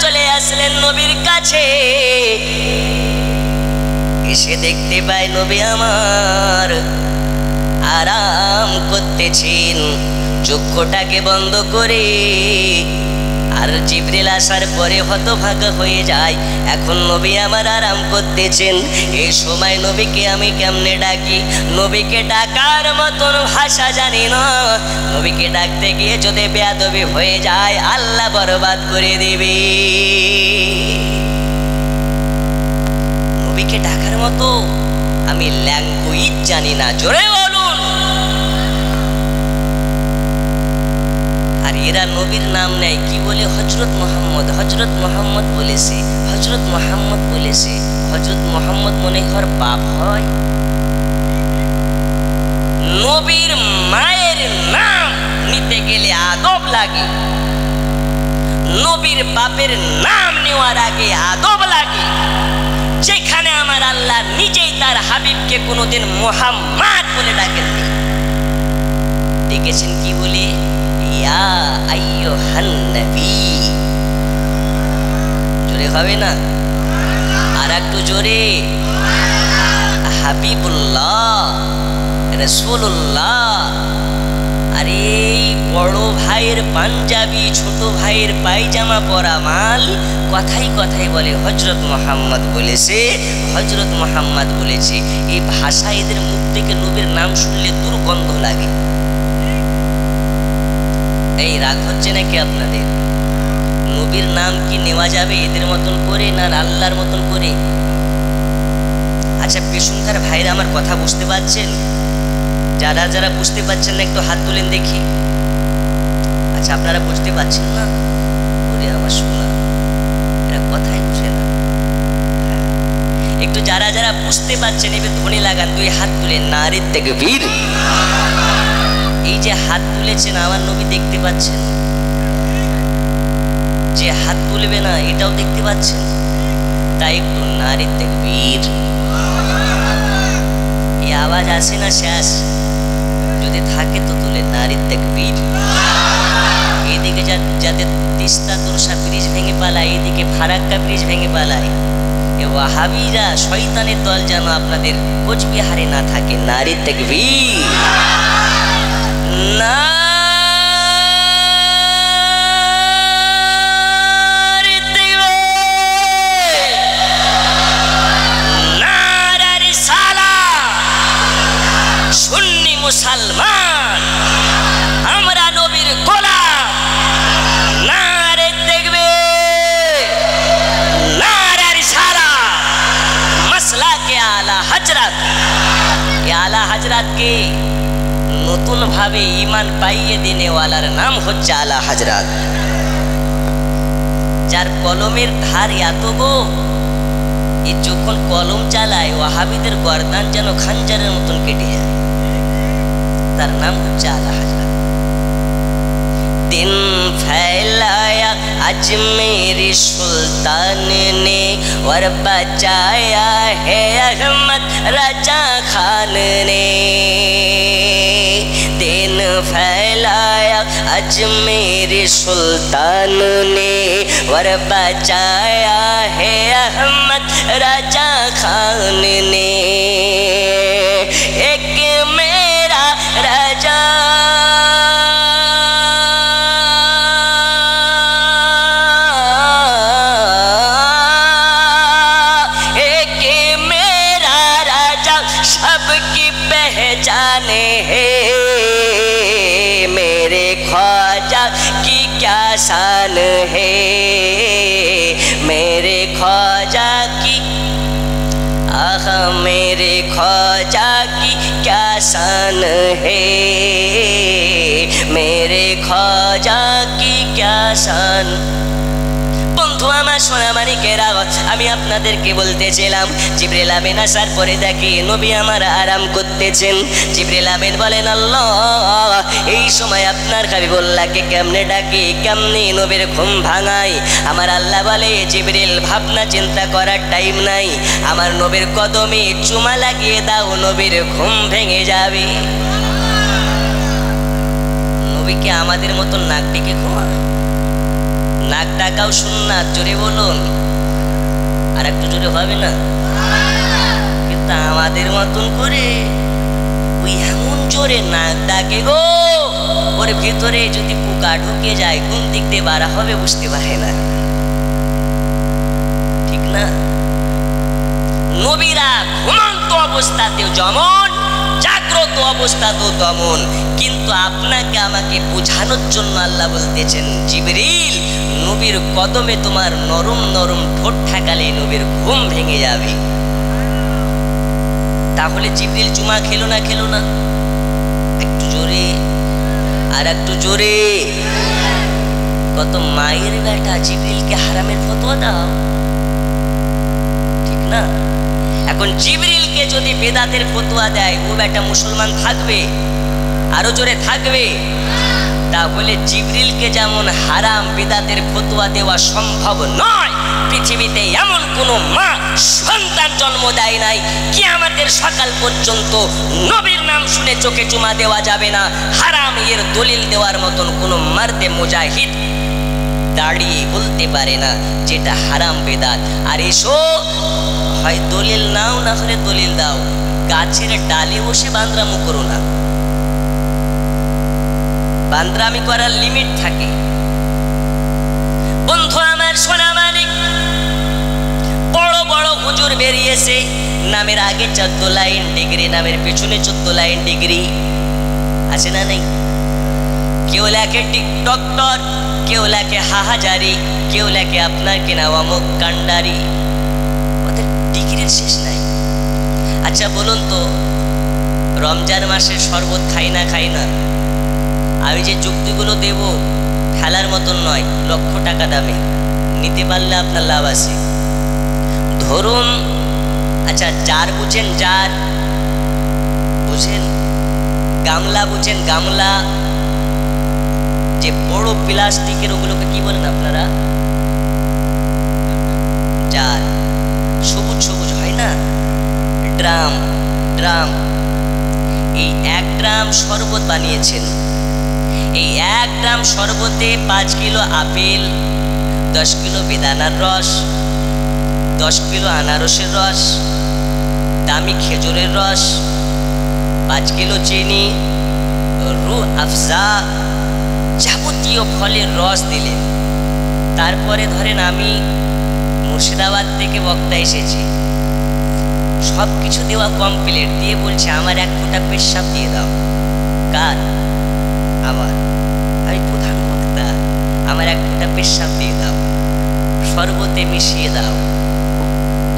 চলে আসলেন নবীর কাছে। এসে দেখতে পায় নবী আমার আরাম করতেছেন চক্ষুটাকে বন্ধ করে। আর জিবরিল আসার পরে হতভাগা হয়ে যায়। এখন নবী আমার আরাম করতেছেন। এই সময় নবীকে আমি কেমনে ডাকি? নবীকে ডাকার মতন ভাষা জানি না। নবীকে ডাকতে গিয়ে যদি বেয়াদবি হয়ে যায় আল্লাহ বরবাদ করে দিবে। নবীকে ডাকার মতো আমি ল্যাঙ্গুয়েজ জানি না, জোরে বলুন। আর এরা নবীর নাম নেয় কি বলে? হযরত মুহাম্মদ, হযরত মুহাম্মদ বলেছে, হযরত মুহাম্মদ বলেছে। হযরত মুহাম্মদ মনে হয় বাপ হয়। নবীর মায়ের নাম নিতে গেলে আদব লাগে, নবীর বাপের নাম নেওয়ার আগে আদব লাগে। যেখানে আমার আল্লাহ নিজেই তার হাবিবকে কোনোদিন মুহাম্মদ বলে ডাকেননি, ডেকেছেন কি বলে? ইয়া আইয়ুহান নবী। জোরে হবে না? আর একটু জোরে। হাবিবুল্লাহ, রাসূলুল্লাহ। আরে বড় ভাইয়ের পাঞ্জাবি, ছোট ভাইয়ের পায়জামা পরা মাল কথাই কথাই বলে হযরত মুহাম্মদ বলেছে, হযরত মুহাম্মদ বলেছে। এই ভাষা এদের মুখ থেকে নবীর নাম শুনলে দুর্গন্ধ লাগে। এই রাগ হচ্ছে নাকি আপনাদের? নবীর নাম কি নেওয়া যাবে এদের মতন করে, না আল্লাহর মতন করে? আচ্ছা পেছনকার ভাইরা আমার কথা বুঝতে পারছেন? যারা যারা বুঝতে পারছেন না একটু হাত তুলেন দেখি। আচ্ছা আপনারা বুঝতে পারছেন না? ওরে আমার শোনা, এরা কথাই বুঝে না। একটু যারা যারা বুঝতে পারছেন এবার ধ্বনি লাগান, দুই হাত তুলেন, নারে তাকবীর। এই যে হাত তুলেছেন আমার নবী দেখতে পাচ্ছেন, যে হাত তুলবে না এটাও দেখতে পাচ্ছেন, তাই একটু নারে তাকবীর। এই আওয়াজ আসে না শেষ? যদি থাকে তো তুলে নারে তাকবীর। এইদিকে যাতে তিস্তা তোরসা ব্রিজ ভেঙে পালায়, এইদিকে ফারাক্কা ব্রিজ ভেঙে পালায়, এ ওয়াহাবিরা শয়তানের দল যেন আপনাদের কোচবিহারে না থাকে। নারে তাকবীর। না মুসলমান আমরা নবীর গোলাম। নারে তাকবীর, নারে রিসালাত। মাসলাকে আলা হযরত, আলা হযরতকে নতুন ভাবে ঈমান পাইয়ে দিনেওয়ালার নাম হচ্ছে আলা হযরত। যার কলমের ধার এত গো, এ যখন কলম চালায় ওয়াহাবিদের গর্দান যেন খানজারের মতন কেটে যায়। তার নাম হচ্ছে আলা হযরত। দিন फैलाया अजमेरी सुल्तान ने और बचाया है अहमद रजा खान ने। दिन फैलाया अजमेरी सुल्तान ने और बचाया है अहमद रजा खान ने। एक मेरा राजा पहचाने हैं, मेरे ख्वाजा की क्या शान है, मेरे ख्वाजा की आहा मेरे ख्वाजा की क्या शान है, मेरे ख्वाजा की क्या शान। বন্ধু আমার সোনা মানিকেরা, আমি আপনাদেরকে বলতেছিলাম জিবরিল আমিন আসার পরে দেখি নবী আমার আরাম করতেছেন। জিবরিল আমিন বলেন আল্লাহ এই সময় আপনার হাবিবুল্লাহকে কেমনে ডাকি, কেমনে নবীর ঘুম ভাঙাই? আমার আল্লাহ বলে জিবরিল ভাবনা চিন্তা করার টাইম নাই, আমার নবীর কদমে চুমা লাগিয়ে দাও, নবীর ঘুম ভেঙে যাবে। নবীকে আমাদের মতন নাক ডেকে ঘুমা? নাক ডাকাও সুন্নাত, জোরে বলুন। আর একটু জোরে হবে না? কিন্তু আমাদের মতন করে ওই এমন জোরে নাক ডাকে গো, ওর ভিতরে যদি পোকা ঢুকে যায় কোন দিক দিয়ে বাড়া হবে বুঝতে পারে না, ঠিক না? নবীরা ঘুমন্ত অবস্থাতেও যেমন, জাগ্রত অবস্থাতেও তেমন। কিন্তু আপনাকে আমাকে বোঝানোর জন্য আল্লাহ বলতেছেন, জিবরিল নবীর কদমে তোমার নরম নরম ঠোঁট ঠেকালে নবীর ঘুম ভেঙে যাবে। তাহলে জিবরিল জুমা খেলো না? খেলো না? একটু জোরে, আর একটু জোরে। কত মায়ের বেটা জিবরিলকে হারামের ফতোয়া দাও, ঠিক না? এখন জিবরিলকে যদি বেদাতের ফতোয়া দেয়, ও বেটা মুসলমান থাকবে? আরো জোরে থাকবে? তাহলে জিবরিলকে যেমন হারাম বেদাতের ফতোয়া দেওয়া সম্ভব নয়, পৃথিবীতে এমন কোনো মা সন্তান জন্ম দেয় নাই কিয়ামতের সকাল পর্যন্ত নবীর নাম শুনে চোখে চুমা দেওয়া যাবে না, হারাম এর দলিল দেওয়ার মতন কোনো মার্দে মুজাহিদ দাঁড়িয়ে বলতে পারে না যেটা হারাম বেদাত। আর এসো, হয় দলিল নাও, না হলে দলিল দাও, গাছের ডালে বসে বান্দরামো করো না। বান্দরামি করার লিমিট থাকে। বন্ধু আমার, সোনা মানিক, বড় বড় হুজুর বেরিয়েছে, নামের আগে 14 লাইন ডিগ্রি, নামের পেছনে 14 লাইন ডিগ্রি, আছে না নেই? কেউ লেখে ডক্টর, কেউ লেখে হাহাজারি, কেউ লেখে আপনার কিনা অমুক কান্ডারি, ওদের ডিগ্রির শেষ নাই। আচ্ছা বলুন তো, রমজান মাসে শরবত খাই না? খাই না? আমি যে যুক্তিগুলো দেব ফেলার মতন নয়, লক্ষ টাকা দামে, নিতে পারলে আপনার লাভ আছে। ধরুন, আচ্ছা জার বুঝেন? জার বুঝেন? গামলা বুঝেন? গামলা, যে বড় প্লাস্টিকের, ওগুলোকে কি বলেন আপনারা? জার। সবুজ সবুজ হয় না? ড্রাম। ড্রাম। এই 1 ড্রাম শরবত বানিয়েছেন। এই 1 ড্রাম শরবতে 5 কিলো আপেল, 10 কিলো বেদানার রস, 10 কিলো আনারসের রস, দামি খেজুরের রস, 5 কিলো চিনি, রুহ আফজা, যাবতীয় ফলের রস দিলেন। তারপরে ধরেন আমি মুর্শিদাবাদ থেকে বক্তা এসেছি, সব কিছু দেওয়া কমপ্লিট, দিয়ে বলছে আমার 1 ফোঁটা পেশাব দিয়ে দাও। কার? আমার। আমি প্রধান বক্তা, আমার 1 ফোঁটা পেশাব দিয়ে দাও, শরবতে মিশিয়ে দাও।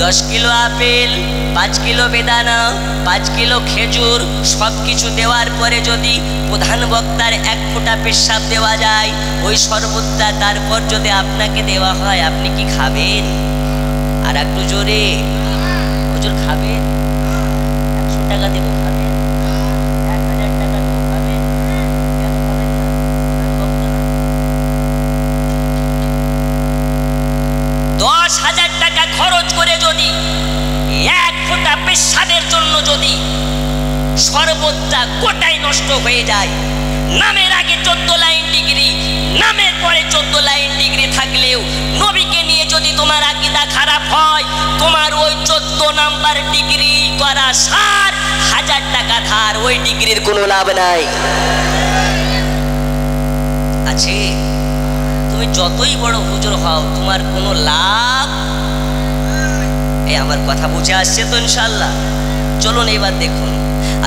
10 কিলো আপেল, 5 কিলো বেদানা, 5 কিলো খেজুর, সব কিছু দেওয়ার পরে যদি প্রধান বক্তার 1 ফোঁটা পেশাব দেওয়া যায়, ওই শরবতটা তারপর যদি আপনাকে দেওয়া হয়, আপনি কি খাবেন? আর একটু জোরে, হুজুর খাবেন? 100 টাকা দেবো, খাবেন? 1000 টাকা দেবো, খাবেন? কেন খাবেন না? বক্তা না? 10,000 টাকা খরচ করে যদি 1 ফোঁটা পেশাবের জন্য যদি শরবতটা গোটাই নষ্ট হয়ে যায়, নামের আগে 14 লাইন ডিগ্রি, নামের পরে 14 লাইন ডিগ্রি থাকলেও নবীকে নিয়ে যদি তোমার আকীদা খারাপ হয়, তোমার ওই 14 নাম্বার ডিগ্রি করা 60,000 টাকা ধার, ওই ডিগ্রির কোনো লাভ নাই। আছে? তুমি যতই বড় হুজুর হও, তোমার কোনো লাভ। এই আমার কথা বুঝে আসছে তো ইনশাআল্লাহ? চলুন এবার দেখুন,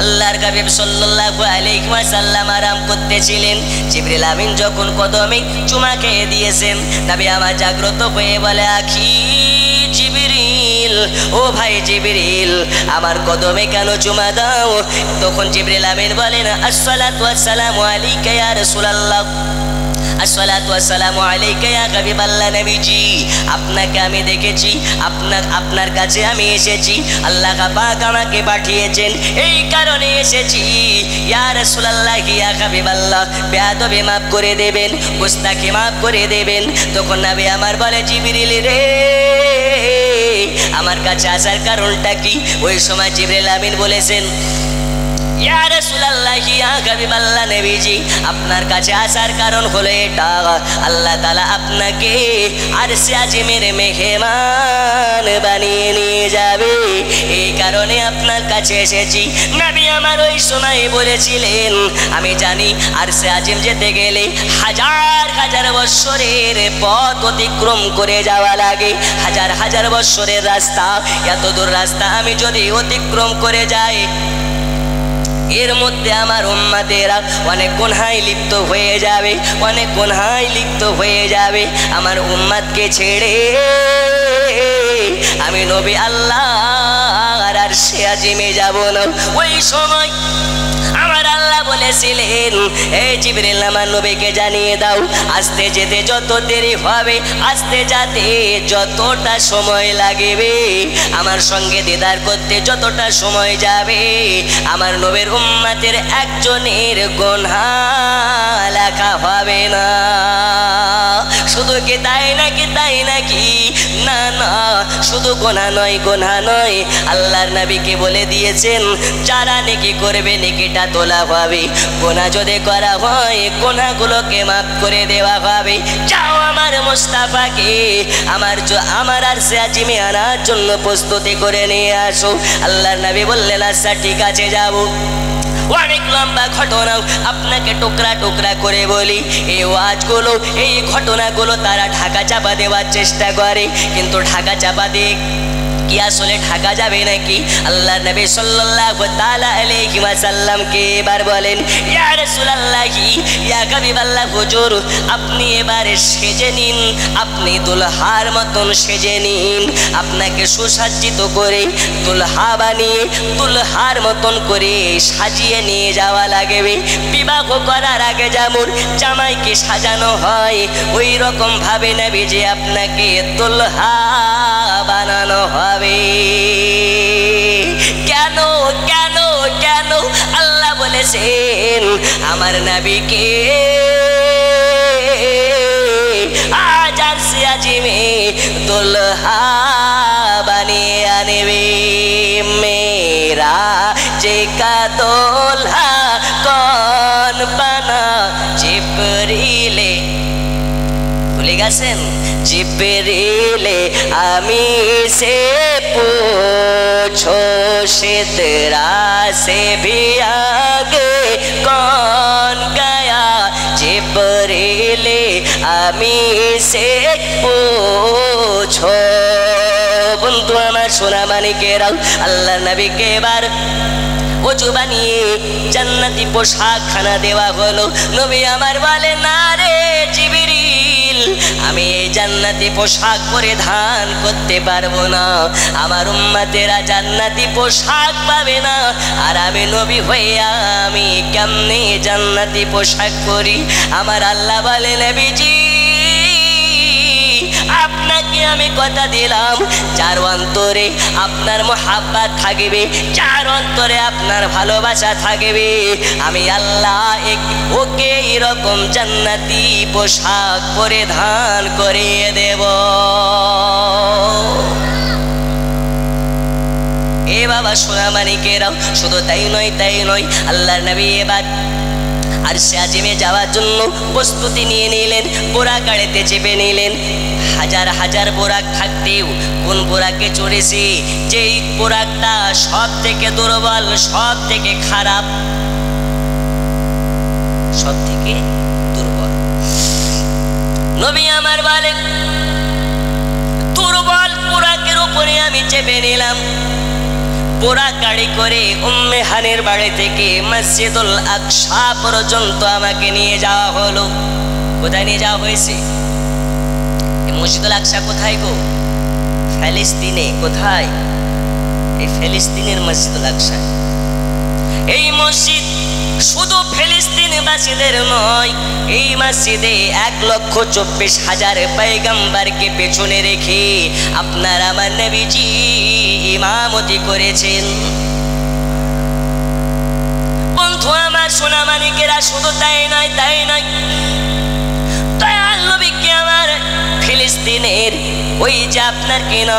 আল্লাহর হাবিব সাল্লাল্লাহু আলাইহি ওয়াসাল্লাম আরাম করতেছিলেন, জিবরিল আমিন যখন কদমে চুমা খেয়ে দিয়েছেন, নবী আমার জাগ্রত হয়ে বলে, আখি জিবরিল, ও ভাই জিবরিল, আমার কদমে কেন চুমা দাও? তখন জিবরিল আমিন বলেন, আসসালাতু ওয়াসসালামু আলাইকা ইয়া রাসূলুল্লাহ, আসসালাতু ওয়াসসালামু আলাইকা ইয়া হাবিবাল্লাহ। নবীজি, আপনাকে আমি দেখেছি, আপনার কাছে আমি এসেছি, আল্লাহ পাক আমাকে পাঠিয়েছেন, এই কারণে এসেছি। ইয়া রাসূলুল্লাহ, ইয়া হাবিবাল্লাহ, বেয়াদবি মাফ করে দেবেন, গুস্তাখি মাফ করে দেবেন। তখন নবী আমার বলে, জিবরিল রে, আমার কাছে আসার কারণটা কি? ওই সময় জিবরিল আমিন বলেছেন, ইয়া রাসূলুল্লাহ, ইয়া হাবিবাল্লাহ, নবীজি আপনার কাছে আসার কারণ হলো এটা, আল্লাহ তাআলা আপনাকে আরশে আজিমের মেহমান বানিয়ে নিয়ে যাবে, এই কারণে আপনার কাছে এসেছি। নবী আমার ওই সময় বলেছিলেন, আমি জানি আরশে আজিম যেতে গেলে হাজার হাজার বছরের পথ অতিক্রম করে যাওয়া লাগে, হাজার হাজার বছরের রাস্তা, এত দূর রাস্তা আমি যদি অতিক্রম করে যাই, এর মধ্যে আমার উম্মতেরা অনেক গুনাহে লিপ্ত হয়ে যাবে, অনেক গুনাহে লিপ্ত হয়ে যাবে। আমার উম্মতকে ছেড়ে আমি নবী আল্লাহর আরশে আজিমে যাব না। ওই সময় আমার আল্লাহ বলেছিলেন, এই জিবরিল আমার নবীকে জানিয়ে দাও, আসতে যেতে যত দেরি হবে, আসতে যেতে যতটা সময় লাগবে, আমার সঙ্গে দিদার করতে যতটা সময় যাবে, আমার নবীর উম্মতের একজনের গুনাহ লেখা হবে না। শুধু কি তাই নাকি, তাই নাকি? না না, শুধু গুনাহ নয়, গুনাহ নয়, আল্লাহর নবীকে বলে দিয়েছেন যারা নেকি করবে নেকিটা তোলা হবে, গুনাহ যদি করা হয় গুনাহগুলোকে মাফ করে দেওয়া হবে। যাও আমার মুস্তাফাকে আমার আরশে আজিমে আনার জন্য প্রস্তুতি করে নিয়ে আসো। আল্লাহর নবী বললেন, আচ্ছা ঠিক আছে যাব। অনেক লম্বা ঘটনা, আপনাকে টুকরা টুকরা করে বলি। এই ওয়াজগুলো, এই ঘটনাগুলো তারা ঢাকা চাপা দেওয়ার চেষ্টা করে, কিন্তু ঢাকা চাপা দিয়ে কি আসলে ঢাকা যাবে নাকি? আল্লাহ নবী সাল্লাল্লাহু তাআলা আলাইহি ওয়াসাল্লাম কে এবার বলেন, ইয়া রাসূলুল্লাহ, ইয়া হাবিবাল্লাহ, হুজুর আপনি এবারে সেজে নিন, আপনি দুলহার মতন সেজে নিন, আপনাকে সুসজ্জিত করে দুলহা বানিয়ে দুলহার মতন করে সাজিয়ে নিয়ে যাওয়া লাগবে। বিবাহ করার আগে যেমন জামাইকে সাজানো হয়, ওই রকম ভাবে নবীজি আপনাকে দুলহা বানানো হয়। কেন কেন কেন? আল্লাহ বলেছেন আমার নবীকে আজ আরশে আজিমে দুলহা বানিয়ে আনবে। মেরা যে কা দুলহা কौन বানা? জিবরিলে, ভুলে গেছেন? জিবরিলে আমি से पूछो सिदरा से भी आगे कौन गया? जिबरीले আমি से पूछो। বন্ধু আমার সোনা মানিকেরাও, আল্লাহ নবীকে এবার ওযু বানিয়ে জান্নাতি পোশাক খানা দেওয়া হলো। নবী আমার বলে, না রে জিবরিল, আমি এই জান্নাতি পোশাক পরিধান করতে পারবো না, আমার উম্মতেরা জান্নাতি পোশাক পাবে না, আর আমি নবী হইয়া আমি কেমনে জান্নাতি পোশাক পরি? আমার আল্লাহ বলে, নবীজি আপনাকে আমি কথা দিলাম, যার অন্তরে আপনার মোহাব্বত থাকবে, যার অন্তরে আপনার ভালোবাসা থাকবে, আমি আল্লাহ ওকে এরকম জান্নাতি পোশাক পরিধান করিয়ে দেব। এ বাবা সোনা মানিকেরাও, শুধু তাই নয়, তাই নয়, আল্লাহর নবী এবার আরশে আজিমে যাওয়ার জন্য প্রস্তুতি নিয়ে নিলেন, বোরাক গাড়িতে চেপে নিলেন। হাজার হাজার বোরাক থাকতেও কোন বোরাকে চড়েছে, যেই বোরাকটা সব থেকে দুর্বল, সব থেকে খারাপ, সব থেকে দুর্বল। নবী আমার বলেন, দুর্বল বোরাকের উপরে আমি চেপে নিলাম। বোরাক গাড়ি করে উম্মে হানির বাড়ি থেকে মসজিদুল আকসা পর্যন্ত আমাকে নিয়ে যাওয়া হলো। কোথায় নিয়ে যাওয়া হয়েছে? মসজিদুল আকসা কোথায় গো? ফিলিস্তিনে। কোথায়? এই ফিলিস্তিনের মসজিদুল আকসা। এই মসজিদ শুধু ফিলিস্তিনবাসীদের নয়, এই মসজিদে 1,24,000 পয়গম্বরকে পেছনে রেখে আপনার আমার নবীজি ইমামতি করেছেন। বন্ধু আমার সোনা মানিকেরা, শুধু তাই নয়, তাই নয়, দয়াল নবীকে আমার ফিলিস্তিনের ওই যে আপনার কেন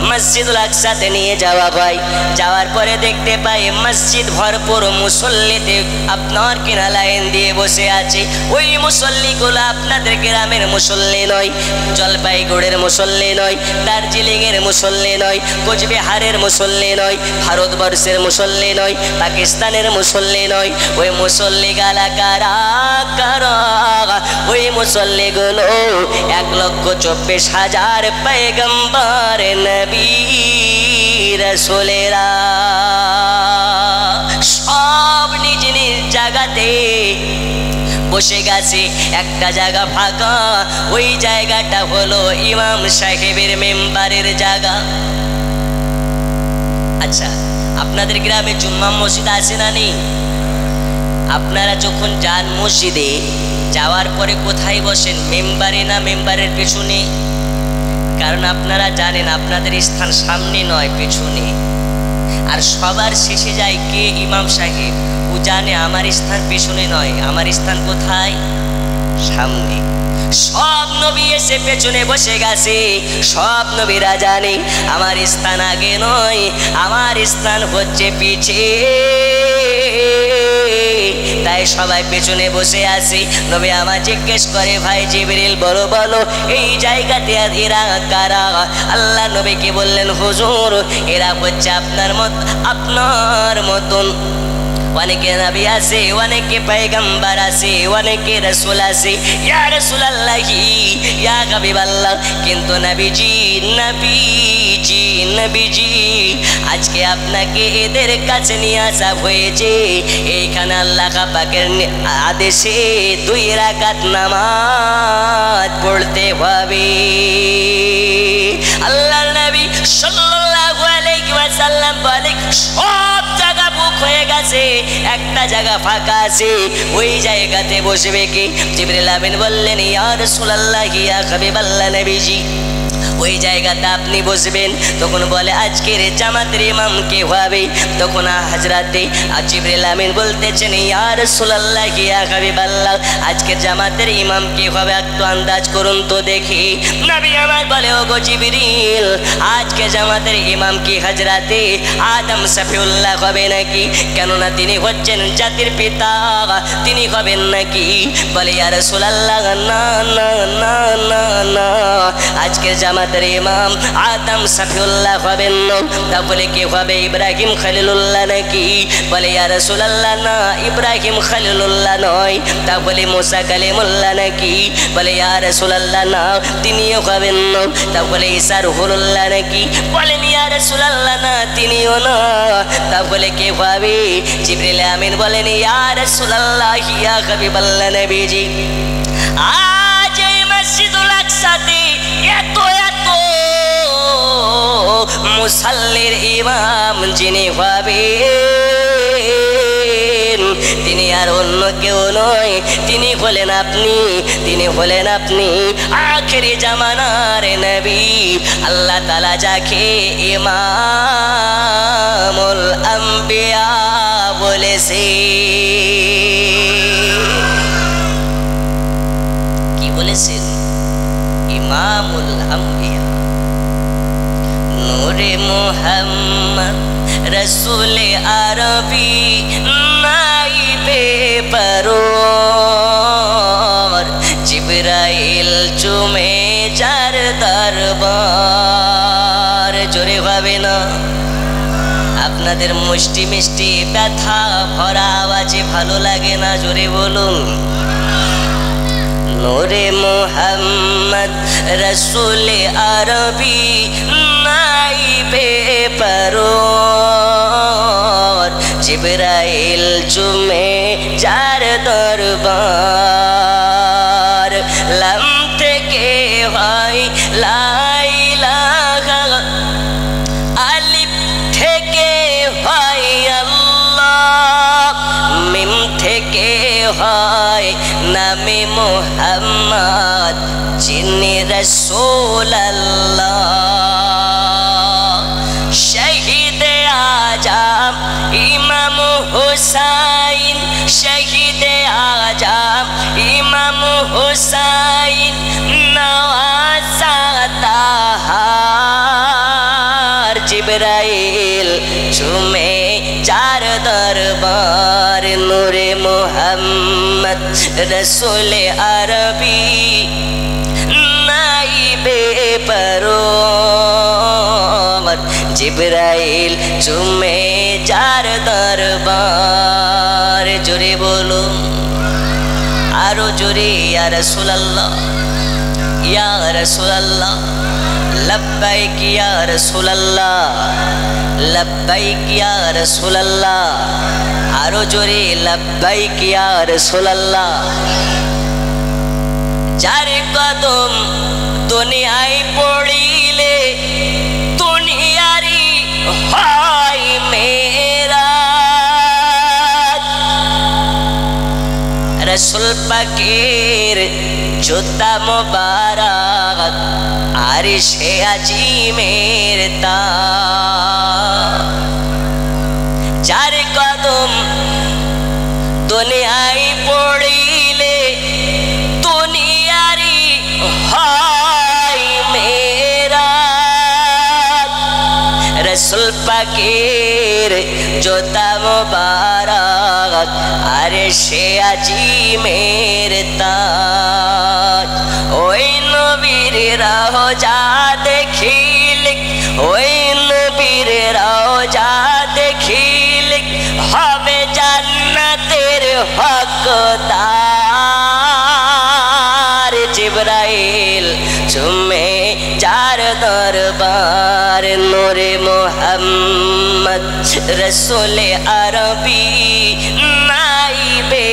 মসজিদুল আকসাতে নিয়ে যাওয়া হয়। যাওয়ার পরে দেখতে পাই মসজিদ ভরপুর মুসল্লিতে আপনার কিনা লাইন দিয়ে বসে আছে। ওই মুসল্লিগুলো আপনাদের গ্রামের মুসল্লি নয়, জলপাইগুড়ির মুসল্লি নয়, দার্জিলিংয়ের মুসল্লি নয়, কোচবিহারের মুসল্লি নয়, ভারতবর্ষের মুসল্লি নয়, পাকিস্তানের মুসল্লি নয়। ওই মুসল্লি গালা কারা কারা? ওই মুসল্লিগুলো 1,24,000 পয়গম্বর নবী রাসূলেরা সব নিজ নিজ জায়গাতে বসে গেছে। একটা জায়গা ফাঁকা, ওই জায়গাটা হলো ইমাম সাহেবের মেম্বারের জায়গা। আচ্ছা, আপনাদের গ্রামে জুম্মা মসজিদ আছে না নেই? আপনারা যখন যান মসজিদে, যাওয়ার পরে কোথায় বসেন? মেম্বারে না মেম্বারের পেছনে? কারণ আপনারা জানেন আপনাদের স্থান সামনে নয়, পেছনে। আর সবার শেষে যায় কে? ইমাম সাহেব। ও জানে আমার স্থান পেছনে নয়, আমার স্থান কোথায়? সামনে। সব নবী এসে পেছনে বসে গেছে। সব নবীরা জানে আমার স্থান আগে নয়, আমার স্থান হচ্ছে পিছে। তাই সবাই পেছনে বসে আছে। নবী আমার জিজ্ঞেস করে, ভাই জিবরিল বলো বলো এই জায়গাতে এরা কারা? আল্লাহ নবীকে বললেন, হুজুর এরা হচ্ছে আপনার মতন অনেকে নবী আছে, অনেকে পয়গম্বর আছে, অনেকে রাসূল আছে। ইয়া রাসূলুল্লাহি, ইয়া হাবিবাল্লাহ, কিন্তু নবীজি আজকে আপনাকে এদের কাছে নিয়ে আসা হয়েছে। এইখানে আল্লাহ পাকের আদেশে 2 রাকাত নামাজ পড়তে হবে। আল্লাহর নবী সাল্লাল্লাহু আলাইহি ওয়াসাল্লাম বলে, সব জায়গা বুক হয়ে গেছে, একটা জায়গা ফাঁকা আছে, ওই জায়গাতে বসবে কে? জিবরিল আমিন বললেন, ইয়া রাসূলুল্লাহ, ইয়া হাবিবাল্লাহ নবীজি ওই জায়গাতে আপনি বসবেন। তখন বলে, আজকের জামাতের ইমাম কে হবে? তখন হযরতে জিবরিল আমিন বলতেছেন, ইয়া রাসূলুল্লাহ, ইয়া হাবিবাল্লাহ, আজকের জামাতের ইমাম কে হবে? একটু আন্দাজ করুন তো দেখি। নবী আমার বলে, ওগো জিবরিল, আজকে জামাতের ইমাম কি হযরতে আদম সফিউল্লাহ হবে নাকি? কেননা তিনি হচ্ছেন জাতির পিতা, তিনি হবেন নাকি? বলে, ইয়া রাসূলুল্লাহ, না না না না না, আজকের জামাতের ইমাম আদম সফিউল্লাহ হবেন না। তাহলে কে হবে? ইব্রাহিম খলিলুল্লাহ নাকি? বলে, ইয়া রাসূলুল্লাহ, না, ইব্রাহিম খলিলুল্লাহ নয়। তাহলে মুসা কালিমুল্লাহ নাকি? বলে, ইয়া রাসূলুল্লাহ, না, তিনিও হবেন না। তাহলে ঈসা রূহুল্লাহ নাকি? বলেন, ইয়া রাসূলুল্লাহ, না, তিনিও না। তাহলে কে হবে? জিবরিল আমিন বলেন, ইয়া রাসূলুল্লাহ, ইয়া হাবিবাল্লাহ নবীজি, আজ এই মসজিদুল আকসাতে এত মুসাল্লির ইমাম যিনি হবেন, তিনি আর অন্য কেউ নয়, তিনি হলেন আপনি, তিনি হলেন আপনি আখেরি জামানার নবী। আল্লাহ তাআলা যাকে ইমামুল আম্বিয়া বলেছে। কি বলেছেন? ইমামুল আম্বিয়া। নূরে মুহাম্মদ রসুলে আরবি নাইবে পরওয়ার, জিবরাইল চুমে যার দরবার। জোরে হবে না? আপনাদের মিষ্টি মিষ্টি ব্যথা ভরা আওয়াজে ভালো লাগে না? জোরে বলুন। নূরে মুহাম্মদ রসুলে আরবি নাইবে পরওয়ার, জিবরাইল চুমে যার দরবার। লাম থেকে হয় লা ইলাহা, আলিফ থেকে হয় আল্লাহ, মিম থেকে হয় নামে মুহাম্মদ যিনি রাসূলুল্লাহ। শহীদে আজম ইমাম হুসাইন, শহীদে আজম ইমাম হুসাইন, নওয়াজা জিবরাইল চুমে যার দরবার নূরে মুহাম্মদ রসুল আরবি নাইবে পরওয়ার জিবরাইল চুমে যার দরবার জোরে বলুন আরো জোরে ইয়া রাসূলুল্লাহ ইয়া রাসূলুল্লাহ লব্বাইক ইয়া রাসূলুল্লাহ লব্বাইক ইয়া রাসূলুল্লাহ আরো জোরে লব্বাইক ইয়া রাসূলুল্লাহ যার কদম দুনিয়ায় পড়িলে দুনিয়ারি হয় মেরা রসুল পাকের জুতা মোবারক আরশে আজিমের তাজ যার কদম দুনিয়ায় পড়িলে দুনিয়ারি হয় মেরা রসুল পাকের জুতা মোবারক আরশে আজিমের তাজ ওই নবীর রওজা দেখিলে ওই নবীর রওজা দেখিলে হবে জান্নাতের হকদার জিবরাইল চুমে যার দরবার নূরে মুহাম্মদ রসুল আরবি নাইবে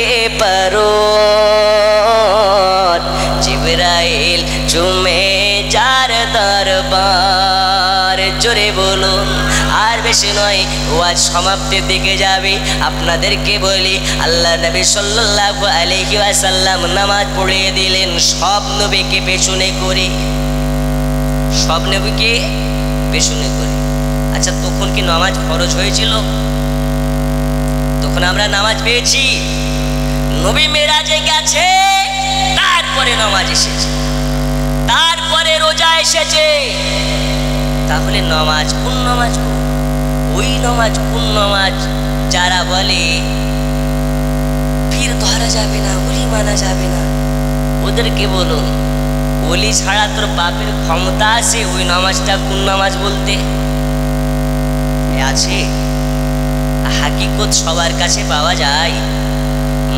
পরওয়ার জিবরাইল চুমে যার দরবার জোরে বলুন আর বেশি নয় ওয়াজ সমাপ্তির দিকে যাবে আপনাদেরকে বলি আল্লাহ নবী সাল্লাল্লাহু আলাইহি ওয়াসাল্লাম নামাজ পড়িয়ে দিলেন সব নবীকে পেছনে করে সব নবীকে পেছনে করে আচ্ছা তখন কি নামাজ ফরজ হয়েছিল তখন আমরা নামাজ পেয়েছি নবী মেরাজে গেছে তারপরে নামাজ এসেছে তারপরে রোজা এসেছে তাহলে নামাজ কোন নামাজ ওই নামাজ কোন নামাজ যারা বলে পীর ধরা যাবে না ওলি মানা যাবে না ওদেরকে বলুন ওলি ছাড়া তোর বাপের ক্ষমতা আছে ওই নামাজটা কোন নামাজ বলতে আছে হাকিকত সবার কাছে পাওয়া যায়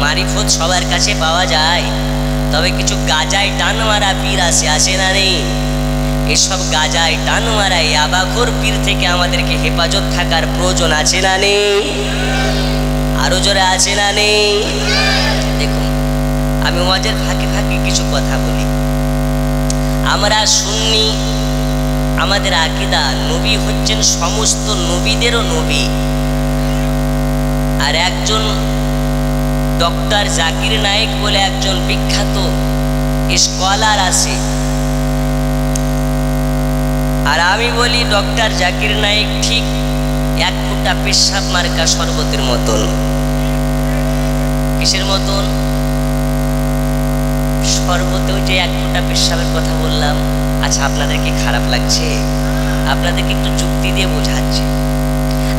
মারিফত সবার কাছে পাওয়া যায় তবে কিছু গাজায় টান মারা পীর আছে না নেই এসব গাজায় টান মারা ইয়াবাখোর পীর থেকে আমাদেরকে হেফাজত থাকার প্রয়োজন আছে না নেই আরো জোরে আছে না নেই দেখুন আমি ওয়াজের ফাঁকে ফাঁকে কিছু কথা বলি আমরা সুন্নি আমাদের আকীদা নবী হচ্ছেন সমস্ত নবীদেরও নবী আর একজন ডক্টর জাকির নায়েক বলে একজন বিখ্যাত স্কলার আছে আর আমি বলি ডক্টর জাকির নায়েক ঠিক এক ফুটা পেশাব মার্কা শরবতের মতন কিসের মতন শরবতেও যে এক ফুটা পেশাবের কথা বললাম আচ্ছা আপনাদের কি খারাপ লাগছে আপনাদেরকে একটু যুক্তি দিয়ে বোঝাচ্ছি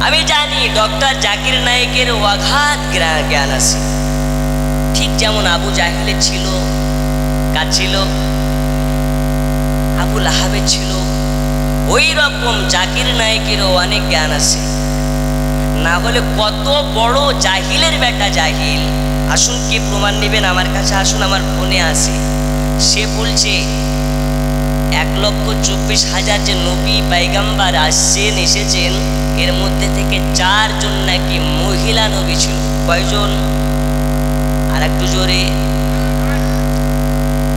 আমি জানি ডক্টর জাকির নায়েকের অগাধ জ্ঞান আছে ঠিক যেমন আবু জাহেলের ছিল কার ছিল আবু লাহাবের ছিল ওই রকম জাকির নায়েকেরও অনেক জ্ঞান আছে না হলে কত বড় জাহিলের বেটা জাহিল আসুন কে প্রমাণ নেবেন আমার কাছে আসুন আমার ফোনে আছে সে বলছে 1,24,000 যে নবী পয়গম্বর আসছেন এসেছেন এর মধ্যে থেকে 4 জন নাকি মহিলা নবী ছিল কয়জন আর একটু জোরে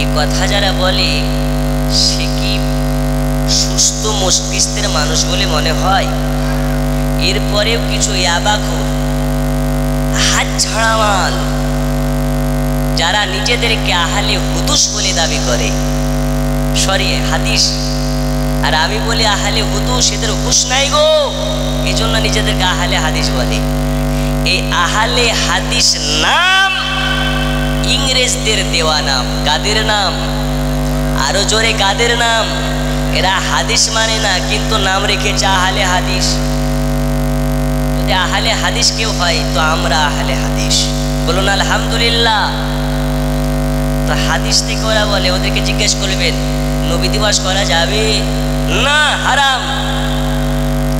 এই কথা যারা বলে সে কি সুস্থ মস্তিষ্কের মানুষ বলে মনে হয় এরপরেও কিছু ইয়াবাখোর হাত ছাড়া মাল যারা নিজেদেরকে আহলে হুদুস বলে দাবি করে সরি হাদিস আর আমি বলি আহলে হুদুস এদের হুশ নাই গো এজন্য নিজেদেরকে আহলে হাদিস বলে এই আহলে হাদিস নাম ইংরেজদের দেওয়া নাম কাদের নাম আরো জোরে কাদের নাম এরা হাদিস মানে না, কিন্তু নাম রেখেছে আহলে হাদিস। যদি আহলে হাদিস কেউ হয় তো আমরা আহলে হাদিস, বলুন আলহামদুলিল্লাহ। তো হাদিস থেকে ওরা বলে, ওদেরকে জিজ্ঞেস করবেন নবী দিবস করা যাবে না, হারাম।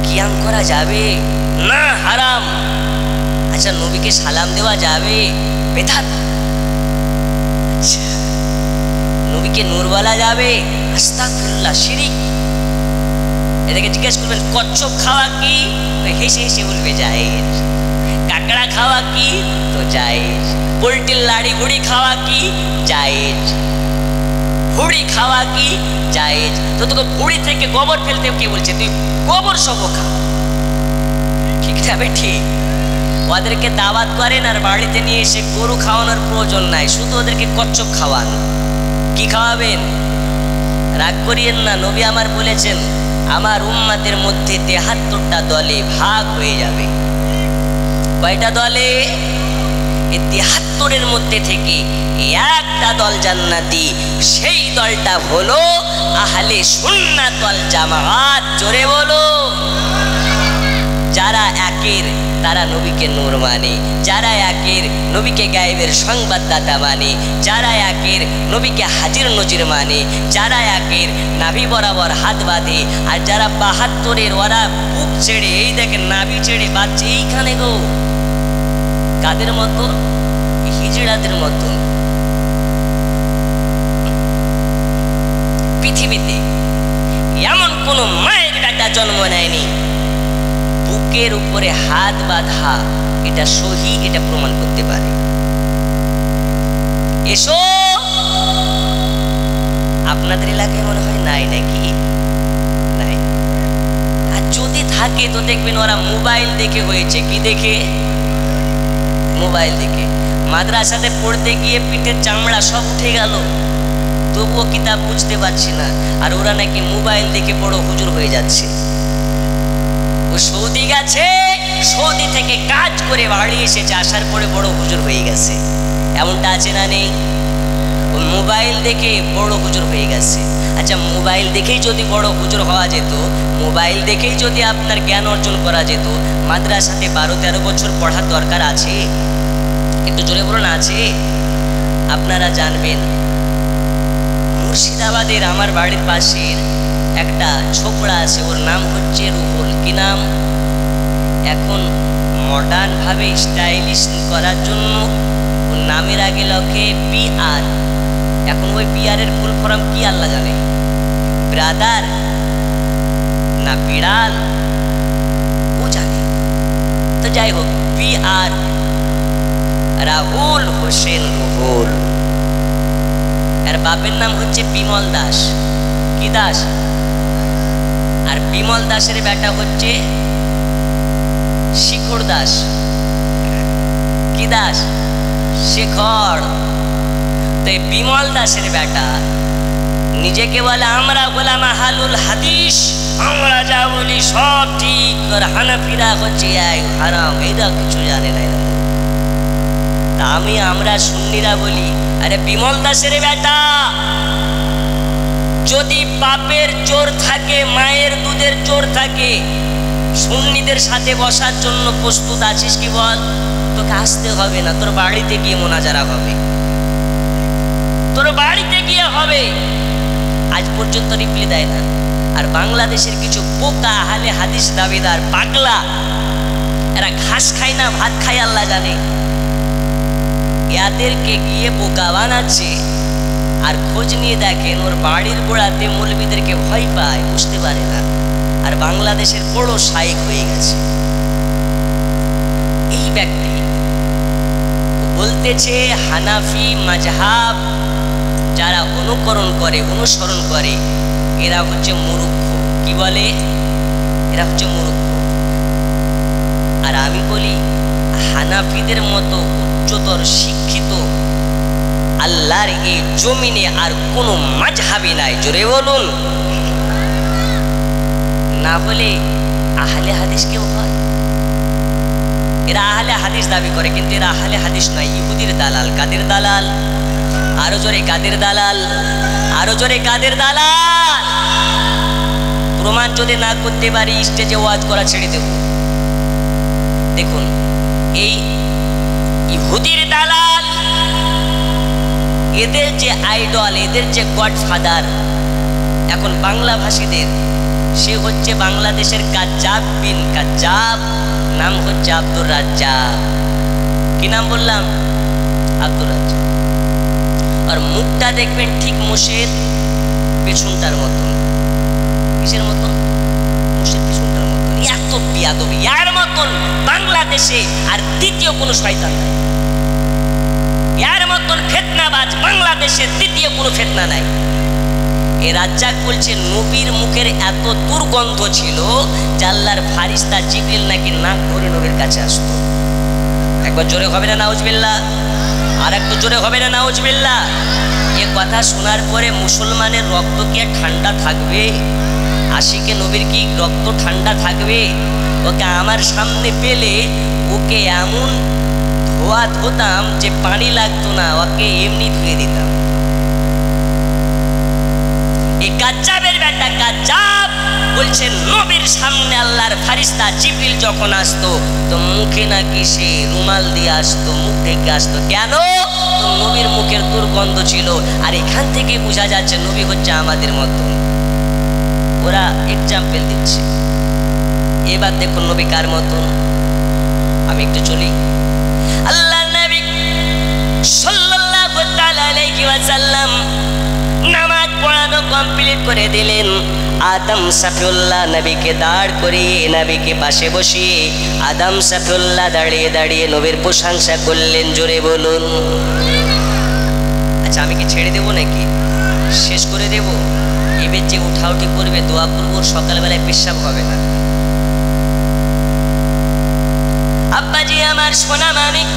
কিয়াম করা যাবে না, হারাম। আচ্ছা নবীকে সালাম দেওয়া যাবে, বেদাত। আচ্ছা নবীকে নূর বলা যাবে, আস্তাগফিরুল্লাহ, শিরিক। এদেরকে জিজ্ঞেস করবেন কচ্ছপ খাওয়া কি, তো হেসে হেসে বলবে জায়েজ। কাঁকড়া খাওয়া কি, তো জায়েজ। পোল্ট্রির লাড়ি গুড়ি খাওয়া কি, জায়েজ। ভুড়ি খাওয়া কি, জায়েজ। তো তোকে ভুড়ি থেকে গোবর ফেলতে কে বলছে? তুই গোবর সব খা, ঠিক যাবে? ঠিক। ওদেরকে দাওয়াত করেন আর বাড়িতে নিয়ে এসে গরু খাওয়ানোর প্রয়োজন নাই, শুধু ওদেরকে কচ্ছপ খাওয়ান। কি খাওয়াবেন? রাগ করিয়েন না, নবী আমার বলেছেন আমার উম্মতের মধ্যে 73টা দলে ভাগ হয়ে যাবে। কয়টা দলে? এই 73-এর মধ্যে থেকে একটা দল জান্নাতি, সেই দলটা হলো আহলে সুন্নাত ওয়াল জামাত। জোরে বলো। যারা একের তারা নবীকে নূর মানে, যারা একের নবীকে গায়েবের সংবাদদাতা মানে, যারা একের নবীকে হাজির নজির মানে, যারা একের নাভি বরাবর হাত বাঁধে, আর যারা 72-এর ওরা বুক ছেড়ে, এই দেখেন নাভি ছেড়ে বাঁধছে এইখানে গো। কাদের মতো? হিজড়াদের মতো। পৃথিবীতে এমন কোন মায়ের বেটা জন্ম নেয়নি বুকের উপরে হাত বাঁধা এটা সহি, এটা প্রমাণ করতে পারে। এসো। আপনাদের এলাকায় মনে হয় নাই নাকি? নাই। আর যদি থাকে তো দেখবেন ওরা মোবাইল দেখে হয়েছে। কি দেখে? মোবাইল দেখে। মাদ্রাসাতে পড়তে গিয়ে পিঠের চামড়া সব উঠে গেল, তবুও কিতাব বুঝতে পারছি না, আর ওরা নাকি মোবাইল দেখে বড় হুজুর হয়ে যাচ্ছে। ও সৌদি গেছে, সৌদি থেকে কাজ করে বাড়ি এসেছে, আসার পরে বড় হুজুর হয়ে গেছে। এমনটা আছে না নেই? ও মোবাইল দেখে বড় হুজুর হয়ে গেছে। আচ্ছা মোবাইল দেখেই যদি বড় হুজুর হওয়া যেত, মোবাইল দেখেই যদি আপনার জ্ঞান অর্জন করা যেত, মাদ্রাসাতে 12-13 বছর পড়ার দরকার আছে? একটু জোরে বলুন, আছে? আপনারা জানবেন মুর্শিদাবাদের আমার বাড়ির পাশের একটা ছোকরা আছে, ওর নাম হচ্ছে রুহুল। কি নাম? এখন মডার্ন ভাবে স্টাইলিশ করার জন্য ওর নামের আগে লখে PR। এখন ওই PR এর ফুল ফর্ম কি আল্লাহ জানে। ব্রাদার না বিড়াল ও জানে। তো যাই হোক, PR রাহুল হোসেন রুহুল। এর বাপের নাম হচ্ছে বিমল দাস। কি দাস? আর বিমল দাসের বেটা হচ্ছে শিখর দাস। কি দাস? শেখর। তো বিমল দাসের বেটা নিজেকে বলে আমরা গোলাম আহলুল হাদিস, আমরা যা বলি সব ঠিক, আর হানাফিরা হচ্ছে হারাম, এরা কিছু জানে না। আমরা সুন্নিরা বলি আরে বিমল দাসের বেটা, যদি বাপের জোর থাকে, মায়ের দুধের জোর থাকে, সুন্নিদের সাথে বসার জন্য প্রস্তুত আছিস কি বল? তোকে আসতে হবে না, তোর বাড়িতে গিয়ে মোনাজারা হবে, তোর বাড়িতে গিয়ে হবে। আজ পর্যন্ত রিপ্লাই দেয় না। আর বাংলাদেশের কিছু বোকা আহলে হাদিস দাবিদার পাগলা, এরা ঘাস খায় না ভাত খায় আল্লাহ জানে, এদেরকে গিয়ে বোকা বানাচ্ছে। আর খোঁজ নিয়ে দেখেন ওর বাড়ির গোড়াতে মৌলবীদেরকে ভয় পায়, বুঝতে পারে না। আর বাংলাদেশের বড় শাইখ হয়ে গেছে এই ব্যক্তি। বলতেছে হানাফি মাযহাব যারা অনুকরণ করে, অনুসরণ করে, এরা হচ্ছে মূর্খ। কি বলে? এরা হচ্ছে মূর্খ। আর আমি বলি হানাফিদের মতো উচ্চতর শিক্ষিত আল্লাহর এই জমিনে আর কোনো মাযহাবই নাই। জোরে বলুন। না হলে আহলে হাদিস কেউ হয়? এরা আহলে হাদিস দাবি করে, কিন্তু এরা আহলে হাদিস নয়, ইহুদির দালাল। কাদের দালাল? আরো জোরে কাদের দালাল? আরো জোরে কাদের দালাল? যদি না করতে পারি স্টেজে ওয়াজ করা ছেড়ে দেব। দেখুন, এই ইহুদির দালাল, এদের যে আইডল, এদের যে গডফাদার এখন বাংলা ভাষীদের, সে হচ্ছে বাংলাদেশের কাজ্জাব বিন কাজ্জাব, নাম হচ্ছে আব্দুর রাজ্জাক। কি নাম বললাম? আব্দুর রাজ্জাক। আর মুখটা দেখবেন ঠিক মোষের পেছনটার মতন। কিসের মতন? মোষের পেছনটার মতন। এত বিয়াদবি, এর মতন বাংলাদেশে আর দ্বিতীয় কোনো শয়তান নাই। এর মতন ফিতনাবাজ বাংলাদেশে দ্বিতীয় কোনো ফিতনা নাই। এ রাজ্জাক বলছে নবীর মুখের এত দুর্গন্ধ ছিল যে আল্লাহর ফারিস্তা জিবরিল নাকি নাক ধরে নবীর কাছে আসতো। একবার জোরে হবে না নাউজুবিল্লাহ? আর একটু জোরে হবে না নাউজুবিল্লাহ? এ কথা শোনার পরে মুসলমানের রক্ত কি আর ঠান্ডা থাকবে? আশিকে নবীর কি রক্ত ঠান্ডা থাকবে? ওকে আমার সামনে পেলে ওকে এমন ধোয়া ধোতাম যে পানি লাগতো না, ওকে এমনি ধুয়ে দিতাম। এই কাজ্জাবের বেটা কাজ্জাব বলছে নবীর সামনে আল্লাহর ফারিস্তা জিবরিল যখন আসতো তো মুখে নাকি সে রুমাল দিয়ে আসতো, মুখ ঢেকে আসতো। কেন? তো নবীর মুখের দুর্গন্ধ ছিল। আর এখান থেকে বোঝা যাচ্ছে নবী হচ্ছে আমাদের মতো। ওরা এক্সাম্পল দিচ্ছে। এবার দেখুন নবী কার মতন। আমি একটু চলি। আল্লাহ নবী সাল্লাল্লাহু তাআলা আলাইহি ওয়াসাল্লাম নামাজ পড়ানো কমপ্লিট করে দিলেন। আদম সাফিউল্লাহ নবীকে দাঁড় করিয়ে নবীকে পাশে বসিয়ে আদম সাফিউল্লাহ দাঁড়িয়ে দাঁড়িয়ে নবীর প্রশংসা করলেন। জোরে বলুন। আচ্ছা, আমি কি ছেড়ে দেবো নাকি? শেষ করে দেব? এবার যে উঠাউঠি করবে, দোয়া করবো, সকালবেলায় পেশাব হবে না। আব্বাজি আমার সোনা মানিক,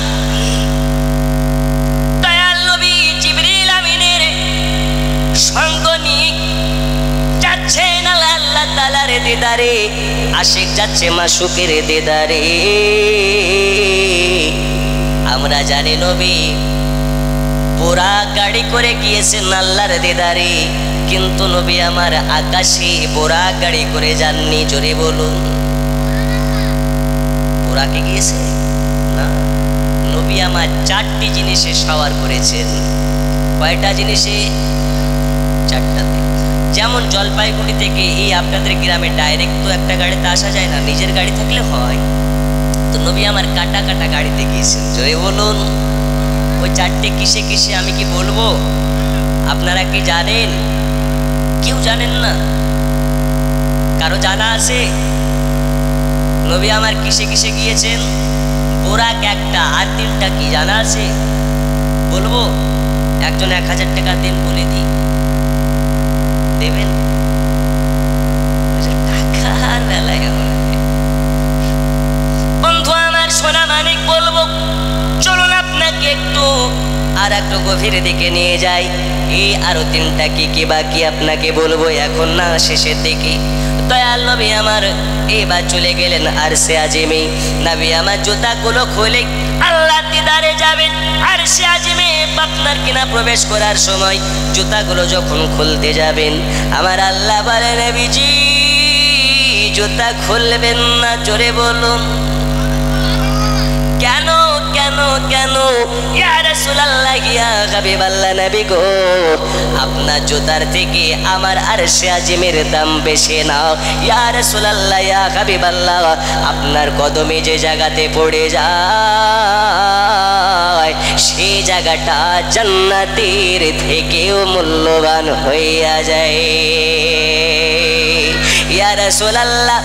দয়াল নবী জিবরিল আমিনের সঙ্গ নিয়ে যাচ্ছেন আল্লাহ তাআলার দিদারে। আশিক যাচ্ছে মাশুকের দিদারে। আমরা জানি নবী পোড়া গাড়ি করে গিয়েছেন আল্লাহর দিদারে, কিন্তু নবী আমার আকাশে পোড়া গাড়ি করে যাননি। জোরে বলুন। পোড়াকে গিয়েছে না, নবী আমার চারটি জিনিসে সওয়ার করেছেন। কয়টা জিনিসে? চারটাতে। যেমন জলপাইগুড়ি থেকে এই আপনাদের গ্রামে ডাইরেক্ট তো একটা গাড়িতে আসা যায় না, নিজের গাড়ি থাকলে হয়। তো নবী আমার কাটা কাটা গাড়িতে গিয়েছেন। জোরে বলুন। ওই চারটে কিসে কিসে আমি কি বলবো? আপনারা কি জানেন? কেউ জানেন না? কারো জানা আছে? নবী আমার কিসে কিসে গিয়েছেন? বোরাক একটা, আর তিনটা কি জানা আছে? বলবো? একজন 1000 টাকা দেন, বলে দিই। দেবেন? টাকার বেলায় বন্ধু আমার সোনা মানিক বলবো, চলুন আপনাকে একটু আর একটু গভীর দিকে নিয়ে যাই। এই আরো তিনটা কি কি বাকি আপনাকে বলবো, এখন না, শেষের দিকে। দয়াল নবী আমার এবার চলে গেলেন আরশে আজিমে। নবী আমার জুতাগুলো খুলে আল্লাহ দিদারে যাবেন। আরশে আজিমে আপনার কিনা প্রবেশ করার সময় জুতাগুলো যখন খুলতে যাবেন, আমার আল্লাহ বলেন নবীজি জুতা খুলবেন না। জোরে বলুন। কেন কেন কেন? ইয়া রাসূলুল্লাহ, ইয়া হাবিবাল্লাহ নবী গো, আপনার জুতার থেকে আমার আরশে আজিমের দাম বেশি না। ইয়া রাসূলুল্লাহ, ইয়া হাবিবাল্লাহ, আপনার কদমে যে জায়গাতে পড়ে যায় সেই জায়গাটা জান্নাতের থেকেও মূল্যবান হইয়া যায়। ইয়া রাসূলুল্লাহ,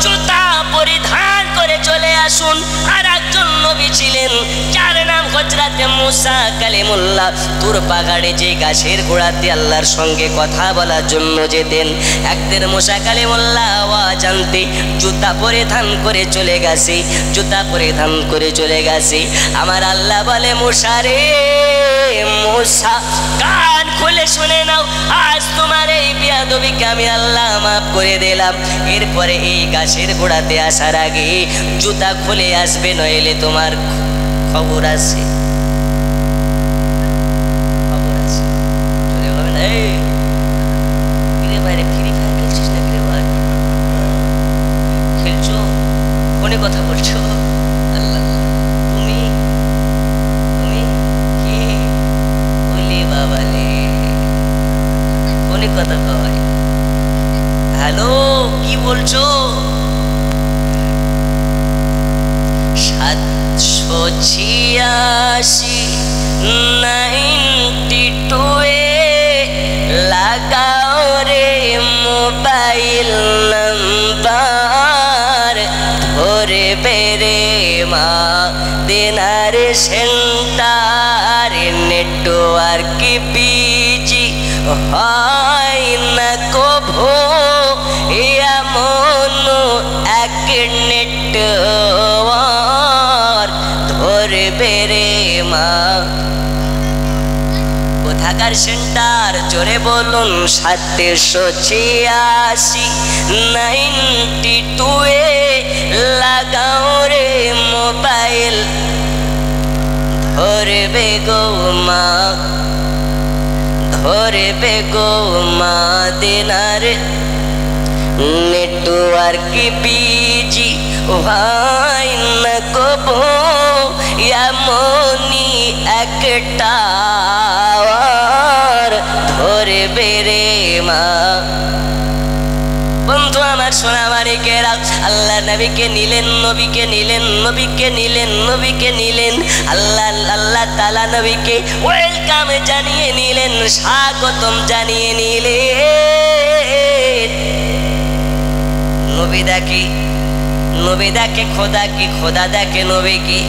জুতা পরিধান করে চলে আসুন। আর একজন নবী ছিলেন যার নাম হযরতে মুসা কালিমুল্লাহ। তুর পাহাড়ে যে গাছের গোড়াতে আল্লাহর সঙ্গে কথা বলার জন্য যেতেন, একদিন মুসা কালিমুল্লাহ আওয়াজ আনতে জুতা পরিধান করে চলে গেছে। জুতা পরিধান করে চলে গেছে। আমার আল্লাহ বলে, মুসা রে মুসা, কান খুলে শুনে নাও, আজ তোমার এই বিয়াদবিকে আমি আল্লাহ মাফ করে দিলাম। এরপরে এই গাছের গোড়াতে আসার আগে জুতা খুলে আসবে, নইলে তোমার খবর আছে। খবর আছে। চলে বলবেন, এই বাইরে ফ্রি ফায়ার খেলছিস না? কথা কয়? হ্যালো, কি বলছো? 786 92 লাগাও রে মোবাইল নাম্বার, ধরে বেরে মা দিনার সেন্টার, নেটওয়ার্ক বিজি হয় না কভো, এমন এক নেটওয়ার্ক ধরবে রে মা। কোথাকার সেন্টার জোরে বলুন? 786 92 লাগাও রে মোবাইল, ধরবে গো মা, ধরবে গো মা দিনার, নেটওয়ার্ক বিজি হয় না কবো, এমনই একটা ধরবে রে মা। বন্ধু আমার সোনা মানিকেরা, আল্লাহ নবীকে নিলেন, নবীকে নিলেন, নবীকে নিলেন, নবীকে নিলেন। আল্লাহ তাআলা নবীকে ওয়েলকাম জানিয়ে নিলেন, স্বাগতম জানিয়ে নিলেন। নবী দেখে, নবী দেখে খোদাকে, খোদা দেখে নবীকে,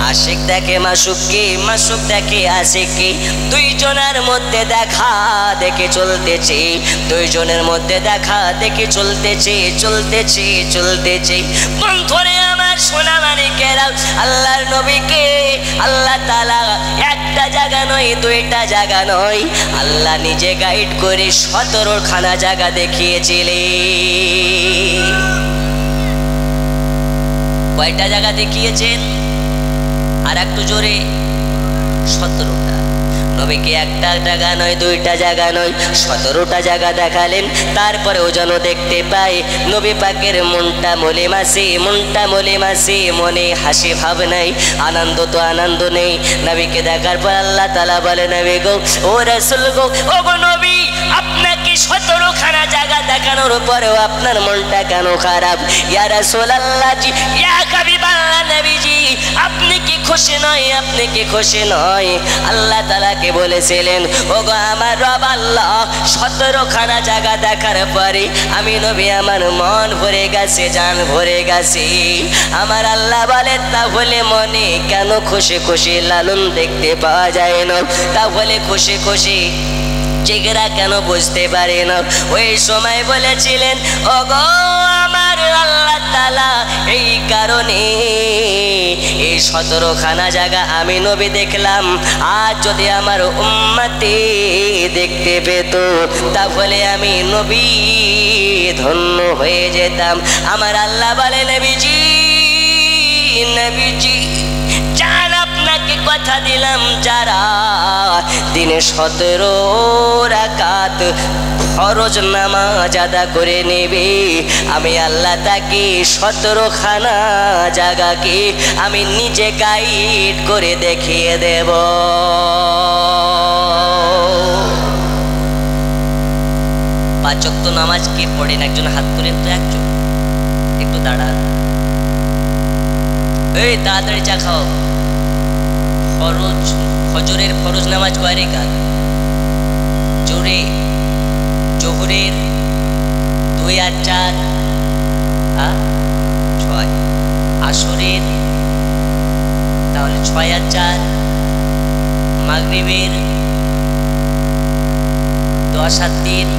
আশিক দেখে মাসুককে, মাসুক দেখে আশিককে। দুইজনের মধ্যে দেখা দেখে চলতেছে, দুইজনের মধ্যে দেখা দেখে চলতেছে, চলতেছে, চলতেছে। বন্ধুরে আমার সোনা মানিকেরা, আল্লাহর নবীকে আল্লাহ তাআলা একটা জায়গা নয়, দুইটা জায়গা নয়, আল্লাহ নিজে গাইড করে 17খানা জায়গা দেখিয়েছিলেন। কয়টা জায়গা দেখিয়েছেন? আর একটু জোরে। 17টা। নবীকে একটা জায়গা নয়, দুইটা জায়গা নয়, 17টা জায়গা দেখালেন। তারপরে ও যেন দেখতে পায় নবী পাকের মনটা মলে মাসে, মনটা মলে মাসে, মনে হাসি ভাব নাই, আনন্দ তো আনন্দ নেই। নবীকে দেখার পর আল্লাহ তাআলা বলে, নবী গো, ও রাসূল গো, ও গো নবী, আপনাকে 17খানা জায়গা দেখানোর পরেও আপনার মনটা কেন খারাপ? ইয়া রাসূলুল্লাহ জি, ইয়া হাবিবাল্লাহ নবীজি, আপনি কি খুশি নয়? আপনি কি খুশি নয়? আল্লাহ তাআলাকে বলেছিলেন, ও গো আমার রব আল্লাহ, 17খানা জায়গা দেখার পরে আমি নবী আমার মন ভরে গেছে, জান ভরে গেছে। আমার আল্লাহ বলে, তাহলে মনে কেন খুশি খুশি লালন দেখতে পাওয়া যায় না? তাহলে খুশি খুশি চেহারা কেন বুঝতে পারে না? ওই সময় বলেছিলেন, ও গো আমার আল্লাহ তাআলা, এই কারণে এই 17খানা জায়গা আমি নবী দেখলাম। আর যদি আমার উম্মতে দেখতে পেত, তাহলে আমি নবী ধন্য হয়ে যেতাম। আমার আল্লাহ বলে, নবীজি, নবীজি জান, আপনাকে কথা দিলাম, যারা দিনে 17 রাকাত ফরজ নামাজ আদা করে নেবে, আমি আল্লাহ তাকে 17খানা জায়গাকে আমি নিজে গাইড করে দেখিয়ে দেব। 5 ওয়াক্ত নামাজ কে পড়েন? একজন হাত তোলেন তো, একজন। একটু দাঁড়ান, এই তাড়াতাড়ি চা খাও। ফরজ, ফজরের ফরজ নামাজ কয় রাকাত? জোরে। জোহরের 2 আর 4 6। আসরের তাহলে 6 আর 4। মাগরিবের 10 আর 3।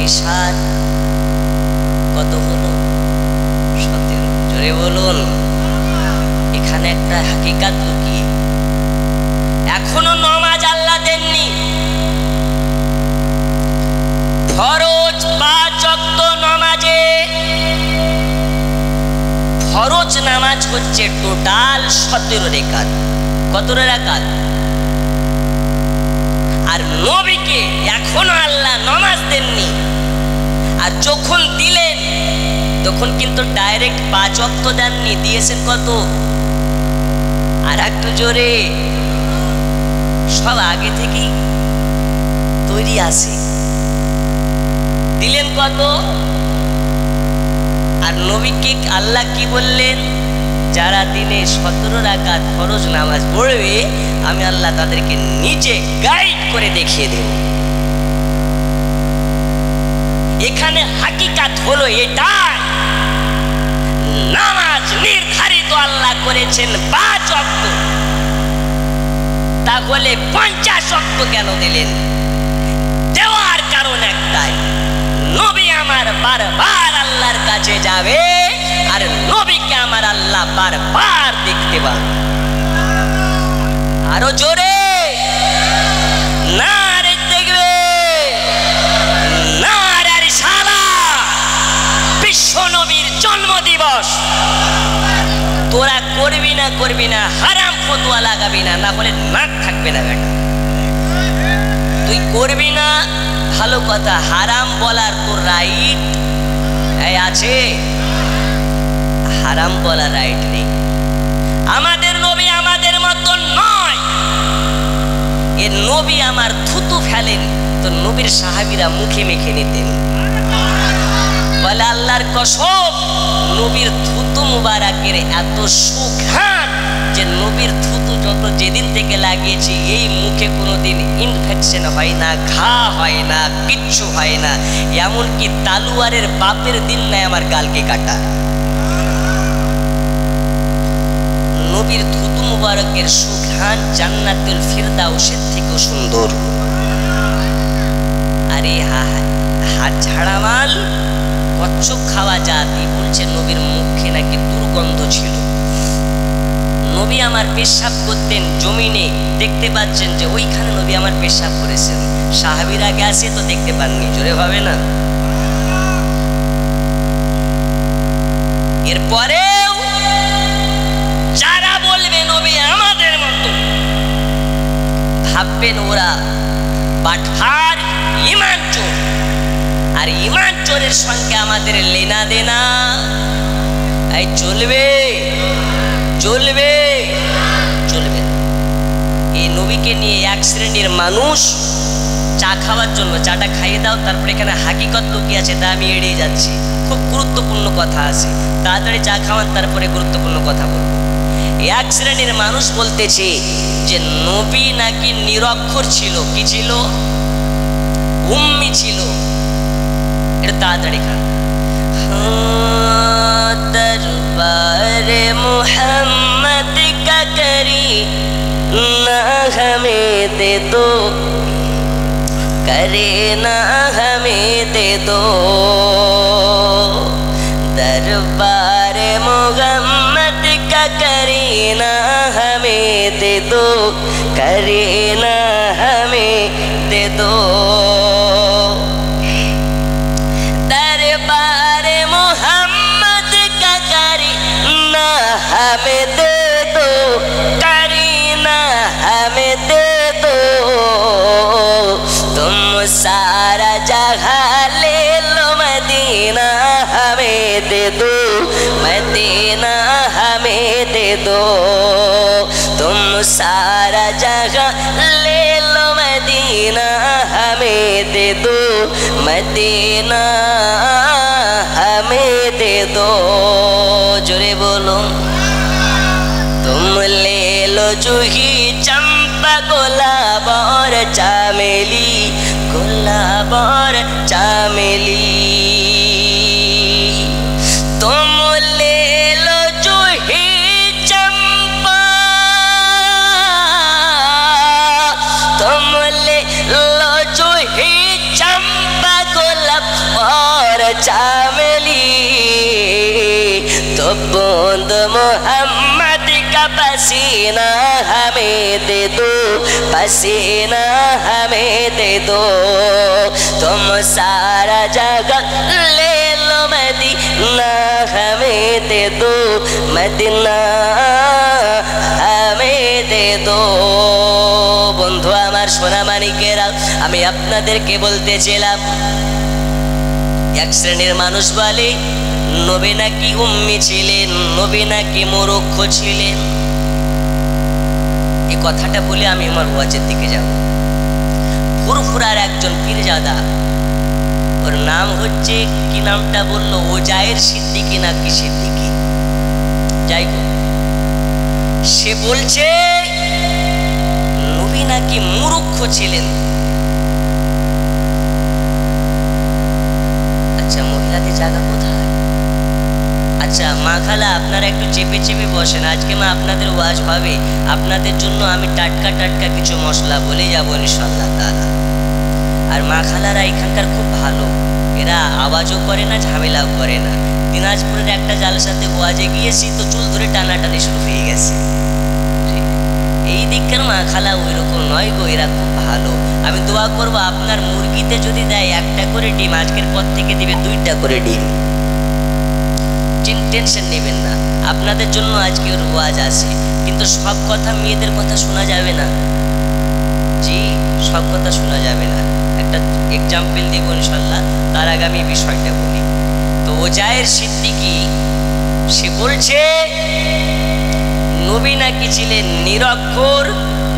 ইশার কত হলো? 17। জোরে বলুন। এখানে একটা হাকিকাত লুকিয়ে, এখনো নামাজ আল্লাহ দেননি। ফরজ 5 ওয়াক্ত নামাজে, ফরজ নামাজ হচ্ছে টোটাল 17 রাকাত। কত রাকাত? আর নবীকে এখনো আল্লাহ নামাজ দেননি। আর যখন দিলেন, তখন কিন্তু ডাইরেক্ট 5 ওয়াক্ত দেননি, দিয়েছেন কত? আর একটু জোরে। সব আগে থেকেই তৈরি আছে। দিলেন কত? আর নবীকে আল্লাহ কি বললেন? যারা দিনে 17 রাকাত ফরজ নামাজ পড়বে আমি আল্লাহ তাদেরকে নিজে গাইড করে দেখিয়ে দেব। এখানে হাকিকাত হলো এটাই, নামাজ নির্ধারিত আল্লাহ করেছেন 5 ওয়াক্ত, তাহলে 50 ওয়াক্ত কেন দিলেন? দেওয়ার কারণ একটাই, নবী আমার বারবার আল্লাহর কাছে যাবে আর নবীকে আমার আল্লাহ বারবার দেখতে পাবে। আরো জোরে নারে দেখবে, নারে রিসালাত, বিশ্ব নবীর জন্মদিবস। তোরা করবি না হারাম ফতোয়া লাগাবি না, না হলে নাক থাকবে না বেটা। তুই করবি না ভালো কথা, হারাম বলার তোর রাইট আছে? হারাম বলার রাইট নেই। আমাদের নবী আমাদের মতো নয়, এ নবী আমার থুতু ফেলেন তো নবীর সাহাবীরা মুখে মেখে নিতেন। বলে আল্লাহর কসম, নবীর থুতু মুবারকের এত সুঘ্রাণ যে নবীর থুতু যত যেদিন থেকে লাগিয়েছি এই মুখে কোনোদিন ইনফেকশন হয় না, ঘা হয় না, কিচ্ছু হয় না। এমনকি তালুয়ারের বাপের দিন নাই আমার গালকে কাটা। নবীর থুতু মুবারকের সুঘ্রাণ জান্নাতুল ফিরদাউসের থেকেও সুন্দর। আরে হাত ঝাড়া মাল, কচ্ছপ খাওয়া জাতি বলছে নবীর মুখে নাকি দুর্গন্ধ ছিল। নবী আমার পেশাব করতেন জমিনে, দেখতে পাচ্ছেন যে ওইখানে নবী আমার পেশাব করেছেন। সাহাবীরা গেছে তো দেখতে পাননি, জোরে হবে না? এরপরেও যারা বলবে নবী আমাদের মতো, ভাববেন ওরা বাটফার, ঈমান চোর। আর ঈমান চোরের সঙ্গে আমাদের লেনা দেনা এই চলবে চলবে চলবে। এই নবীকে নিয়ে এক শ্রেণীর মানুষ চা খাওয়ার জন্য, চাটা খাইয়ে দাও তারপরে এখানে হাকিকত লুকিয়ে আছে তা আমি এড়িয়ে যাচ্ছি, খুব গুরুত্বপূর্ণ কথা আছে, তাড়াতাড়ি চা খাওয়ান তারপরে গুরুত্বপূর্ণ কথা বলবো। এক শ্রেণীর মানুষ বলতেছে যে নবী নাকি নিরক্ষর ছিল। কি ছিল? উম্মি ছিল। এটা তাড়াতাড়ি খান। দরবারে মুহাম্মদ কা করি না হমে দে দো, करे ना हमें दे दो, दरबार मुहम्मद का करे ना हमें दे दो, करे ना हमें दे दो, दरबार मुहम्मद का करे ना हमें दे दो, करे ना हमें दे दो, तुम सारा जहां ले लो मदीना हमें दे दो, मदीना हमें दे दो, तुम सारा जहां ले लो मदीना हमें दे दो, मदीना हमें दे दो। जोरे बोलो। तुम ले लो जूही चंपा गुलाब और चामेली, गुलाब और चामेली, तुम ले लो जूही चंपा, तुम ले लो जूही चंपा गुलाब और चामेली, तो बूंद मोहम्मद का पसीना हमें दे दो, पसीना हमें दे दो, तुम सारा जगह ले लो मदीना हमें दे दो, मदीना हमें दे दो। বন্ধু আমার সোনা মানিকেরা, আমি আপনাদেরকে বলতেছিলাম এক শ্রেণীর মানুষ বলে নবী নাকি উম্মি ছিলেন, নবী নাকি মূর্খ ছিলেন। এই কথাটা বলে আমি আমার ওয়াজের দিকে যাব। ফুরফুরার একজন পীরজাদা ওর নাম হচ্ছে কি, নামটা বললো ওজায়ের সিদ্দিকী না কি সিদ্দিকী, যাই হোক। সে বলছে নবী নাকি মূর্খ ছিলেন। আচ্ছা, মহিলাদের জায়গা কোথায়? আচ্ছা মা খালা, আপনারা একটু চেপে চেপে বসেন। আজকে মা আপনাদের ওয়াজ হবে, আপনাদের জন্য আমি টাটকা টাটকা কিছু মশলা বলে যাবো ইনশাআল্লাহ তাআলা। আর মা খালারা এখানকার খুব ভালো, এরা আওয়াজও করে না, ঝামেলাও করে না। দিনাজপুরের একটা জালসাতে ওয়াজে গিয়েছি তো চুল ধরে টানাটানি শুরু হয়ে গেছে। এই দিককার মা খালা ওই রকম নয় গো, এরা খুব ভালো। আমি দোয়া করবো আপনার মুরগিতে যদি দেয় 1টা করে ডিম, আজকের পর থেকে দিবে 2টা করে ডিম। টেনশন নেবেন না, আপনাদের জন্য আজকে ওর ওয়াজ আছে। কিন্তু সব কথা, মেয়েদের কথা শোনা যাবে না জি, সব কথা শোনা যাবে না। একটা এক্সাম্পল দেব ইনশাল্লাহ, তার আগে আমি বিষয়টা বলি। তো ওজায়ের সিদ্দিকী সে বলছে নবী নাকি ছিলেন নিরক্ষর,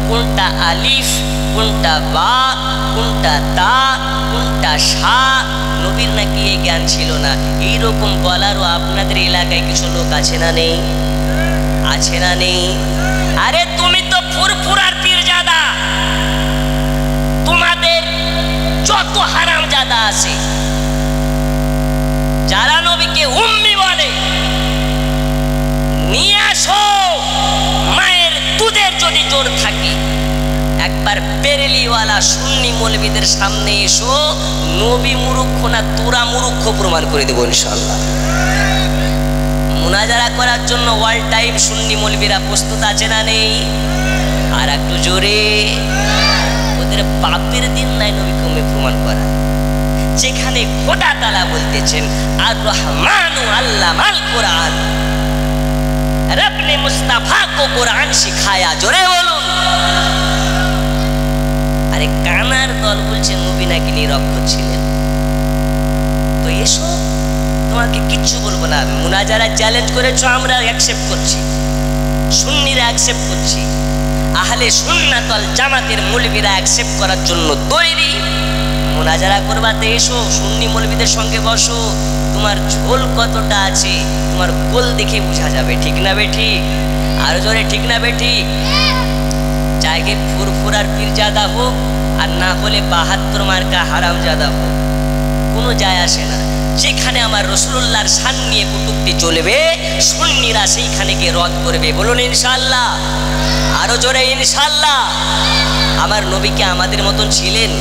কোনটা আলিফ, কোনটা বা, কোনটা তা, কোনটা সা, নবীর নাকি এই জ্ঞান ছিল না। এইরকম বলারও আপনাদের এলাকায় কিছু লোক আছে না নেই? আছে না নেই? আরে তুমি তো ফুরফুরার পীরজাদা, তোমাদের যত হারামজাদা আছে যারা নবীকে উম্মি বলে, নিয়ে আসো। মায়ের দুধের যদি জোর থাকে, একবার বেরেলিওয়ালা সুন্নি মৌলবীদের সামনে এসো, নবী মূর্খ না তোরা মূর্খ প্রমাণ করে দেবো ইনশাআল্লাহ। মুনাজারা করার জন্য অল টাইম সুন্নি মৌলবীরা প্রস্তুত আছে না নেই? আর একটু জোরে। ওদের বাপের দিন নাই নবীকে উম্মি প্রমাণ করা, যেখানে খোদা তাআলা বলতেছেন আর রহমানু আল্লামাল কুরআন, रब ने मुस्तफा को कुरान सिखाया। जोरे बोलুন। আরে কানার দল বলছে নবী নাকি নিরক্ষর ছিলেন। তো এসো, তোমাকে কিচ্ছু বলবো না। মুনাজারা চ্যালেঞ্জ করেছো, আমরা অ্যাকসেপ্ট করছি, সুন্নিরা অ্যাকসেপ্ট করছি, আহলে সুন্নাত ওয়াল জামাতের মৌলবীরা অ্যাকসেপ্ট করার জন্য তৈরি। মুনাজারা করবাতে এসো, সুন্নি মৌলবীদের সঙ্গে বসো, তোমার ঝোল কতটা আছে তোমার গোল দেখে বোঝা যাবে। ঠিক না বেঠি? আরো জোরে ঠিক না বেঠি? চাইগে ফুরফুরার পীরজাদা হোক আর না হলে 72 মার্কা হারামজাদা হোক, কোনো যায় আসে না। যেখানে আমার রাসূলুল্লাহর শান নিয়ে কটূক্তি চলবে, সুন্নিরা সেইখানে গিয়ে রদ করবে। বলুন ইনশাআল্লাহ, আরো জোরে ইনশাআল্লাহ। আমার নবীকে আমাদের মতন ছিলেন?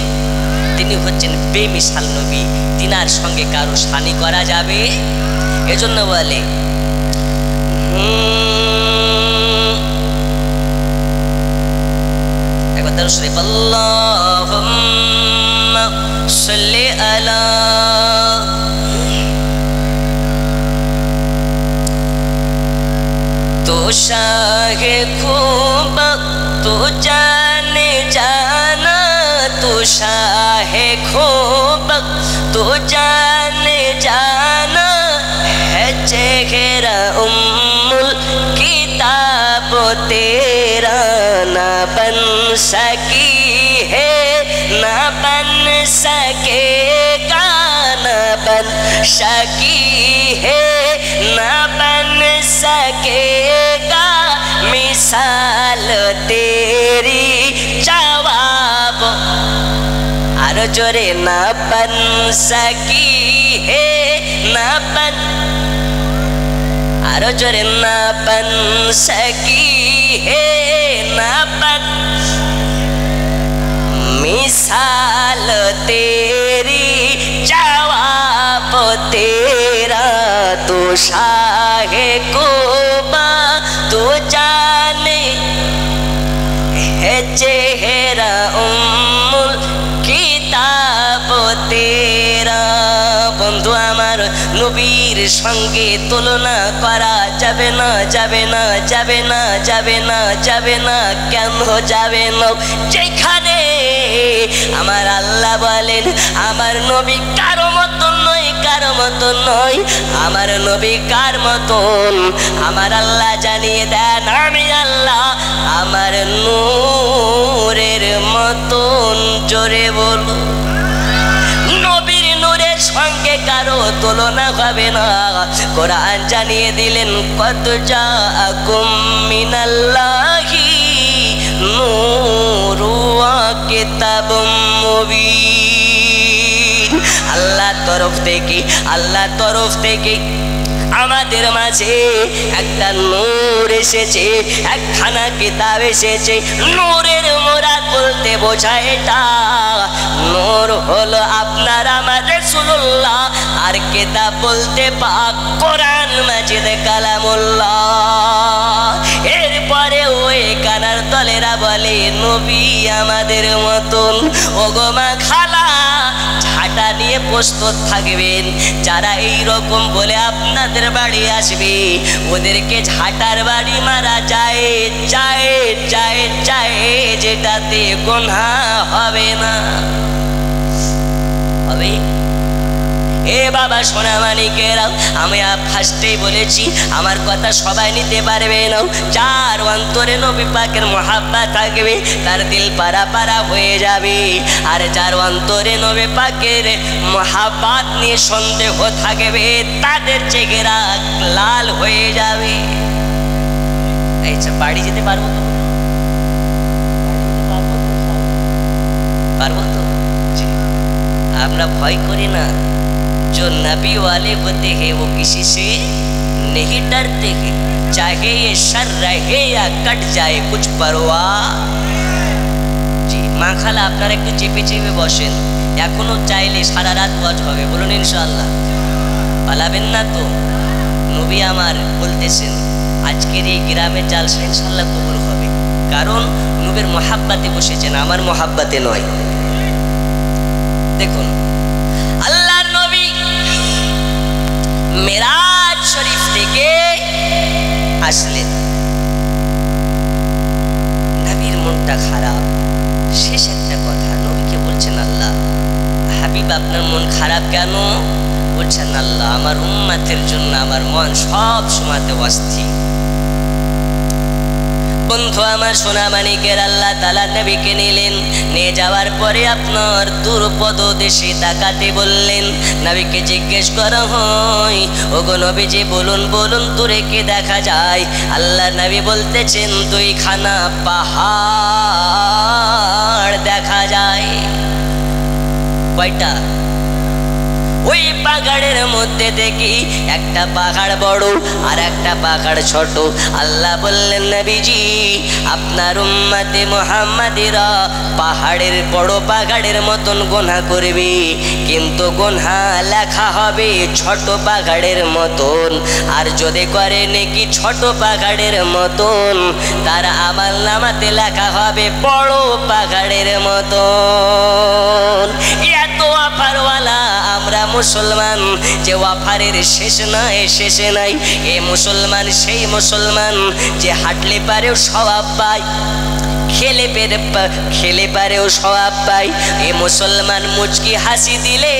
তিনি হচ্ছেন বেমিসাল নবী, তিনার সঙ্গে কারো শানি করা যাবে? এজন্য বলে একবার দরুদ শরীফ, আল্লাহুম্মা সাল্লি আলা তো শাহে খুব তো জানে জানা, तो शाहे खूब तो जाने जाना है चेहरा उम्मुल किताब तेरा, ना बन सकी है ना बन सकेगा, ना बन सकी है ना बन सकेगा, मिसाल तेरी जवाब। आरो जोरे ना बन सकी है ना बन, आरो जोरे ना बन सकी है ना बन, मिसाल तेरी जवाब तेरा, तो शाहे कुबा तो जाने है चेहरा उम्मुल किताब तेरा। বন্ধু আমার, নবীর সঙ্গে তুলনা করা যাবে না, যাবে না, যাবে না, যাবে না, যাবে না। কেন যাবে না? যেখানে আমার আল্লাহ বলেন আমার নবী কারো মতন নয়, কারো মতন নয়। আমার নবী কার মতন? আমার আল্লাহ জানিয়ে দেন আমি আল্লাহ আমার নূরের মতন। জোরে বলো, নবীর নূরের সঙ্গে কারো তুলনা হবে না। কোরআন জানিয়ে দিলেন কত জাআকুম মিনাল্লাহি নূরু ওয়া কিতাবুম মুবিন। আল্লাহর তরফ থেকে আমাদের মাঝে একটা নূর এসেছে, একখানা কিতাব এসেছে। নূরের মুরাদ বলতে বোঝায় এটা, নূর হলো আপনার আমার রাসূলুল্লাহ, আর কিতাব বলতে পাক কোরআন মাজিদ কালামুল্লাহ। এরপরে ওই কানার দলেরা বলে নবী আমাদের মতন। ওগো মা খালা, ঝাঁটা নিয়ে প্রস্তুত থাকবেন। যারা এই রকম বলে আপনাদের বাড়ি আসবে, ওদেরকে ঝাঁটার বাড়ি মারা যায়, যেটাতে গুনাহ হবে না। হবে? এ বাবা সোনা মানিকেরাও, আমি ফার্স্টেই বলেছি আমার কথা সবাই নিতে পারবে না। যার অন্তরে নবী পাকের মহাব্বত থাকবে তার দিল পারা পারা হয়ে যাবে, আর যার অন্তরে নবী পাকের মহাব্বত নিয়ে সন্দেহ থাকবে তাদের চেহারা লাল হয়ে যাবে। আচ্ছা, বাড়ি যেতে পারবো তো? পারবো তো? আমরা ভয় করি না। जो नबी वाले होते हैं वो किसी से नहीं डरते हैं, चाहे ये शर रहे या कट जाए कुछ परवाह। জি মা খালা, আপনারা একটু চেপে চেপে বসেন, এখনো চাইলে সারা রাত ওয়াজ হবে। বলুন ইনশাআল্লাহ, পালাবেন না তো? নবী আমার বলতেছেন আজকের এই গ্রামের জালসা ইনশাআল্লাহ কবুল হবে, কারণ নবীর মহাব্বতে বসেছেন, আমার মহাব্বতে নয়। দেখুন, আল্লাহর নবী মেরাজ শরীফ থেকে আসলেন। নবীর মনটা খারাপ। শেষ একটা কথা নবীকে বলছেন, আল্লাহ হাবিব আপনার মন খারাপ কেন? বলছেন, আল্লাহ আমার উম্মতের জন্য আমার মন সব সময়তে অস্থির। বন্ধু আমার সোনা মানিকের, আল্লাহ তাআলা নবীকে নিলেন, নিয়ে যাওয়ার পরে আপনার দুর্পদ দেশে তাকাতে বললেন। নবীকে জিজ্ঞেস করা হয়, ওগো নবীজি বলুন বলুন দূরে কে দেখা যায়? আল্লাহ নবী বলতেছেন দুইখানা পাহাড় দেখা যায়। কয়টা? ওই পাহাড়ের মধ্যে দেখি একটা পাহাড় বড় আর একটা পাহাড় ছোট। আল্লাহ বললেন নবীজি আপনার উম্মতে মুহাম্মাদিরা পাহাড়ের বড় পাহাড়ের মতন গুনাহ করবে, কিন্তু গুনাহ লেখা হবে ছোট পাহাড়ের মতন। আর যদি করে নেকি ছোট পাহাড়ের মতন, তার আমল নামাতে লেখা হবে বড় পাহাড়ের মতন। এত অফারওয়ালা আমরা মুসলমান, যে অফারের শেষে নাই। এ মুসলমান সেই মুসলমান যে হাঁটলে পারেও সওয়াব পায়, খেলে পারেও সওয়াব পায়। এ মুসলমান মুচকি হাসি দিলে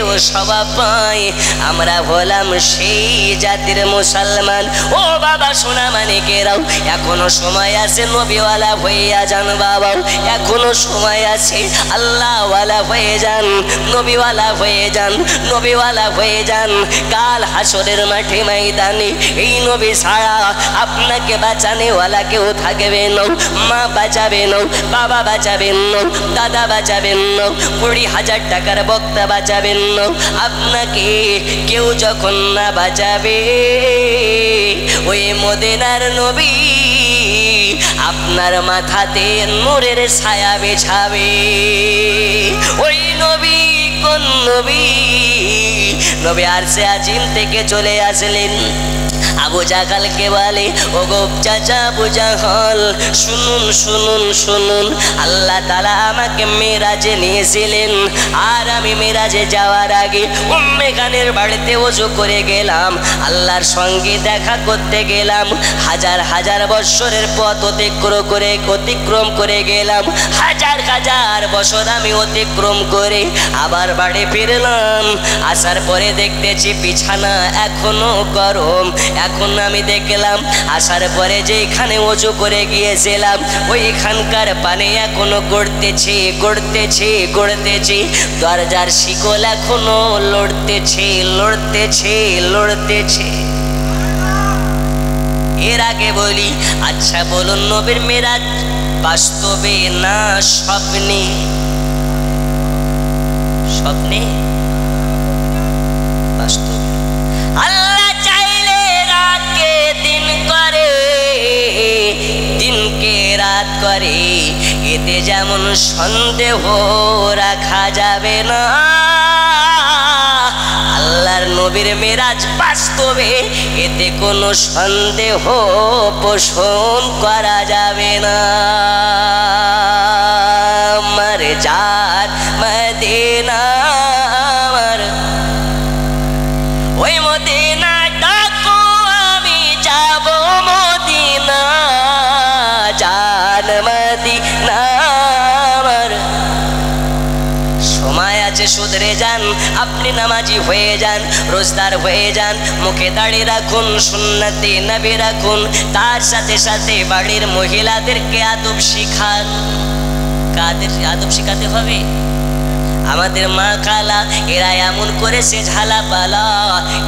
ও সওয়াব পায়। আমরা হলাম সেই জাতির মুসলমান। ও বাবা সোনা মানিকেরাও, এখনো সময় আছে নবীওয়ালা হইয়া যান বাবা, এখনো সময় আছে। আল্লাহওয়ালা হয়ে যান, নবীওয়ালা হয়ে যান, নবীওয়ালা হয়ে যান। কাল হাসরের মাঠে ময়দানে এই নবী ছাড়া আপনাকে বাঁচানেওয়ালা কেউ থাকবে না। মা বাঁচাবেন, বাবা বাঁচাবেন, দাদা বাঁচাবেন, 20,000 টাকার বক্তা বাঁচাবেন, আপনাকে কেউ যখন না বাঁচাবে, ওই মদিনার নবী আপনার মাথাতে নূরের ছায়া বিছাবে। ওই নবী কোন নবী? নবী আরশে আজিম থেকে চলে আসলেন। আবু জাহালকে বলে, ওগো চাচা আবু জাহাল, শুনুন শুনুন শুনুন, আল্লাহ তাআলা আমাকে মেরাজে নিয়েছিলেন, আর আমি মেরাজে যাওয়ার আগে উম্মে খানের বাড়িতে ওযু করে গেলাম, আল্লাহর সঙ্গে দেখা করতে গেলাম। হাজার হাজার বছরের পথ অতিক্রম করে গেলাম। হাজার হাজার বছর আমি অতিক্রম করে আবার বাড়ি ফিরলাম। আসার পরে দেখতেছি বিছানা এখনো গরম, এখন আমি দেখলাম আসার পরে যেখানে ওযু করে গিয়েছিলাম ওইখানকার পানি এখনো গড়তেছে গড়তেছে গড়তেছে, দরজার শিকল এখনো লড়তেছে লড়তেছে লড়তেছে। এর আগে বলি, আচ্ছা বলুন নবীর মেরাজ বাস্তবে না স্বপ্নে? স্বপ্নে, বাস্তবে। আল্লাহ চাইলে রাতকে দিন করে, দিনকে রাত করে, এতে যেমন সন্দেহ রাখা যাবে না। আল্লাহর নবীর মেরাজ বাস্তবে, এতে কোনো সন্দেহ পোষণ করা যাবে না। আমার জান মদিনা, আমার ওই মদিনা ডাকো আমি যাব মদিনা, জান মদিনা আমার। সময় আছে শুধরে যান, আপনি নামাজি হয়ে যান, রোজদার হয়ে যান, মুখে দাড়ি রাখুন, সুন্নতে নবী রাখুন, তার সাথে সাথে বাড়ির মহিলাদেরকে আদব শিখান। কাদের আদব শিখাতে হবে? আমাদের মা খালা এরা এমন করেছে ঝালাপালা,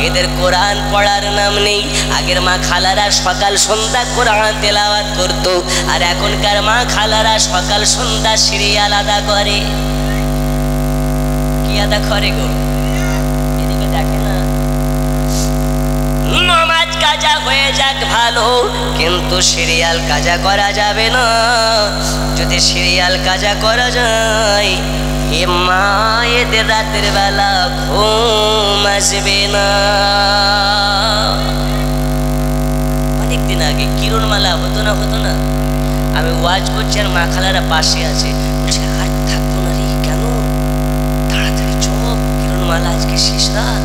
এদের কোরআন পড়ার নাম নেই। আগের মা খালারা সকাল সন্ধ্যা কোরআন তেলাওয়াত করতো, আর এখনকার মা খালারা সকাল সন্ধ্যা সিরিয়াল আদা করে। কি আদা করে গো? এদিকে দেখে না। নামাজ কাজা হয়ে যাক ভালো, কিন্তু সিরিয়াল কাজা করা যাবে না। যদি সিরিয়াল কাজা করা যায়, এ মা এদের রাতের বেলা ঘুম আসবে না। অনেকদিন আগে কিরণমালা হতো না, হতো না, আমি ওয়াজ করছি আর মা খালারা পাশে আছে, বলছে আর থাকবো না রে, কেন? তাড়াতাড়ি চপ, কিরণমালা আজকে শেষ রাত।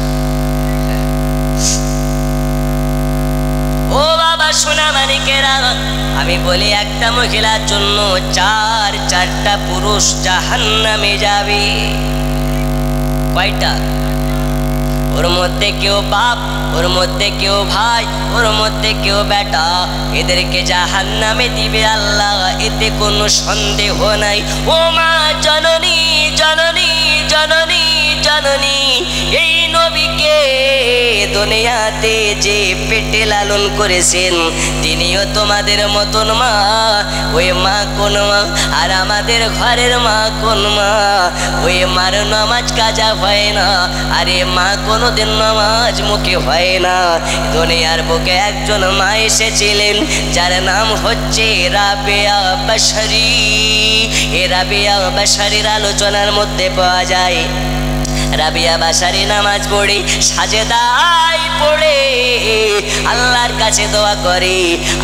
ও বাবা সোনা মানিকেরা, আমি বলি একটা মহিলার জন্য চারটা পুরুষ জাহান্নামে যাবে। কয়টা? ওর মধ্যে কেউ বাপ, ওর মধ্যে কেউ ভাই, ওর মধ্যে কেউ বেটা, এদেরকে জাহান্নামে দিবে আল্লাহ, এতে কোনো সন্দেহ নাই। ও মা জননী জননী জননী জননী, এই নবীকে দুনিয়াতে যে পেটে লালন করেছেন তিনিও তোমাদের মতন মা। ওই মা কোন মা? আর আমাদের ঘরের মা কোন মা? ওই মার নামাজ কাজা হয় না, আরে মা কোনোদিন নামাজ মুখে হয় না। দুনিয়ার বুকে একজন মা এসেছিলেন যার নাম হচ্ছে রাবেয়া বাশারি। এ রাবেয়া বাশারির আলোচনার মধ্যে পাওয়া যায়, রাবিয়া বাশারি নামাজ পড়ে সাজেদায় পড়ে আল্লাহর কাছে দোয়া করে,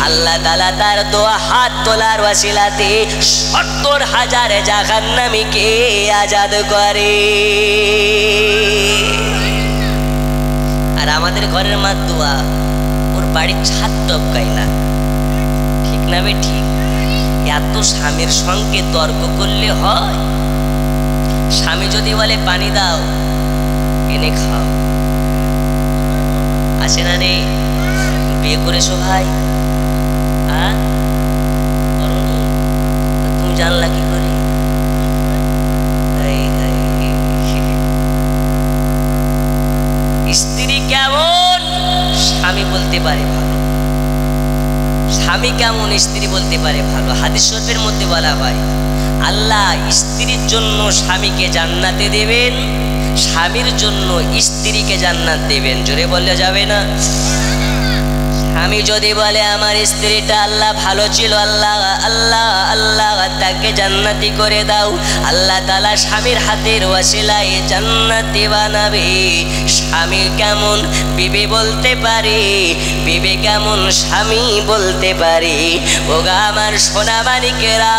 আল্লাহ তাআলা তার দোয়া হাত তোলার ওয়াসিলাতে ৭০,০০০ জাহান্নামীকে আজাদ করে। আর আমাদের ঘরের মা দোয়া, ওর বাড়ির ছাদ টপকায় না। ঠিক না বে ঠিক? এত স্বামীর সঙ্গে তর্ক করলে হয়? স্বামী যদি বলে পানি দাও, এনে খাও, আসে না রে? বিয়ে করেছো ভাই? তুমি জানলা কি করে? স্ত্রী কেমন স্বামী বলতে পারে ভালো, স্বামী কেমন স্ত্রী বলতে পারে ভালো। হাদিস শরীফের মধ্যে বলা হয় আল্লাহ স্ত্রীর জন্য স্বামীকে জান্নাতে দেবেন, স্বামীর জন্য স্ত্রীকে জান্নাত দেবেন। জোরে বললে যাবে না? স্বামী যদি বলে আমার স্ত্রীটা আল্লাহ ভালো ছিল, আল্লাহ আল্লাহ আল্লাহ তাকে জান্নাতি করে দাও, আল্লাহ তাআলা স্বামীর হাতের ওয়াসিলায় জান্নাতি বানাবে। স্বামী কেমন বিবি বলতে পারে, বিবি কেমন স্বামী বলতে পারে। ওগা আমার সোনা মানিকেরা,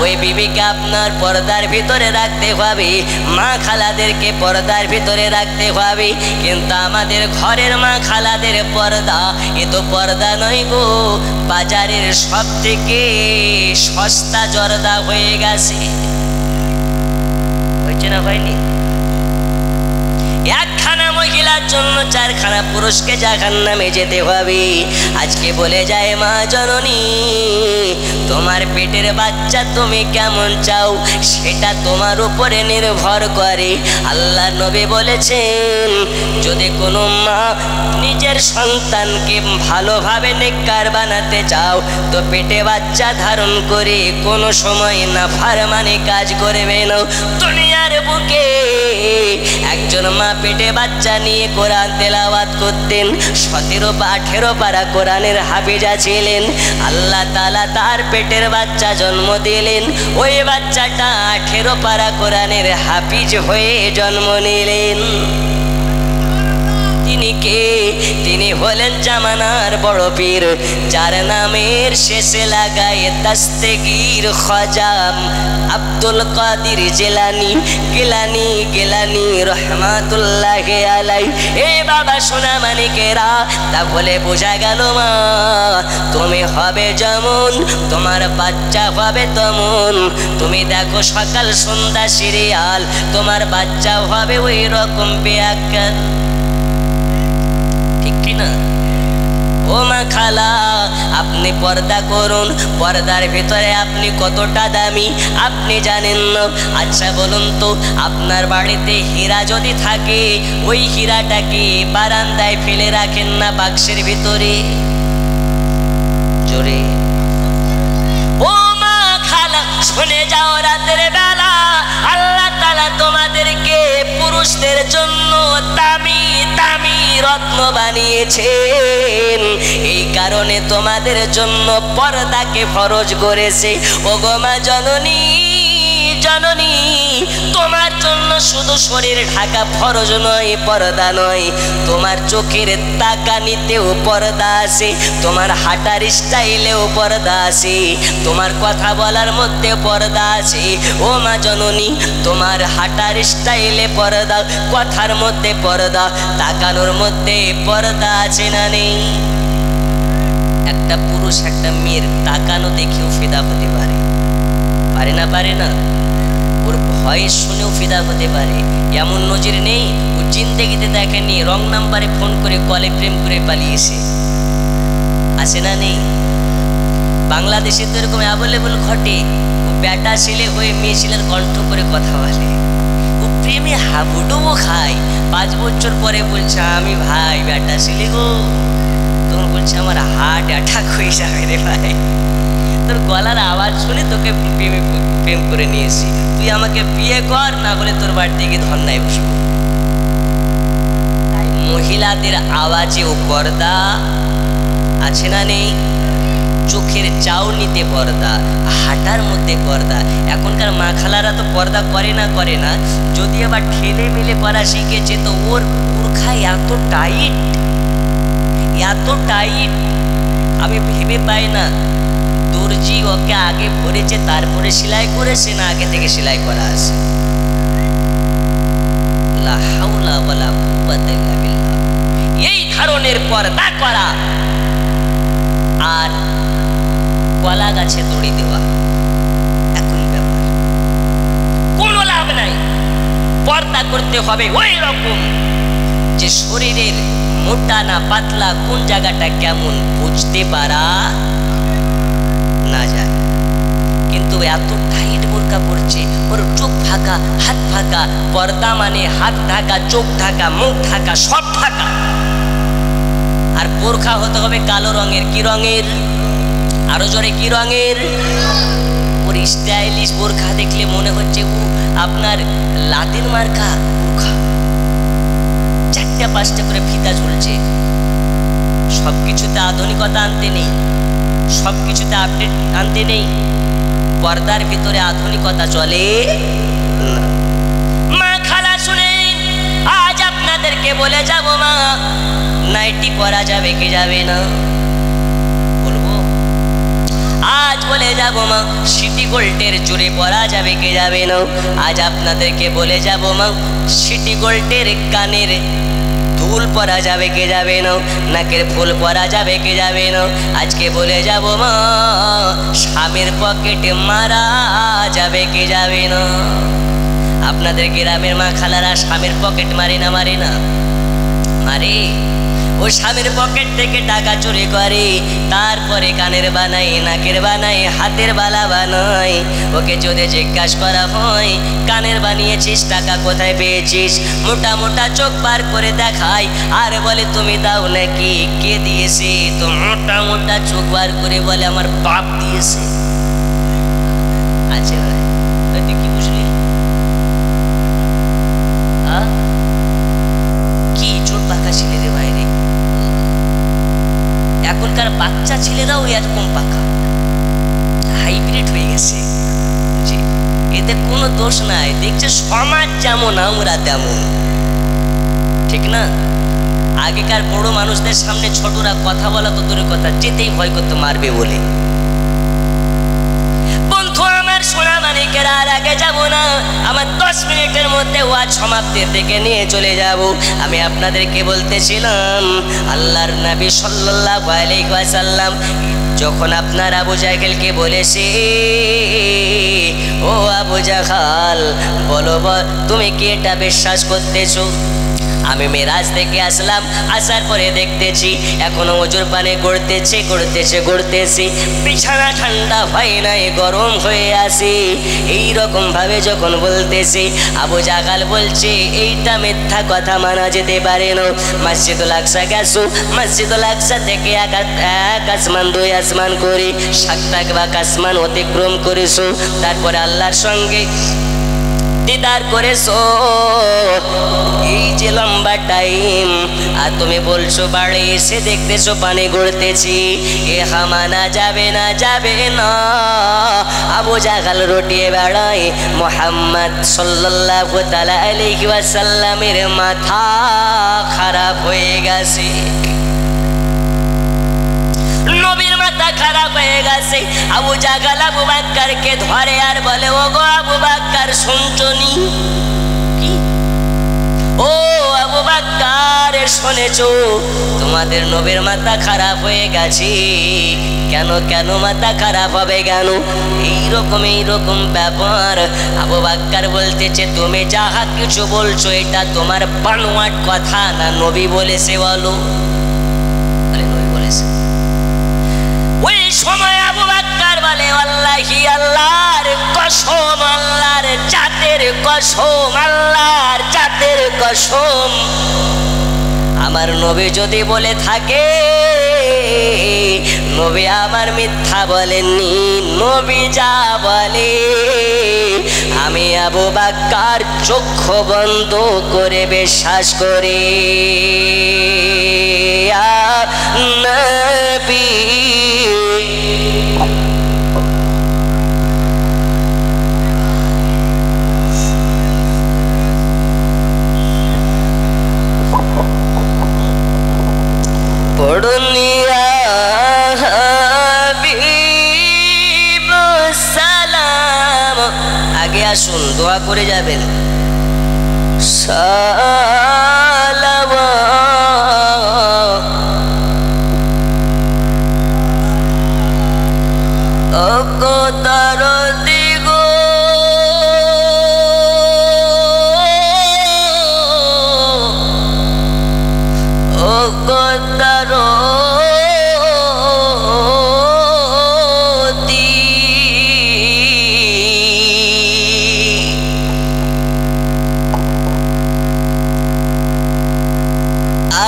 ওই বিবিকে আপনার পর্দার ভিতরে রাখতে হবে, মা খালাদেরকে পর্দার ভিতরে রাখতে হবে। কিন্তু আমাদের ঘরের মা খালাদের পর্দা, এ তো পর্দা নয় গো, বাজারের সব থেকে সস্তা জর্দা হয়ে গেছে। হয়েছে না হয়নি? একখানা মহিলা করার জন্য 4খানা পুরুষকে জাহান্নামে যেতে হবে। আজকে বলে যায় মা জননী, তোমার পেটের বাচ্চা তুমি কেমন চাও সেটা তোমার উপরে নির্ভর করে। আল্লাহ নবী বলেছেন, যদি কোনো মা নিজের সন্তানকে ভালোভাবে নেককার বানাতে চাও তো পেটে বাচ্চা ধারণ করে কোনো সময় নাফরমানি কাজ করবে না। দুনিয়ার বুকে একজন মা পেটে বাচ্চা নিয়ে কোরআন তেলাওয়াত করতেন, 17 বা 18 পারা কোরআনের হাফেজা ছিলেন। আল্লাহ তাআলা তার পেটের বাচ্চা জন্ম দিলেন, ওই বাচ্চাটা 18 পারা কোরআনের হাফিজ হয়ে জন্ম নিলেন। তিনি কে? তিনি হলেন জামানার বড় পীর, যার নামের শেষে লাগায় তাস্তেগীর খাজা আব্দুল কাদির জিলানী গিলানী গিলানী রহমাতুল্লাহি আলাইহি। এ বাবা সোনা মানিকেরা, তাহলে বোঝা গেল মা তুমি হবে যেমন তোমার বাচ্চা হবে তেমন। তুমি দেখো সকাল সন্ধ্যা সিরিয়াল, তোমার বাচ্চাও হবে ওই রকম বেয়াক্কাল, ঠিক কিনা? ও মা খালা, আপনি পর্দা করুন, পর্দার ভিতরে আপনি কতটা দামি আপনি জানেন না। আচ্ছা বলুন তো, আপনার বাড়িতে হীরা যদি থাকে, ওই হীরাটাকে বারান্দায় ফেলে রাখেন না বাক্সের ভিতরে? জোরে ও মা খালা শুনে যাও, রাতের বেলা আল্লাহ তাআলা তোমাদেরকে পুরুষদের জন্য দামি দামি রত্ন বানিয়েছেন। এই কারণে তোমাদের জন্য পর্দাকে ফরজ করেছে। ও গো মা জননী, জননী তোমার জন্য শুধু শরীর ঢাকা ফরজ নয়, পর্দা নয়, তোমার চোখের তাকানিতেও পর্দা আছে, তোমার হাঁটার স্টাইলেও পর্দা আছে, তোমার কথা বলার মধ্যে পর্দা আছে। ও মা জননী, তোমার হাঁটার স্টাইলে পর্দা, কথার মধ্যে পর্দা, তাকানোর মধ্যে পর্দা আছে না নেই? একটা পুরুষ একটা মেয়ের তাকানো দেখেও ফিদা হতে পারে, পারে না? পারে না? ওর ভয়েস শুনেও ফিদা হতে পারে, এমন নজির নেই? ও জিন্দেগিতে দেখেনি, রং নাম্বারে ফোন করে কলে প্রেম করে পালিয়েছে, আছে না নেই? বাংলাদেশে তো এরকম অ্যাভেলেবল ঘটে। ও বেটা ছেলে হয়ে মেয়ে ছেলের কণ্ঠ করে কথা বলে, ও প্রেমে হাবুডুবু খায়। 5 বছর পরে বলছে, আমি ভাই বেটা ছেলে গো, তখন বলছে আমার হার্ট অ্যাটাক হয়ে যাবে রে ভাই, তোর গলার আওয়াজ শুনে তোকে প্রেম করে নিয়েছি, তুই আমাকে বিয়ে কর, না হলে তোর বাড়িতে গিয়ে ধর্নায় বসবো। তাই মহিলাদের আওয়াজেও পর্দা আছে না নেই? চোখের চাউনিতে পর্দা, হাঁটার মধ্যে পর্দা। এখনকার মা খালারা তো পর্দা করে না, করে না, যদি আবার ঠেলে মেলে করা শিখেছে তো ওর বোরখা এত টাইট, এত টাইট, আমি ভেবে পাই না দর্জি ওকে আগে ভরেছে তারপরে সেলাই করেছে না আগে থেকে সেলাই করা আছে। লা হাওলা ওয়ালা কুওয়াতা ইল্লা বিল্লাহ। এই ধরনের পর্দা করা আর কলা গাছে দড়ি দেওয়া একই ব্যাপার, কোনো লাভ নাই। পর্দা করতে হবে ওই রকম যে শরীরের মোটা না পাতলা, কোন জায়গাটা কেমন বুঝতে পারা না যায়। কিন্তু এত টাইট বোরকা পড়ছে, ওর চোখ ঢাকা, হাত ঢাকা। পর্দা মানে হাত ঢাকা, চোখ ঢাকা, মুখ ঢাকা, সব ঢাকা। আর বোরখা হতে হবে কালো রঙের। কি রঙের? আরো জোরে, কি রঙের? ওর স্টাইলিশ বোরখা দেখলে মনে হচ্ছে ও আপনার লাতিন মার্কা বোরখা, 4টা 5টা করে ফিতা ঝুলছে। সবকিছুতে আধুনিকতা আনতে নেই, সবকিছুতে আপডেট আনতে নেই। পর্দার ভিতরে আধুনিকতা চলে না। মা খালা শুনেন, আজ আপনাদেরকে বলে যাব মা, নাইটি পরা যাবে কি যাবে না বলবো? আজ বলে যাব মা, সিটি গোল্ডের চুড়ি পরা যাবে কি যাবে না? আজ আপনাদেরকে বলে যাব মা, সিটি গোল্ডের কানের দুল পরা যাবে কি যাবে না? নাকের ফুল পরা যাবে কি যাবে না? আজকে বলে যাব মা, স্বামীর পকেটে মারা যাবে কি যাবে না? আপনাদের গ্রামের মা খালারা স্বামীর পকেট মারে না, মারে না? আরে ও স্বামীর পকেট থেকে টাকা চুরি করে, তারপরে কানের বানায়, নাকের বানায়, হাতের বালা বানায়। ওকে যদি জিজ্ঞাসা করা হয় কানের বানিয়েছিস, টাকা কোথায় পেয়েছিস, মোটা মোটা চোখ পার করে দেখায় আর বলে তুমি দাও নাকি, কে দিয়েছে? তো মোটা মোটা চোখ বার করে বলে আমার বাপ দিয়েছে। আচ্ছা তুই কি বুঝলি? কি চোট পাকা ছেলে রে বাইরে, এখনকার বাচ্চা ছেলেরাও এরকম পাকা, হাইব্রিড হয়ে গেছে। এতে কোনো দোষ নাই, দেখছে সমাজ যেমন আমরা তেমন, ঠিক না? আগেকার বড় মানুষদের সামনে ছোটরা কথা বলা তো দূরের কথা, যেতেই ভয় করতে মারবে বলে। বন্ধু আমার সোনা মানিকেরা, আর আগে যাব না, আমার 10 মিনিটের মধ্যে ওয়াজ সমাপ্তির দিকে নিয়ে চলে যাব। আমি আপনাদেরকে বলতেছিলাম আল্লাহর নবী সাল্লাল্লাহু আলাইহি ওয়াসাল্লাম যখন আপনার আবু জাহেলকে বলেছে, ও আবু জাহাল বলো তুমি কি এটা বিশ্বাস করতেছো? আমি মেরাজ থেকে আসলাম, আসার পরে দেখতেছি এখনো ওজুর পানে গড়তেছি, বিছানা ঠান্ডা হয় নাই, গরম হয়ে আসি। এইরকম ভাবে যখন বলতেছি, আবু জাহাল বলছে এইটা মিথ্যা কথা, মানা যেতে পারে না। মসজিদুল আকসা গেছো, মসজিদুল আকসা থেকে এক আসমান 2 আসমান করে 7 আসমান অতিক্রম করেছো, তারপরে আল্লাহর সঙ্গে দিদার করেছো, এই যে লম্বা টাইম, আর তুমি বলছো বাড়ি এসে দেখতেছো পানি গড়তেছি, এ মানা যাবে না, যাবে না। আবু জাহাল রটিয়ে বেড়ায়, মুহাম্মদ সাল্লাল্লাহু তাআলা আলাইহি ওয়াসাল্লামের মাথা খারাপ হয়ে গেছে, নবীর মাথা খারাপ হয়ে গেছে। আবু জাহাল আবু বকরকে ধরে আর বলে, ও গো আবু বকর শুনছনি কি? ও আবু বকর শুনেছো তোমাদের নবীর মাথা খারাপ হয়ে গেছে? কেন কেন মাথা খারাপ হবে কেন? এইরকম ব্যাপার। আবু বকর বলতেছে তুমি যাহা কিছু বলছো এটা তোমার বানোয়াট কথা না নবী বলেছে বলো? নবী বলেছে। ওই সময় আবু বকর বলে আল্লাহি আল্লাহর কসম, আল্লাহর জাতের কসম, আল্লাহর জাতের কসম, আমার নবী যদি বলে থাকে, নবী আমার মিথ্যা বলেননি, নবী যা বলে আমি আবু বকর চক্ষু বন্ধ করে বিশ্বাস করি। নবী পড়নিয়া হাবিব সালাম, আগে আসুন দোয়া করে যাবেন। সালাম ও গো দরদি গো, ও গো দরদি,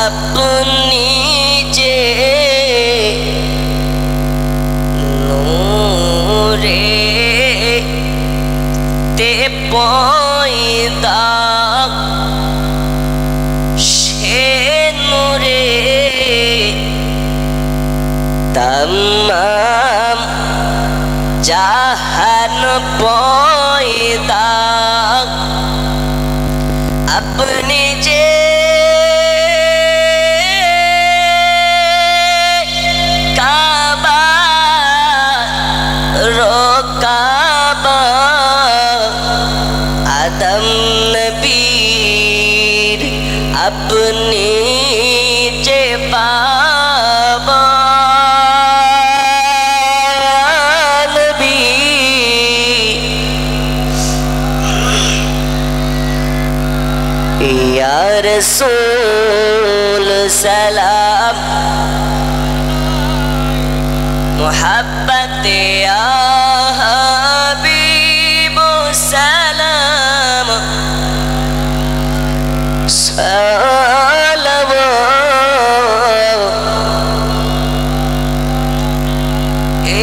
আপনি যে নূরে তে পয়দা, সে নূরে तमाम जहान पैदा अपने जे काबा रो काबा आदम नबीर अपने जे बाबा या रसूल सलाम मोहब्बते या हबीब सलाम सलाम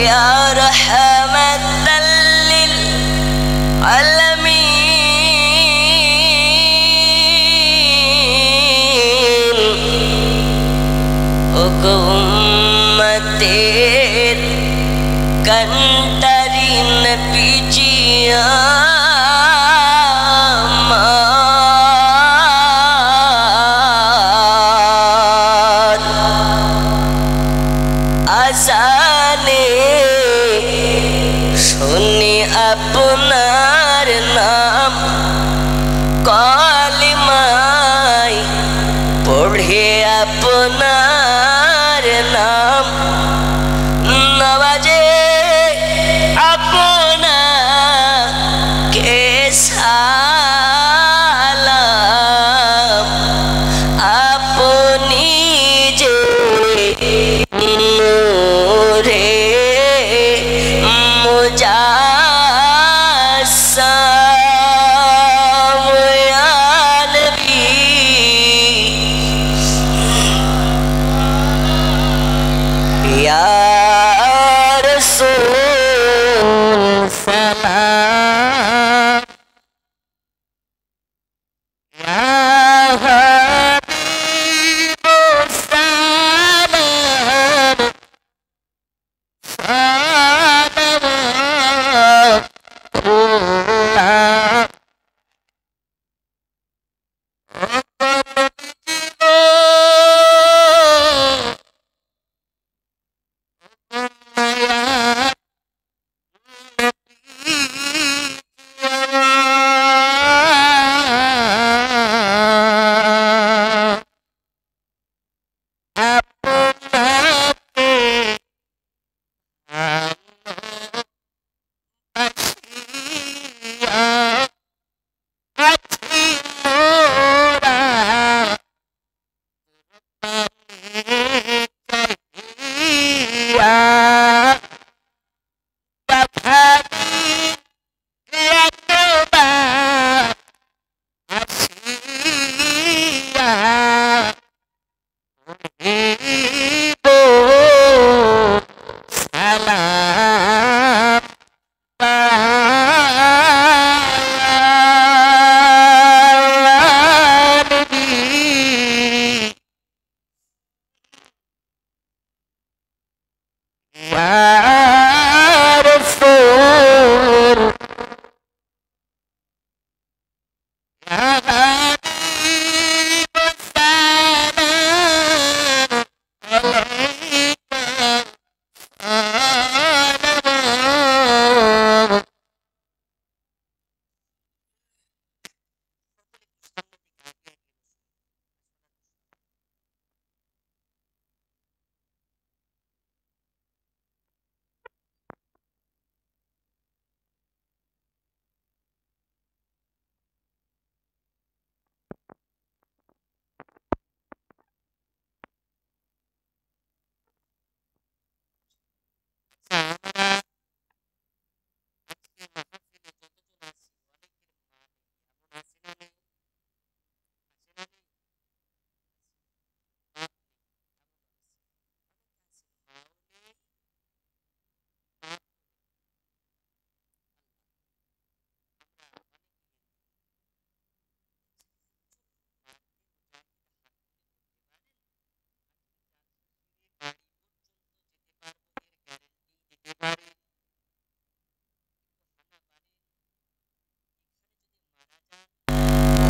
या रहमतल लिल आलमीन उम्मतेर कंटरीन पिजिया আজানে শুনি আপনার নাম কলিমায় পড়ে আপনার নাম নওয়াজে আপনাকে সালাম আপনি যে নূরে মুজাসসাম ইয়া নবী ইয়া রাসূল সালাম ইয়া হাবিব সালাম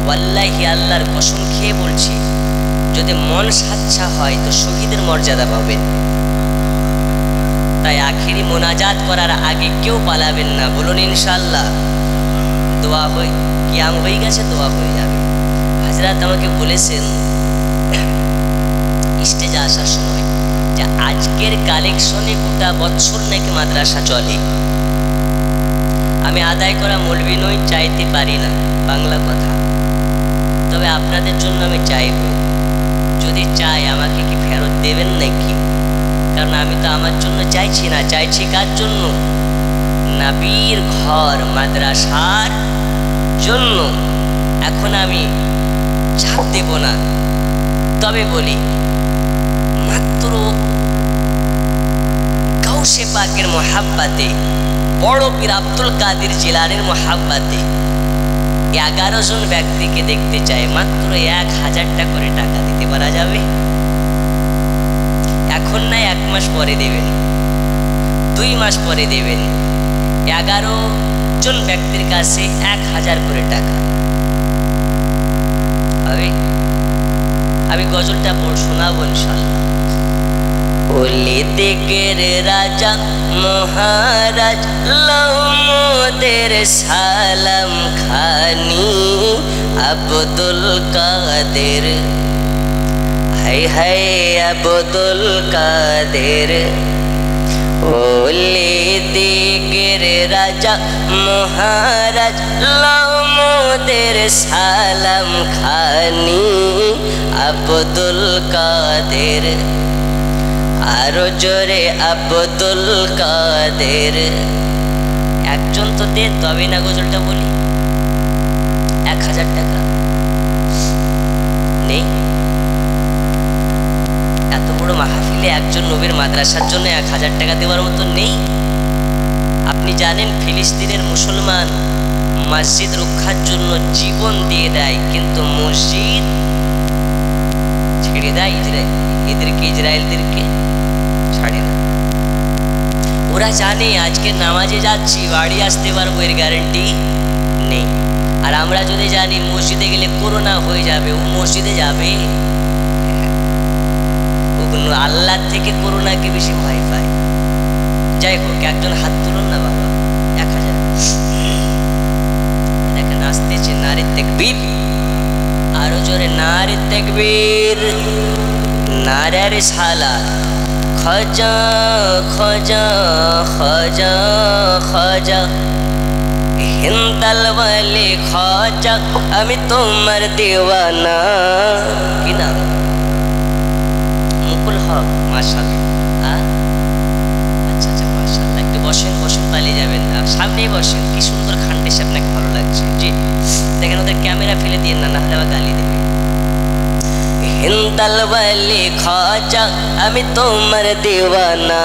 ওয়াল্লাহি আল্লাহর কসম খেয়ে বলছি, যদি মন সাচ্ছা হয় তো শহীদের মর্যাদা পাবেন। তাই আখেরি মোনাজাত করার আগে কেউ পালাবেন না, বলুন ইনশাআল্লাহ। দোয়া হয়ে কিয়াম হয়ে গেছে, দোয়া হয়ে যাবে। হাজরাত আমাকে বলেছেন স্টেজে আসার সময় যে আজকের কালেকশনে গোটা বছর নাকি মাদ্রাসা চলে। আমি আদায় করা মৌলবি নই, চাইতে পারি না, বাংলা কথা। তবে আপনাদের জন্য আমি চাইব যদি চাই আমাকে কি ফেরত দেবেন নাকি? কারণ আমি তো আমার জন্য চাইছি না, চাইছি কার জন্য? নবীর ঘর মাদ্রাসার জন্য। এখন আমি চাপ দেব না, তবে বলি মাত্র গাউসে পাকের মোহাব্বতে, বড় পীর আব্দুল কাদের জিলানীর মোহাব্বতে 11 জন ব্যক্তিকে দেখতে চাই, মাত্র 1000 করে টাকা দিতে পারা যাবে? এখন না 1 মাস পরে দেবেন, 2 মাস পরে দেবেন। 11 জন ব্যক্তির কাছে 1000 করে টাকা হবে। আমি গজলটা শোনাবো ইনশাআল্লাহ। ওলি দিকের রাজা মহারাজ লৌমদের সালাম খানি আব্দুল কাদের, হাই হাই আব্দুল কাদের। ওলি দিকের রাজা মহারাজ লৌমদের সালাম খানি আব্দুল কাদের, আরো জোরে আব্দুল কাদের। একজন তো দেন, তবে না গজলটা বলি। 1000 টাকা নেই? এত বড় মাহফিলে একজন নবীর মাদ্রাসার জন্য 1000 টাকা দেওয়ার মতো নেই? আপনি জানেন ফিলিস্তিনের মুসলমান মসজিদ রক্ষার জন্য জীবন দিয়ে দেয়, কিন্তু মসজিদ ছেড়ে দেয় ইসরায়েলদেরকে ছাড়ে না। ওরা জানে আজকে নামাজে যাচ্ছি, বাড়ি আসতে পারবো, এর গ্যারান্টি নেই। আর আমরা যদি জানি মসজিদে গেলে করোনা হয়ে যাবে, ও মসজিদে যাবে? আল্লাহ থেকে করোনাকে বেশি ভয় পায়। যাই হোক, একজন হাত তুলুন না বাবা। 1000 দেখেন আসতেছে। নারে তাকবীর, আরো জোরে নারে তাকবীর, নারে রিসালাত। খাজা খাজা খাজা খাজা হিন্দাল ওয়ালি খাজা, আমি তোমার দিওয়ানা। কি নাম? মুকুল হক। মাশাআল্লাহ। আচ্ছা আচ্ছা, মাশাআল্লাহ। একটু বসেন, বসেন, পালিয়ে যাবেন না, সামনেই বসেন। কি সুন্দর খান্ডেসে আপনাকে ভালো লাগছে। জি দেখেন, ওদের ক্যামেরা ফেলে দিয়ে না, নাহলে আবার গালি দেবে। হিন্দাল ওয়ালি খাজা, আমি তোমার দিওয়ানা,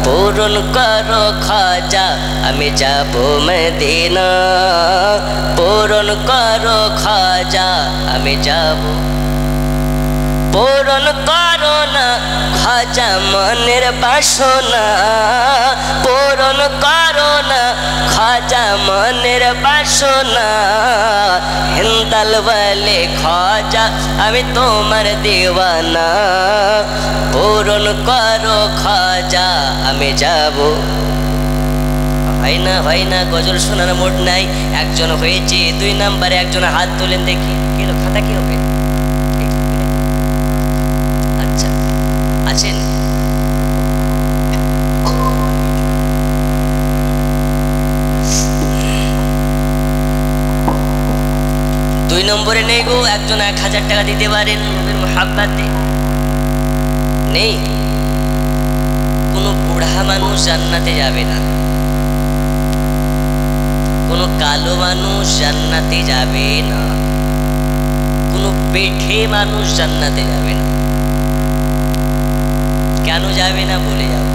পূরণ করো খাজা, আমি যাব মদিনা। পূরণ করো খাজা, আমি যাব। পূরণ করো না খাজা মনের বাসনা, পূরণ করো না খাজা মনের বাসনা। হিন্দাল ওয়ালি খাজা, আমি তোমার দিওয়ানা, পূরণ করো খাজা, আমি যাব। হয় না, হয় না, গজল শোনার মোড নাই। একজন হয়েছে, 2 নম্বরে একজন হাত তোলেন দেখি। কি খাতা কি হবে? আচ্ছা আছেন? দুই নম্বরে নেই গো। একজন 1000 টাকা দিতে পারেন নবীর মুহাব্বতে? নেই। কোনো বুড়া মানুষ জান্নাতে যাবে না, কোনো কালো মানুষ জান্নাতে যাবে না, কোনো পেটে মানুষ জান্নাতে যাবে না। কেন যাবে না বলে যাব।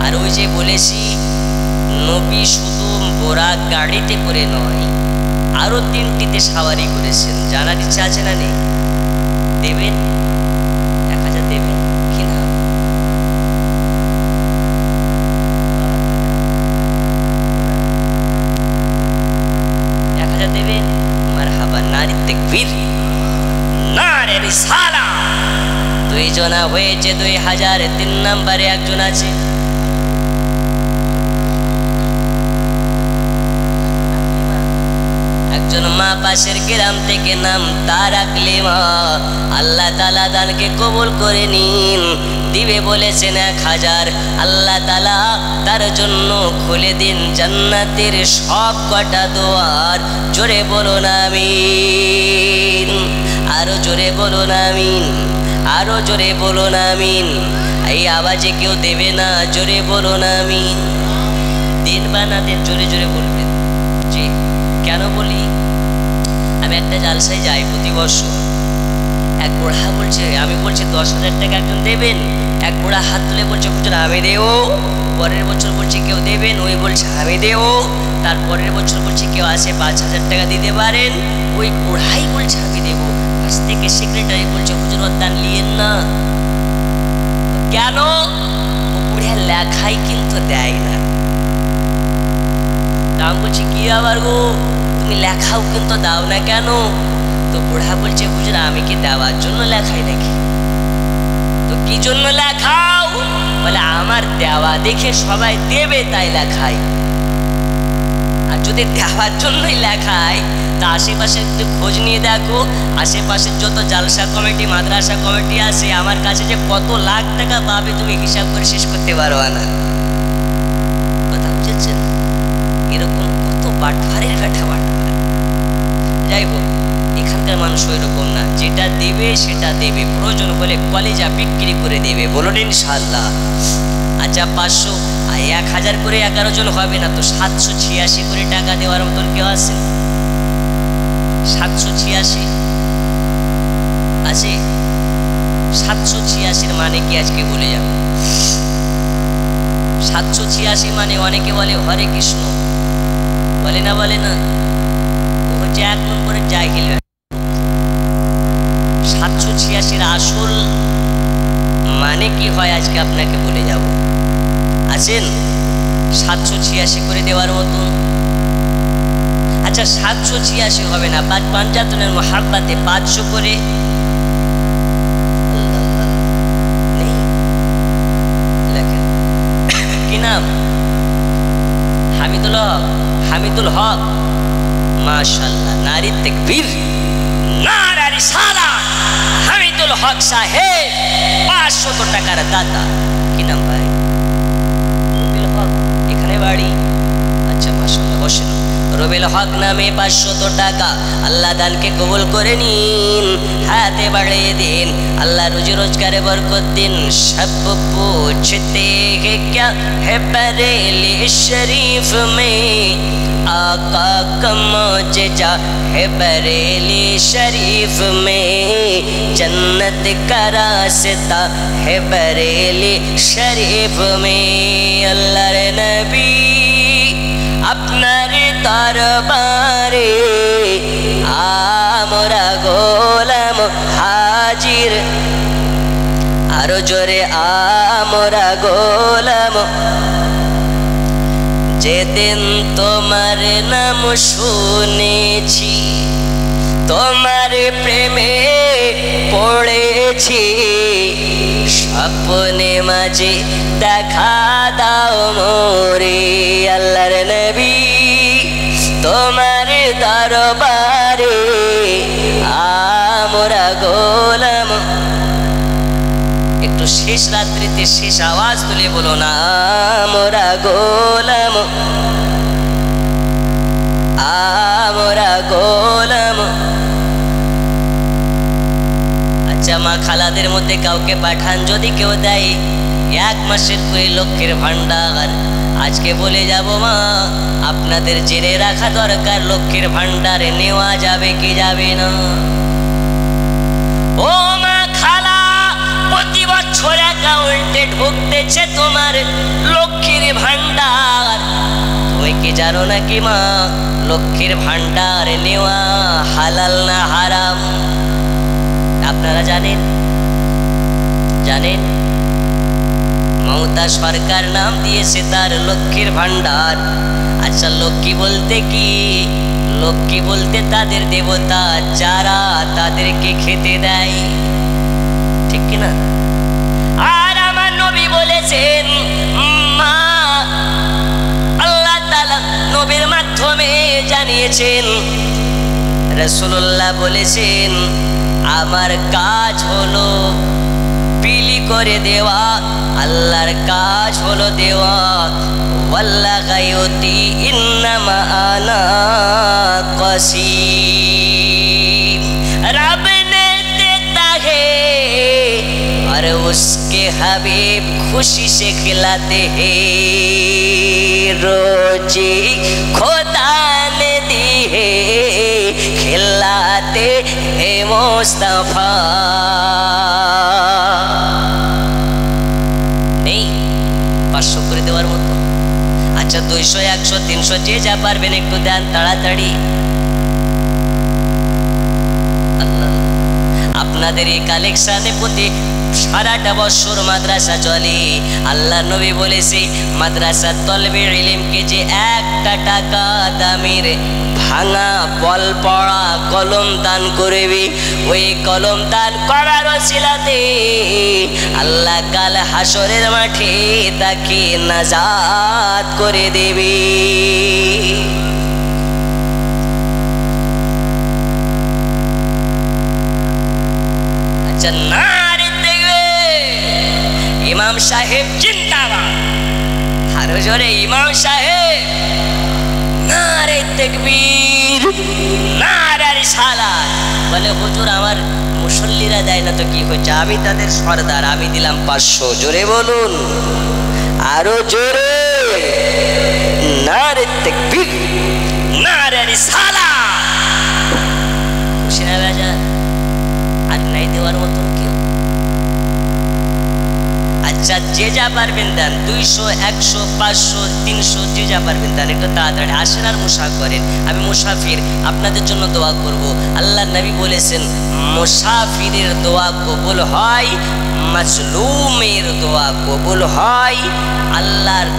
আর ওই যে বলেছি, নবী শুধু বোরাক গাড়িতে করে নয়, আরো 3টিতে সাওয়ারি করেছেন। জানার ইচ্ছা আছে না নেই? দেবেন? 1000 দেবেন কি না? দেবেন? মারহাবা। নারে তাকবীর, নারে রিসালাত। 2 জনা হয়েছে 2000। 3 নম্বরে একজন আছে। একজন মা পাশের গ্রাম থেকে, নাম তার আকলিমা। আল্লাহ তাআলা দানকে কবুল করে নিন। দিবে বলেছেন 1000। আল্লাহ তাআলা তার জন্য খুলে দিন জান্নাতের সব কটা দুয়ার। জোরে বলুন আমিন। আরো জোরে বলুন আমিন, আরো জোরে বলুন আমিন। এই আওয়াজে কেউ দেবে না, জোরে বলুন আমিন। দিন বা না দিন জোরে জোরে বলবেন। জি, কেন বলি, আমি একটা জালসায় যাই প্রতি বছর। এক বুড়া বলছে, আমি বলছি 10,000 টাকা একজন দেবেন। এক বুড়া হাত তুলে বলছে হুজুর আমি দেবো। পরের বছর বলছে কেউ দেবেন, ওই বলছে আমি দেবো। তারপরের বছর বলছে কেউ আসে 5,000 টাকা দিতে পারেন, ওই বুড়াই বলছে আমি দেবো। পাশ থেকে সেক্রেটারি বলছে হুজুর দান লিয়েন না। কেন? ও বুড়া লেখাই কিন্তু দেয় না। আমি বলছি কি আবার গো, তুমি লেখাও কিন্তু দাও না কেন? তো বুড়া বলছে হুজুর আমি কি দেওয়ার জন্য লেখাই নাকি? তো কি জন্য লেখাও? বলে আমার দেওয়া দেখে সবাই দেবে তাই লেখাই। আর যদি দেওয়ার জন্যই লেখায় তা আশেপাশে একটু খোঁজ নিয়ে দেখো, আশেপাশের যত জালসা কমিটি মাদ্রাসা কমিটি আছে আমার কাছে যে কত লাখ টাকা পাবে তুমি হিসাব করে শেষ করতে পারবা না। কথা বুঝেছেন? এরকম কত বাটফারের ব্যাটা বাটফার। যাই হোক, এখানকার মানুষ ওই রকম না, যেটা দেবে সেটা দেবে, প্রয়োজন হলে কলেজা বিক্রি করে দেবে। বলুন ইনশাআল্লাহ। আচ্ছা 500 আর 1000 করে 11 জন হবে না তো 786 করে টাকা দেওয়ার মতন কেউ আছে? 786 আছে? 786 মানে কি আজকে বলে যাব। 786 মানে অনেকে বলে হরে কৃষ্ণ, বলে না বলে না, ও হচ্ছে 1 নম্বরের জাহিল। 786 আসল মানে কি হয় আজকে আপনাকে বলে যাব। আছেন 786 করে দেওয়ার মতো? আচ্ছা 786 হবে না, পাঞ্জাতনের মোহাব্বতে 500 করে নেই লেখেন। কি নাম? হামিদুল হক। হামিদুল হক, মাশাআল্লাহ, নারী তাকবীর, নারা রিসালাত। হামিদুল হক সাহেব 500 টাকার দাতা। কি নাম ভাই? রবিউল হক, এখানে বাড়ি? আচ্ছা মাশাআল্লাহ, বসেন। রবিউল হক নামে 500 টাকা। আল্লাহ দানকে কবুল করে নিন, হাতে বাড়িয়ে দিন, আল্লাহ রুজি রোজগারে বরকত দিন। সব पूछते हैं क्या है बरेली शरीफ में, आका का मौजज़ा है बरेली शरीफ में, जन्नत का रास्ता है बरेली शरीफ में। अल्लाह रे नबी আপনার দরবারে আমরা গোলাম হাজির, আরো জোরে আমরা গোলাম। যেদিন তোমার নাম শুনেছি, তোমার প্রেমে পড়েছি, স্বপ্নে মাঝে দেখা দাও মোরে। আল্লাহর নবী তোমার দরবারে আমরা গোলাম। একটু শেষ রাত্রিতে শেষ আওয়াজ তুলে বলো না, আমরা গোলাম, আমরা গোলাম। আচ্ছা মা খালাদের মধ্যে কাউকে পাঠান, যদি কেউ দেয় 1 মাসের করে লক্ষ্যের ভান্ডার। আজকে বলে যাব মা, আপনাদের জেনে রাখা দরকার লক্ষ্যের ভান্ডারে নেওয়া যাবে কি যাবে না। ও মা খালা, প্রতি বছর অ্যাকাউন্টে ঢুকতেছে তোমার লক্ষ্মীর ভান্ডার। তুমি কি জানো নাকি মা, লক্ষ্মীর ভান্ডার নেওয়া হালাল না হারাম? আপনারা জানেন? জানেন? মমতা সরকার নাম দিয়েছে তার লক্ষ্মীর ভান্ডার। আচ্ছা লক্ষ্মী বলতে কি? লক্ষ্মী বলতে তাদের দেবতা যারা তাদেরকে খেতে দেয়, ঠিক কিনা? আর আমার নবী বলেছেন, মা আল্লাহ তাআলা নবীর মাধ্যমে জানিয়েছেন, রাসূলুল্লাহ বলেছেন আমার কাজ হলো বিলি করে দেওয়া, আল্লাহর কাজ হলো দেওয়া। ওয়াল্লাহি ইউতি ইন্নামা আনা কাসীম। রব ने हबीब खुशी से खिलाते हैं, रोजी खुदा ने दी है खिलाते हैं मुस्तफा। নেই 500 করে দেওয়ার মতো? আচ্ছা 200 100 300 যে যা পারবেন একটু দেন তাড়াতাড়ি। আল্লাহ, আপনাদের এই কালেকশনে প্রতি সারাটা বছর মাদ্রাসা চলে। আল্লাহ নবী বলেছে মাদ্রাসা তলবে ইলমকে যে একটা টাকা দামের ভাঙা বল পড়া কলম দান করবে, ওই কলম দান করার ওসিলাতে আল্লাহ কাল হাসরের মাঠে তাকে নাজাত করে দেবে। আচ্ছা নারে দেখবে ইমাম সাহেব জিন্দাবাদ, আরো জোরে ইমাম সাহেব নারে তাকবীর নারে রিসালাত। বলে হুজুর আমার মুসল্লিরা দেয় না তো কি হচ্ছে, আমি তাদের সরদার, আমি দিলাম 500। জোরে বলুন, আরো জোরে নারে তাকবীর নারে রিসালাত। খুশি না বাজার? আর নাই দেওয়ার মতন কেউ? আচ্ছা যে যা পারবেন দেন, 200 100 500 300 যে যা পারবেন দেন, একটু তাড়াতাড়ি আসেন আর মুসা করেন। আমি মুসাফির, আপনাদের জন্য দোয়া করব। আল্লাহ নবী বলেছেন মুসাফিরের দোয়া কবুল হয়, মাজলুমের দোয়া কবুল হয়, আল্লাহর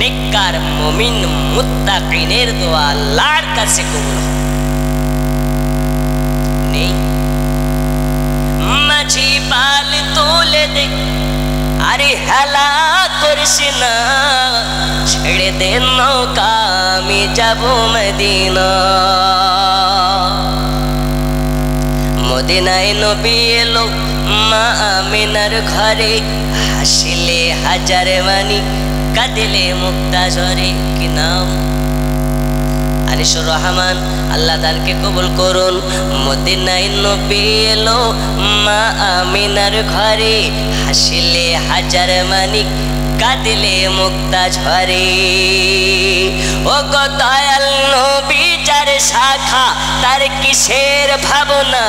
নেককার মুমিন মুত্তাকিনের দোয়া আল্লাহর কাছে কবুল হয়। নেই? মাঝি পাল তোলে দে, আরে হেলা করিস না, ছেড়ে দে নৌকা আমি যাব মদিনা। মদিনায় নবী এলো মা আমিনার ঘরে, হাসিলে হাজার মানি কাঁদিলে মুক্তা ঝরে। কি নাম? আনিসুর রহমান, আল্লাহ দানকে কবুল করুন। মদিনায় নবী এলো মা আমিনার ঘরে, হাসিলে হাজার মানিক কাঁদিলে মুক্তা ঝরে। ও গো দয়াল নবী যার শাখা তার কিসের ভাবনা,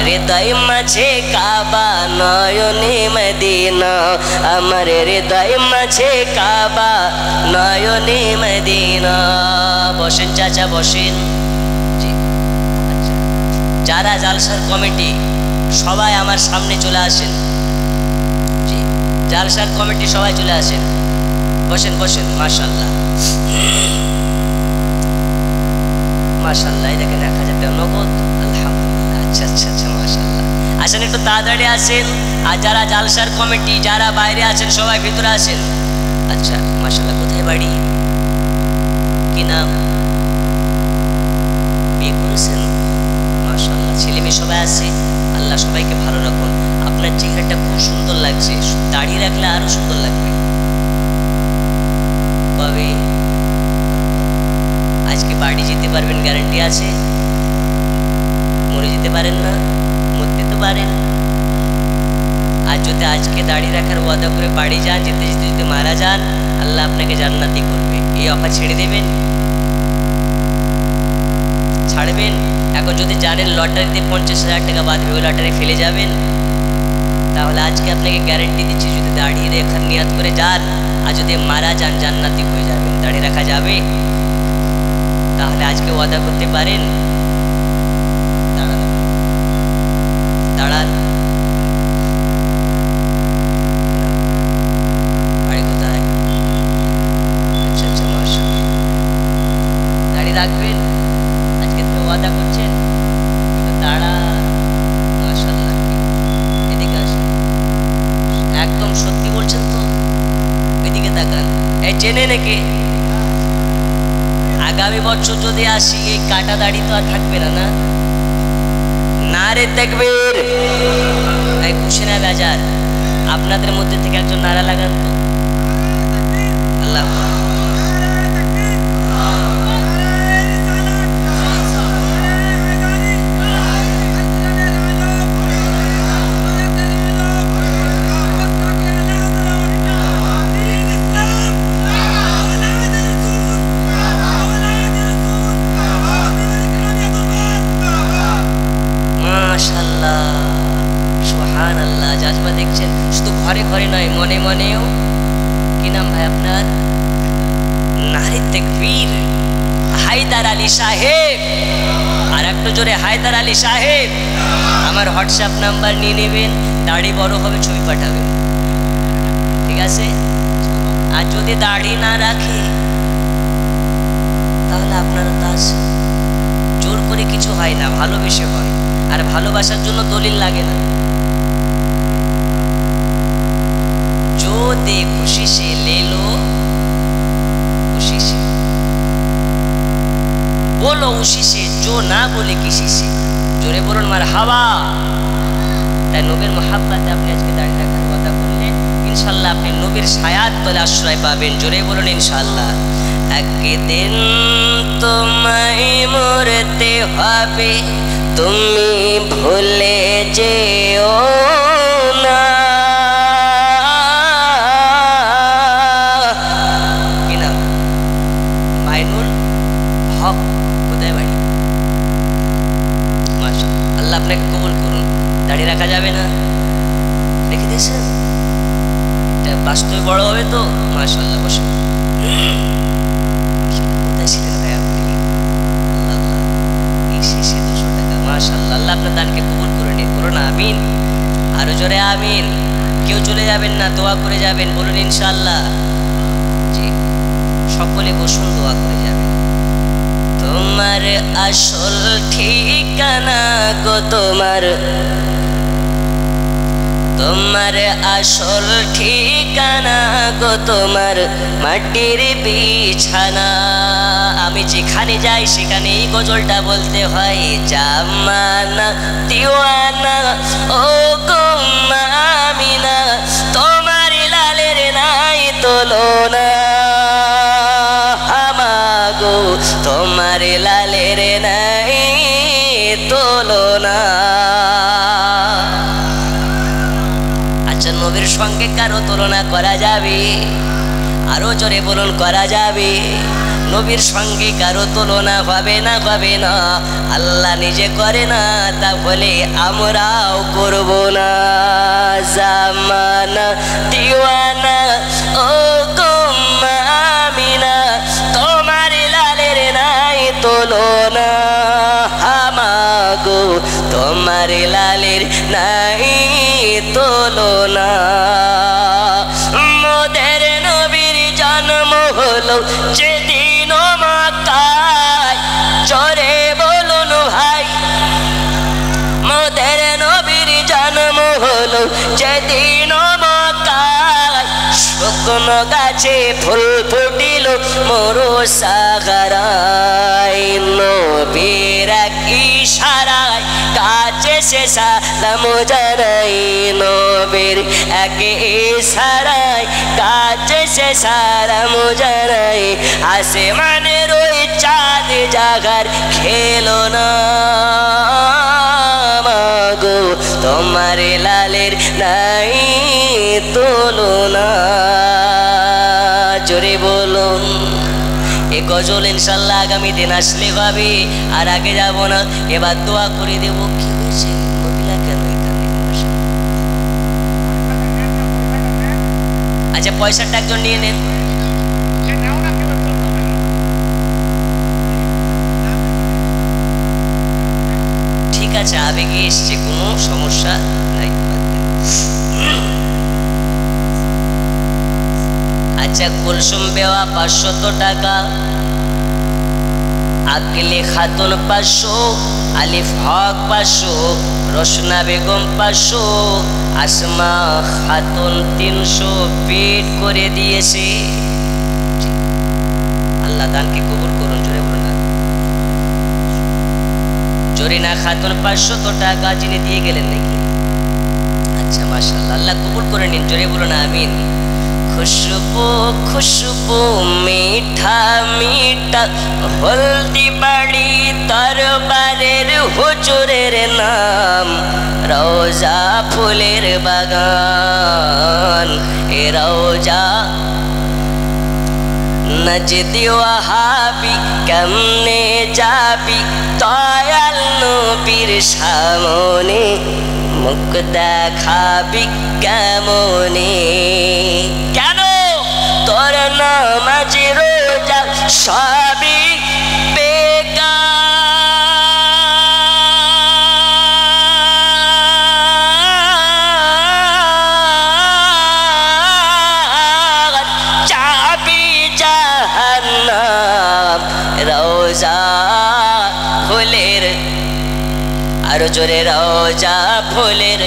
হৃদয় মাঝে কাবা নয়নে মদিনা, আমার হৃদয় মাঝে কাবা নয়নে মদিনা। বসেন চাচা বসেন। যারা জালসার কমিটি সবাই আমার সামনে চলে আসেন। জালসার কমিটি সবাই চলে আসেন, বসেন বসেন। মাশাআল্লাহ মাশাআল্লাহ, এই দেখেন 1000 টাকা নগদ, আলহামদুলিল্লাহ। আচ্ছা আচ্ছা আচ্ছা মাশাআল্লাহ। আসেন একটু তাড়াতাড়ি আসেন। আর যারা জালসার কমিটি যারা বাইরে আছেন সবাই ভিতরে আসেন। আচ্ছা মাশাআল্লাহ। কোথায় বাড়ি? কি নাম? বিয়ে করেছেন? মাশাআল্লাহ। ছেলে মেয়ে সবাই আছে? আল্লাহ সবাইকে ভালো রাখুন। আপনার চেহারাটা খুব সুন্দর লাগছে, দাড়ি রাখলে আরো সুন্দর লাগবে। কবে আজকে বাড়ি যেতে পারবেন গ্যারান্টি আছে? মরে যেতে পারেন না? মরতে তো পারেন। আর যদি আজকে দাড়ি রাখার ওয়াদা করে বাড়ি যান, যেতে যেতে যদি মারা যান, আল্লাহ আপনাকে জান্নাতি করবে। এই অফার ছেড়ে দেবেন? ছাড়বেন? এখন যদি জানেন লটারিতে 50,000 টাকা বাঁধবে, ওই লটারি ফেলে যাবেন? তাহলে আজকে আপনাকে গ্যারেন্টি দিচ্ছি যদি দাড়ি রেখার নিয়াত করে যান আর যদি মারা যান জান্নাতি হয়ে যাবেন। দাড়ি রাখা যাবে? তাহলে আজকে ওয়াদা করতে পারেন? দাঁড়ান দাঁড়ান। বাড়ি কোথায়? আচ্ছা আচ্ছা মাশাআল্লাহ। দাড়ি রাখবেন? আজকে তুমি ওয়াদা করছেন? দাঁড়া মাশাআল্লাহ। এদিকে আসেন। একদম সত্যি বলছেন তো? এদিকে তাকান। এই চেনে নাকি? আগামী বছর যদি আসি এই কাটা দাড়ি তো আর থাকবে না, না? নারে তাকবীর। এই খুশি না বাজার? আপনাদের মধ্যে থেকে একজন নারা লাগান তো। আল্লাহ সুবহানাল্লাহ। জাজবা দেখছেন শুধু ঘরে ঘরে নয়, মনে মনেও। কি নাম ভাই আপনার? নারে তাকবীর, হায়দার আলী সাহেব। আর একটু জোরে, হায়দার আলী সাহেব। আমার হোয়াটসঅ্যাপ নাম্বার নিয়ে নেবেন, দাড়ি বড় হবে ছবি পাঠাবেন, ঠিক আছে? আর যদি দাড়ি না রাখে তাহলে আপনারা তা আছে। জোর করে কিছু হয় না, ভালোবেসে হয়। আর ভালোবাসার জন্য দলিল লাগে না। जो दे खुशी से ले लो खुशी से, बोलो उसी से जो ना बोले किसी से। জোরে বলুন মারহাবা। তাই নবীর মোহাব্বতে আপনি আজকে দাঁড়িয়ে রাখার কথা বললেন, ইনশাল্লাহ আপনি নবীর ছায়ার তলে আশ্রয় পাবেন। জোরে বলুন ইনশাল্লাহ। একদিন তোমায় মরতে হবে, তুমি ভুলে যেও না। কি নাম? মাইনুল হক। কোথায় বাড়ি? মাশাআল্লাহ, আল্লাহ আপনাকে কবুল করুন। দাড়ি রাখা যাবে না, রেখে দিয়েছেন? এটা বাস্তবে বড় হবে তো। মাশাআল্লাহ, বসে। কোথায় ছিলেন ভাই আপনি? আল্লাহ আল্লাহ, এই শেষে 200 টাকা। মাশাআল্লাহ, আল্লাহ আপনার দানকে কবুল করে নিন। বলুন আমিন। আরো জোরে আমিন। কেউ চলে যাবেন না, দোয়া করে যাবেন। বলুন ইনশাআল্লাহ। জি, সকলে বসুন, দোয়া করে যাবেন। তোমার আসল ঠিকানা গো, তোমার আসল ঠিকানা গো, তোমার মাটির বিছানা। আমি যেখানে যাই সেখানে এই গজলটা বলতে হয়। জামানা দিওয়ানা ও গো আমিনা, তোমার লালের নাই তুলনা। আমাগো তোমার লালের নাই তুলনা। আচ্ছা, নবীর সঙ্গে কারো তুলনা করা যাবে? আরো জোরে বলুন, করা যাবে? নবীর সঙ্গে কারো তুলনা হবে না, হবে না। আল্লাহ নিজে করে না, তাহলে আমরাও করব না। জামানা দিওয়ানা ও গো আমিনা, তোমার লালের নাই তুলনা। আমাগো তোমার লালের নাই তুলনা। মোদের নবীর জন্ম হলো যেদিন মক্কায়, জোরে বলুন ভাই। মোদের নবীর জন্ম হলো যেদিন মক্কায়, শুকনো গাছে ফুল ফুটিল মোরো সাগরায়। নবীর এক ইশারায় কাছে সে সালাম জানাই। নবীর এক ইশারায় কাছে সে সালাম জানাই। আসমানের ওই চাঁদ জাগার খেলো না। মাগো তোমার লালের নাই তুলনা। জোরে বলুন। এ গজল ইনশাল্লাহ আগামী দিন আসলে পাবে, আর আগে যাব না। এবার দোয়া করে দেব। কি হয়েছে? মহিলা কেন এখানে? আচ্ছা, পয়সাটা একজন নিয়ে নেন। ঠিক আছে, আবেগে এসছে, কোনো সমস্যা নাই। আচ্ছা, কুলসুম বেওয়া 500 টাকা, আকলে খাতুন 500, আলিফ হক 500, রোশনা বেগম 500, আসমা খাতুন 300 পেড করে দিয়েছে। আল্লাহ দানকে কবুল করুন। জোরে বলুন না। জরিনা খাতুন 500 টাকা যিনি দিয়ে গেলেন নাকি? আচ্ছা, মাশাআল্লাহ, আল্লাহ কবুল করে নিন। জোরে বলুন আমিন। খুশবু খুশবু মিঠা মিঠা, হলদি বাড়ি দরবারের হুজুরের নাম। রওজা ফুলের বাগান, এ রওজা নজদি ওয়াহাবি। কেমনে যাবি দয়াল নবীর সামনে, মুখ দেখাবি কেমনে? কেন তোর নামাজ রোজা সবই বেকার, চাবি জাহান্নাম রোজা ফুলের, আরো জোরে রোজা ফুলের,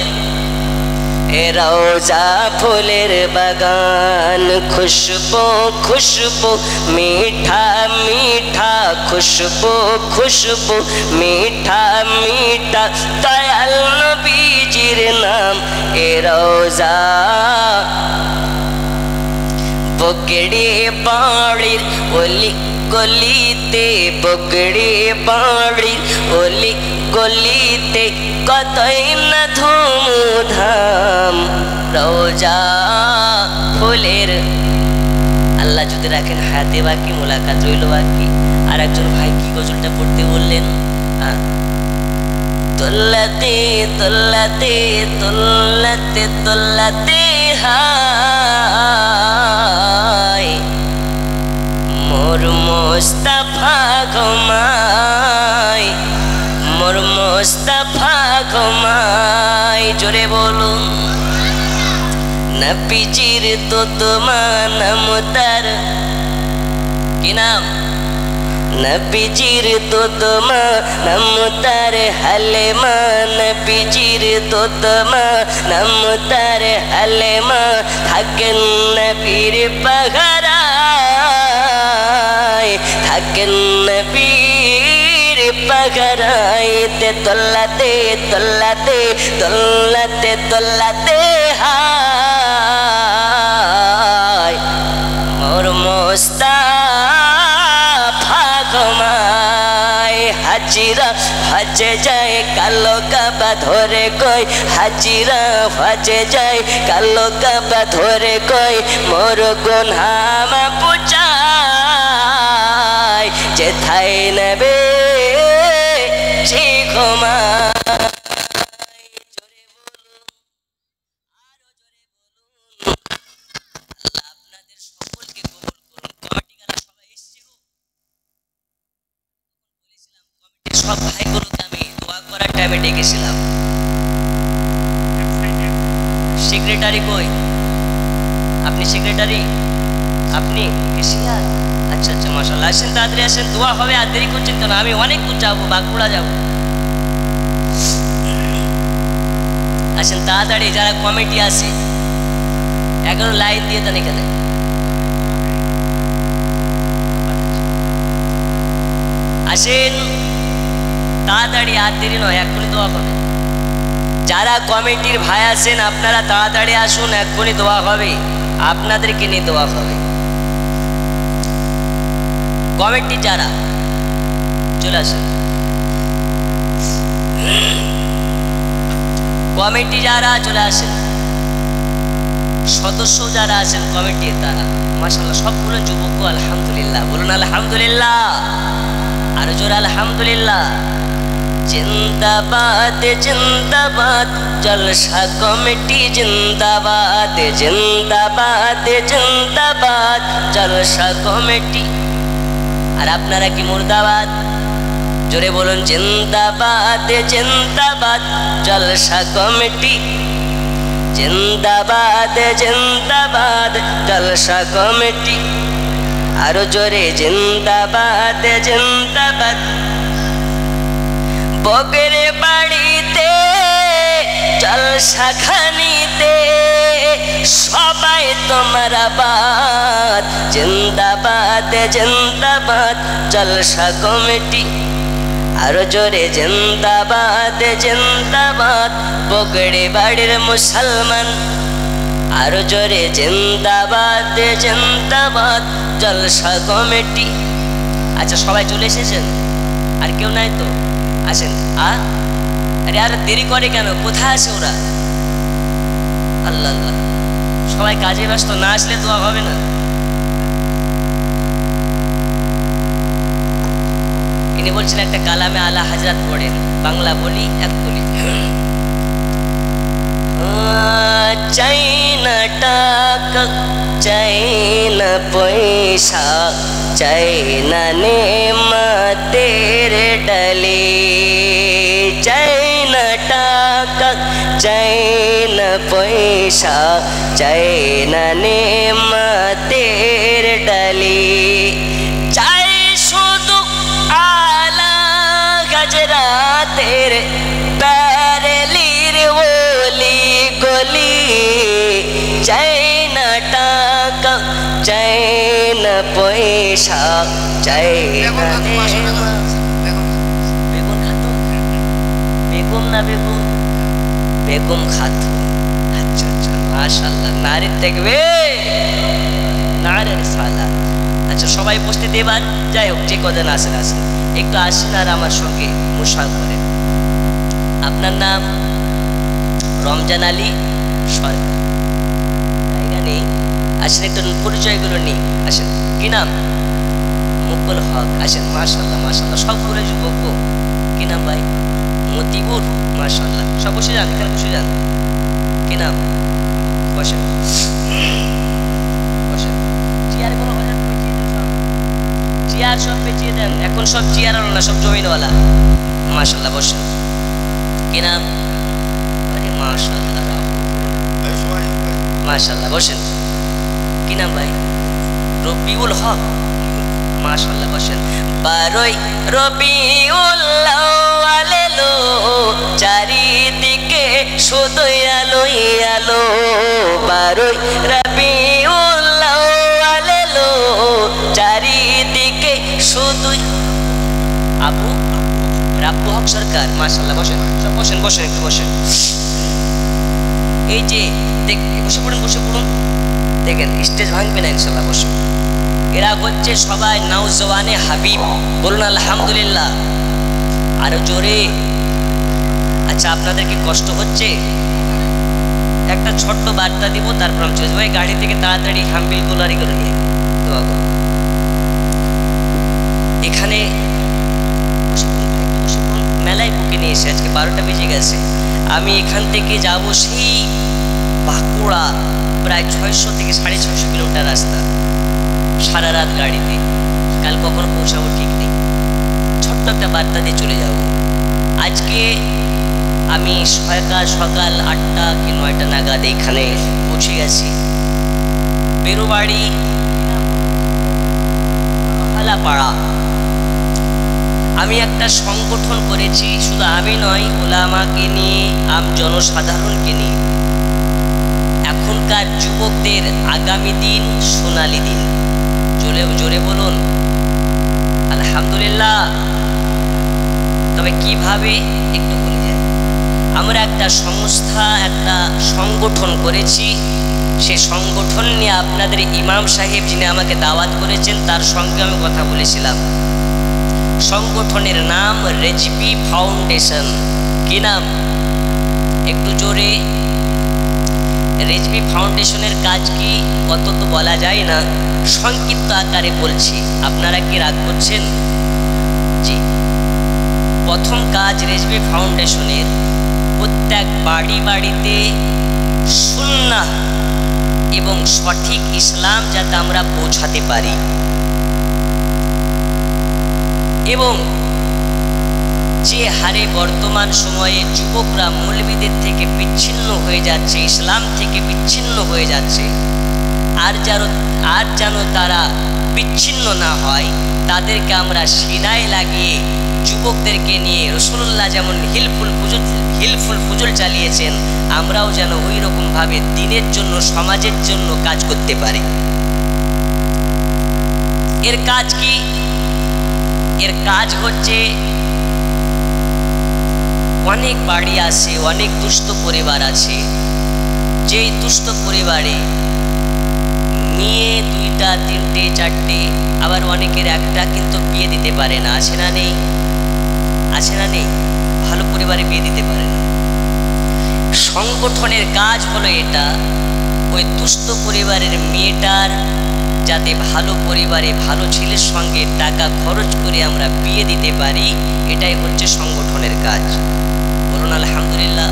রোজা ফুলের বাগান, খুশবু খুশবু মিঠা মিঠা, খুশবু খুশবু মিঠা মিঠা, দয়াল নবীজির নাম এ রোজা। বগড়ে বাড়ির অলি গলিতে, বগড়ে বাড়ির অলি গলিতে, কতই না ধুমধাম রোজা ফুলের। আল্লাহ যদি রাখেন হাতে বাকি, মোলাকাত রইল বাকি। আর একজন ভাই কি গজলটা পড়তে বললেন? তোল্লাতে তোল্লাতে তোল্লাতে তোল্লাতে হায় মোর মুস্তাফা ঘুমায়, মোর মুস্তাফা ঘুমায়। জোরে বলুন নবীজির তো তোমার নাম তার কি নাম? নবীজির তো তোমার নাম তার হালেমা, নবীজির তো তোমার নাম তার হালেমা, থাকেন নবীর পাহারায়, থাকেন নবীর পাহারাইতে, তোল্লাতে তোল্লাতে তোল্লাতে তোল্লাতে হায় মোর মুস্তাফা ঘুমায়। হাজিরা হজে যায় কালো কাবা ধরে কই, হাজিরা হজে যায় কালো কাবা ধরে কই, মোর গুনাহ মাফ চায়, যেথায় নেবে সে ঘুমায়। জোরে বলুন, আরো জোরে বলুন। আল্লাহ আপনাদের সকলকে কবুল করুন। কমিটিরা সবাই এসেছে গো। বলেছিলাম কমিটির সব ভাইগুলোকে আমি দোয়া করার টাইমে ডেকেছিলাম। সেক্রেটারি কই? আপনি সেক্রেটারি? আপনি কেশিয়ার? আচ্ছা আচ্ছা, মাশাআল্লাহ। আসেন, তাড়াতাড়ি আসেন, দোয়া হবে। আর দেরি করছেন কেন? আমি অনেক দূর যাবো, বাঁকুড়া যাবো। আসেন তাড়াতাড়ি, যারা কমিটি আছে 11 লাইন দিয়ে দেন এখানে। আসেন তাড়াতাড়ি, আর দেরি নয়, এক্ষুনি দোয়া হবে। যারা কমিটির ভাই আছেন আপনারা তাড়াতাড়ি আসুন, এক্ষুনি দোয়া হবে, আপনাদেরকে নিয়ে দোয়া হবে। কমিটি যারা চলে আসেন, কমিটি যারা চলে আসেন, সদস্য যারা আছেন কমিটির তারা মাশাআল্লাহ সবগুলো যুবক। আলহামদুলিল্লাহ বলুন, আলহামদুলিল্লাহ, আরো জোরে আলহামদুলিল্লাহ। জিন্দাবাদ জিন্দাবাদ জলসা কমিটি, জিন্দাবাদ জিন্দাবাদ জিন্দাবাদ জলসা কমিটি। আর আপনারা কি মুর্দাবাদ? জোরে বলুন, জিন্দাবাদ জিন্দাবাদ জলসা কমিটি, জিন্দাবাদ জিন্দাবাদ জলসা কমিটি। আরো জোরে জিন্দাবাদ জিন্দাবাদ। বগরে বাড়িতে জলসা খানিতে সবাই তোমার আবাদ, জিন্দাবাদ জিন্দাবাদ জলসা কমিটি। আরো জোরে জিন্দাবাদ জিন্দাবাদ বগড়ে বাড়ির মুসলমান। আরো জোরে জিন্দাবাদ জিন্দাবাদ জলসা কমিটি। আচ্ছা সবাই চলে এসেছেন? আর কেউ নাই তো? আসেন। আরে আর দেরি করে কেন? কোথায় আছে ওরা? আল্লাহ আল্লাহ, সবাই কাজে ব্যস্ত, না আসলে দোয়া হবে না। ইনি বলছেন একটা কালামে আলা হাজরাত পড়েন, বাংলা বলি এক বলি। চাই না টাকা, চাই না পয়সা, চাই না নেমতের ডালি। চাই না টাকা, চাই না পয়সা, চাই না নেমতের ডালি। চাই শুধু আলা গজরাতের প্যারেলির ওলি গলি। চাই না টাকা, চাই না পয়সা, চাই না বেগুন খাতো, বেগুন না বেগুন, বেগুন খাতো। আচ্ছা আচ্ছা, মাশাআল্লাহ, নারী দেখবে, নারীর সালা। আচ্ছা সবাই উপস্থিত এবার, যাই হোক যে কদিন আসেন আসেন, একটু আসেন আর আমার সঙ্গে মুশা করেন। আপনার নাম? রমজান আলী সরকার। জায়গা নেই, আসেন একটু পরিচয়গুলো নেই, আসেন। কি নাম? মুকুল হক। আসেন, মাশাআল্লাহ মাশাআল্লাহ, সব করে যুবক। কি নাম ভাই? মতিবুর। মাশাআল্লাহ, সব বসে যান, এখানে বসে যান। কি নাম? বসেন বসেন। চেয়ার কোনো চেয়ার সব পেঁচিয়ে দেন, এখন সব চেয়ার হলো না, সব জমিনওয়ালা। মাশাআল্লাহ, বসেন। কি নাম? আরে মাশাআল্লাহ মাশাআল্লাহ, বসেন। কি নাম ভাই? রবিউল হক। মাশাআল্লাহ, বসেন। 12ই রবিউল আউয়াল এলো, চারিদিকে শুধু আলোই আলো। 12ই রবিউল আউয়াল এলো, চারিদিকে শুধু। আবু রাব্বু হক সরকার। মাশাআল্লাহ, বসেন সব, বসেন বসেন, একটু বসেন। এই যে বসে পড়ুন, বসে পড়ুন। দেখেন স্টেজ ভাঙবে না ইনশাল্লাহ, বসুন। এরা হচ্ছে সবাই নওজওয়ানে হাবিব। বলুন আলহামদুলিল্লাহ, আরো জোরে। আচ্ছা আপনাদের কি কষ্ট হচ্ছে? একটা ছোট্ট বার্তা দিব, তারপর আমি চলে যাবো। এই গাড়ি থেকে তাড়াতাড়ি হাম্বিল গুলারি করে নিয়ে এখানে মেলায় বুকে নিয়ে এসে আজকে 12টা বেজে গেছে। আমি এখান থেকে যাব সেই বাঁকুড়া, প্রায় 600 থেকে 650 কিলোমিটার রাস্তা, সারা রাত গাড়িতে। কাল কখনো পৌঁছাবো ঠিক নেই। ছোট্ট একটা বার্তা দিয়ে চলে যাব। আজকে আমি সকাল 8টা কি 9টা নাগাদ এখানে পৌঁছে গেছি। বেরোবাড়ি পাড়া। আমি একটা সংগঠন করেছি, শুধু আমি নয়, ওলামাকে নিয়ে, জনসাধারণকে নিয়ে। এখনকার যুবকদের আগামী দিন সোনালী দিন। জোরে জোরে বলুন আলহামদুলিল্লাহ। তবে কিভাবে একটু বলে যাই। আমরা একটা সংস্থা, একটা সংগঠন করেছি। সে সংগঠন নিয়ে আপনাদের ইমাম সাহেব যিনি আমাকে দাওয়াত করেছেন, তার সঙ্গে আমি কথা বলেছিলাম। সংগঠনের নাম রেজবি ফাউন্ডেশন। কি নাম? একটু জোরে। রেজবি ফাউন্ডেশনের কাজ কি কত তো বলা যায় না, সংক্ষিপ্ত আকারে বলছি, আপনারা কি রাগ করছেন? জি, প্রথম কাজ রেজবি ফাউন্ডেশনের প্রত্যেক বাড়ি বাড়িতে সুন্নাহ এবং সঠিক ইসলাম যাতে আমরা পৌঁছাতে পারি, এবং যে হারে বর্তমান সময়ে যুবকরা মৌলবীদের থেকে বিচ্ছিন্ন হয়ে যাচ্ছে, ইসলাম থেকে বিচ্ছিন্ন হয়ে যাচ্ছে, আর যেন তারা বিচ্ছিন্ন না হয়, তাদেরকে আমরা সিনায় লাগিয়ে যুবকদেরকে নিয়ে রাসূলুল্লাহ যেমন হিলফুল ফুজুল চালিয়েছেন, আমরাও যেন ওই রকমভাবে দিনের জন্য, সমাজের জন্য কাজ করতে পারি। এর কাজ কি? এর কাজ হচ্ছে, অনেক বাড়ি আছে, অনেক দুস্থ পরিবার আছে, যেই দুস্থ পরিবারে মেয়ে 2টা 3টে 4টে, আবার অনেকের একটা, কিন্তু বিয়ে দিতে পারে না। আছে না নেই? আছে না নেই? ভালো পরিবারে বিয়ে দিতে পারে না। সংগঠনের কাজ হলো এটা, ওই দুস্থ পরিবারের মেয়েটার যাতে ভালো পরিবারে ভালো ছেলের সঙ্গে টাকা খরচ করে আমরা বিয়ে দিতে পারি, এটাই হচ্ছে সংগঠনের কাজ। বলুন আলহামদুলিল্লাহ।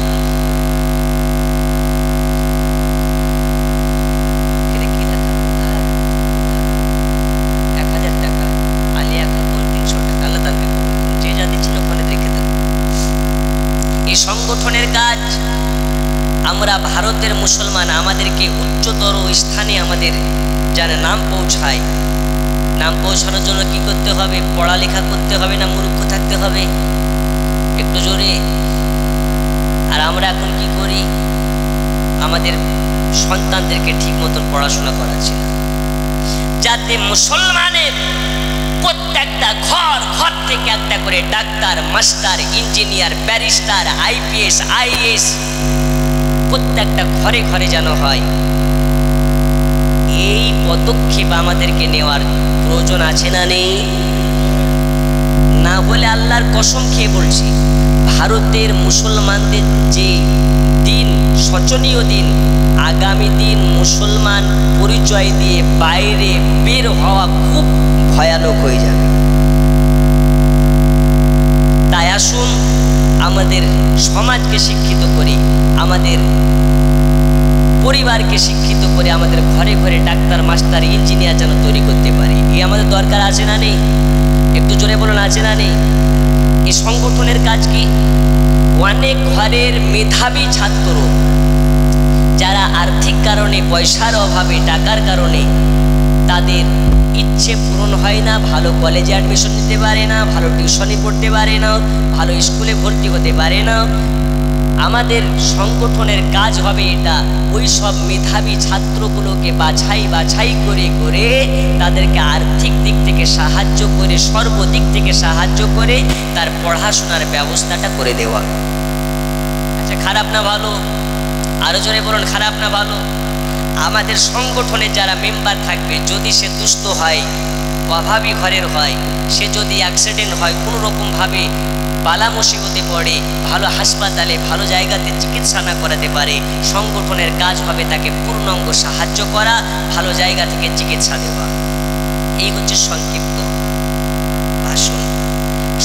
আমরা ভারতের মুসলমান, আমাদেরকে উচ্চতর স্থানে আমাদের যেন নাম পৌঁছায়, নাম পৌঁছানোর জন্য কি করতে হবে? পড়ালেখা করতে হবে না মূর্খ থাকতে হবে? একটু জোরে। আর আমরা এখন কি করি? আমাদের সন্তানদেরকে ঠিক মতন পড়াশোনা করাচ্ছি না, যাতে মুসলমানের প্রত্যেকটা ঘর ঘর থেকে একটা করে doctor, master, engineer, barrister, IPS, is প্রত্যেকটা ঘরে ঘরে যেন হয়। এই পদক্ষেপ আমাদেরকে নেওয়ার প্রয়োজন আছে না নেই? না হলে আল্লাহর কসম খেয়ে বলছি, ভারতের মুসলমানদের যে দিন, শোচনীয় দিন, আগামী দিন মুসলমান পরিচয় দিয়ে বাইরে বের হওয়া খুব ভয়ানক হয়ে যাবে। তাই আসুন আমাদের সমাজকে শিক্ষিত করি, আমাদের পরিবারকে শিক্ষিত করে আমাদের ঘরে ঘরে ডাক্তার, মাস্টার, ইঞ্জিনিয়ার যেন তৈরি করতে পারি। এই আমাদের দরকার আছে না নেই? একটু জোরে বলুন, আছে না নেই? এই সংগঠনের কাজ কি? অনেক ঘরের মেধাবী ছাত্র যারা আর্থিক কারণে, পয়সার অভাবে, টাকার কারণে তাদের ইচ্ছে পূরণ হয় না, ভালো কলেজে অ্যাডমিশন নিতে পারে না, ভালো টিউশনি পড়তে পারে না, ভালো স্কুলে ভর্তি হতে পারে না, আমাদের সংগঠনের কাজ হবে এটা, ওই সব মেধাবী ছাত্রগুলোকে বাছাই করে করে তাদেরকে আর্থিক দিক থেকে সাহায্য করে, সর্বদিক থেকে সাহায্য করে তার পড়াশোনার ব্যবস্থাটা করে দেওয়া। আচ্ছা, খারাপ না ভালো? আরো জোরে বলুন, খারাপ না ভালো? আমাদের সংগঠনের যারা মেম্বার থাকবে, যদি সে দুস্থ হয়, অভাবী ঘরের হয়, সে যদি অ্যাক্সিডেন্ট হয়, কোনো রকমভাবে বালা মুসিবতে পড়ে, ভালো হাসপাতালে, ভালো জায়গাতে চিকিৎসা না করাতে পারে, সংগঠনের কাজ হবে তাকে পূর্ণাঙ্গ সাহায্য করা, ভালো জায়গা থেকে চিকিৎসা দেওয়া। এই হচ্ছে সংক্ষিপ্ত ভাষণ।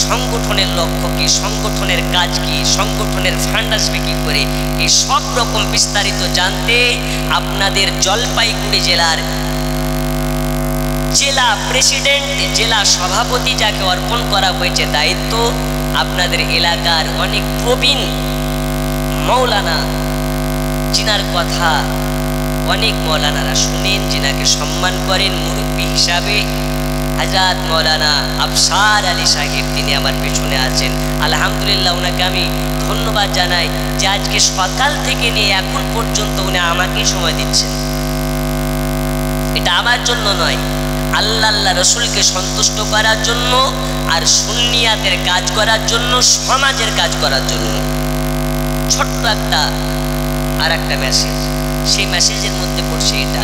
সংগঠনের লক্ষ্য কি, সংগঠনের কাজ কি, সংগঠনের ফান্ড আসবে কি করে, এই সব রকম বিস্তারিত জানতে আপনাদের জলপাইগুড়ি জেলার জেলা প্রেসিডেন্ট, জেলা সভাপতি যাকে অর্পণ করা হয়েছে দায়িত্ব, আপনাদের এলাকার অনেক প্রবীণ মৌলানা, যিনার কথা অনেক মৌলানারা শুনেন, যিনাকে সম্মান করেন মুরব্বী হিসাবে, হযরত মৌলানা আফসার আলী সাহেব, তিনি আমার পেছনে আছেন। আলহামদুলিল্লাহ, ওনাকে আমি ধন্যবাদ জানাই যে আজকে সকাল থেকে নিয়ে এখন পর্যন্ত উনি আমাকেই সময় দিচ্ছেন। এটা আমার জন্য নয়, আল্লাহ রসুলকে সন্তুষ্ট করার জন্য, আর সুন্নিয়াতের কাজ করার জন্য, সমাজের কাজ করার জন্য। ছোট্ট একটা মেসেজ, সেই মেসেজের মধ্যে পড়ছে এটা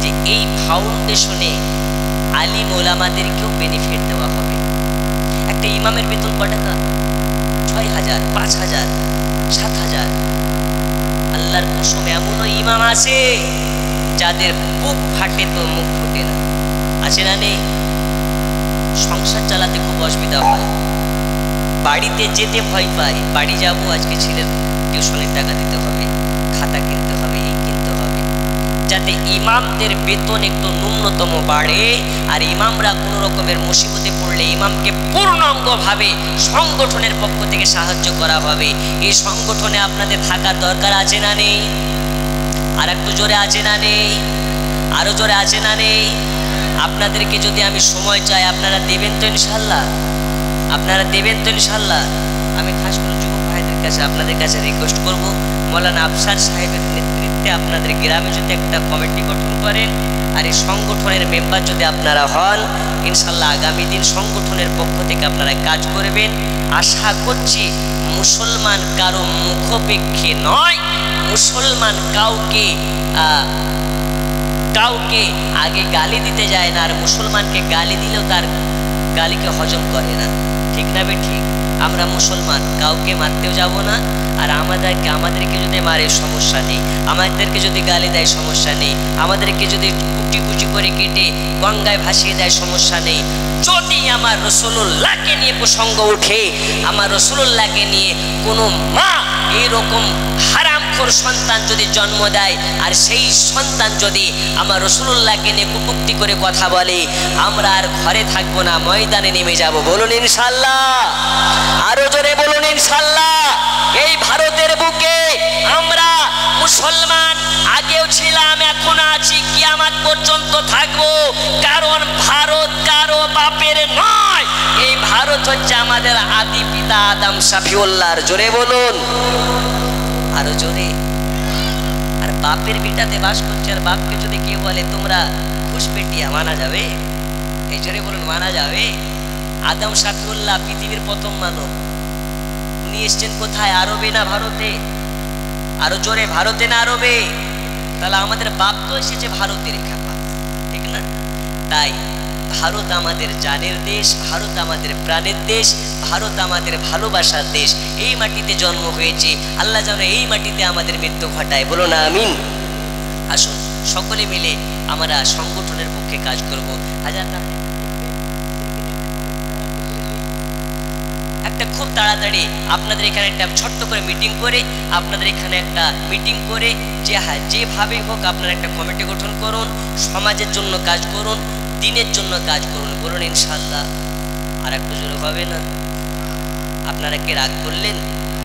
যে এই ফাউন্ডেশনে আলিম ওলামাদেরকেও বেনিফিট দেওয়া হবে। একটা ইমামের বেতন কত টাকা? ৬,০০০, ৫,০০০, ৭,০০০। আল্লাহর কসম, এমনও ইমাম আছে যাদের বুক ফাটে তো মুখ ফুটে না। আছে না নেই? সংসার চালাতে খুব অসুবিধা হয়, বাড়িতে যেতে ভয় পায়, বাড়ি যাবো, আজকে ছেলের টিউশনের টাকা দিতে হবে, খাতা কিনতে হবে, এই কিনতে হবে, যাতে ইমামদের বেতন একটু ন্যূনতম বাড়ে, আর ইমামরা কোনো রকমের মুসিবতে পড়লে ইমামকে পূর্ণাঙ্গভাবে সংগঠনের পক্ষ থেকে সাহায্য করা হবে। এই সংগঠনে আপনাদের থাকার দরকার আছে না নেই? আর একটু জোরে আছে না নেই? আরো জোরে আছে না নেই? আপনাদেরকে যদি আমি সময় চাই, আপনারা দেবেন তো ইনশাল্লাহ? আপনারা দেবেন তো ইনশাল্লাহ? আমি খাস করে যুবক ভাইদের কাছে, আপনাদের কাছে রিকোয়েস্ট করব, মৌলানা আফসার সাহেবের নেতৃত্বে আপনাদের গ্রামে যদি একটা কমিটি গঠন করেন, আর এই সংগঠনের মেম্বার যদি আপনারা হন, ইনশাল্লাহ আগামী দিন সংগঠনের পক্ষ থেকে আপনারা কাজ করবেন। আশা করছি মুসলমান কারো মুখাপেক্ষী নয়, মুসলমান কাউকে আগে গালি দিতে যায় না, আর মুসলমানকে গালি দিলেও তার গালিকে হজম করে না। ঠিক না বে ঠিক? আমরা মুসলমান, কাউকে মারতেও যাব না, আর আমাদেরকে যদি মারে সমস্যা নেই, আমাদেরকে যদি গালি দেয় সমস্যা নেই, আমাদেরকে যদি কুচি কুচি করে কেটে গঙ্গায় ভাসিয়ে দেয় সমস্যা নেই। যদি আমার রাসূলুল্লাহকে নিয়ে প্রসঙ্গ ওঠে, আমার রাসূলুল্লাহকে নিয়ে কোনো মা এইরকম হারামখোর সন্তান যদি জন্ম দেয়, আর সেই সন্তান যদি আমার রাসূলুল্লাহকে নিয়ে কটূক্তি করে কথা বলে, আমরা আর ঘরে থাকবো না, ময়দানে নেমে যাব। বলুন ইনশাআল্লাহ? আরো জোরে বলুন ইনশাআল্লাহ? এই ভারতের বুকে আমরা ছিলাম, এখন আছি, কিয়ামত পর্যন্ত থাকবো। কারণ ভারত কারো বাপের নয়, এই ভারত হচ্ছে আমাদের আদি পিতা আদম শফিউল্লাহর। জোরে বলুন, আরো জোরে। আর বাপের বিটাতে বাস করছে, আর বাপকে যদি কেউ বলে তোমরা ঘুষপেটিয়া, মানা যাবে? এই জোরে বলুন, মানা যাবে? আদম শফিউল্লাহ পৃথিবীর প্রথম মানব। উনি এসছেন কোথায়? আরবে না ভারতে? আরো জোরে, ভারতে না আরবে? তাহলে আমাদের বাপ তো এসেছে ভারতের খাপা, ঠিক না? তাই ভারত আমাদের জানের দেশ, ভারত আমাদের প্রাণের দেশ, ভারত আমাদের ভালোবাসার দেশ। এই মাটিতে জন্ম হয়েছে, আল্লাহ যেন এই মাটিতে আমাদের মৃত্যু ঘটায়। বলো না আমিন। আসুন সকলে মিলে আমরা সংগঠনের পক্ষে কাজ করব। হাজার একটা খুব তাড়াতাড়ি আপনাদের এখানে একটা ছোট্ট করে মিটিং করে, আপনাদের এখানে একটা মিটিং করে যেভাবে হোক আপনারা একটা কমিটি গঠন করুন, সমাজের জন্য কাজ করুন, দিনের জন্য কাজ করুন। বলুন ইনশাল্লাহ। আর একটু জোরে হবে না? আপনারা কে রাগ করলেন?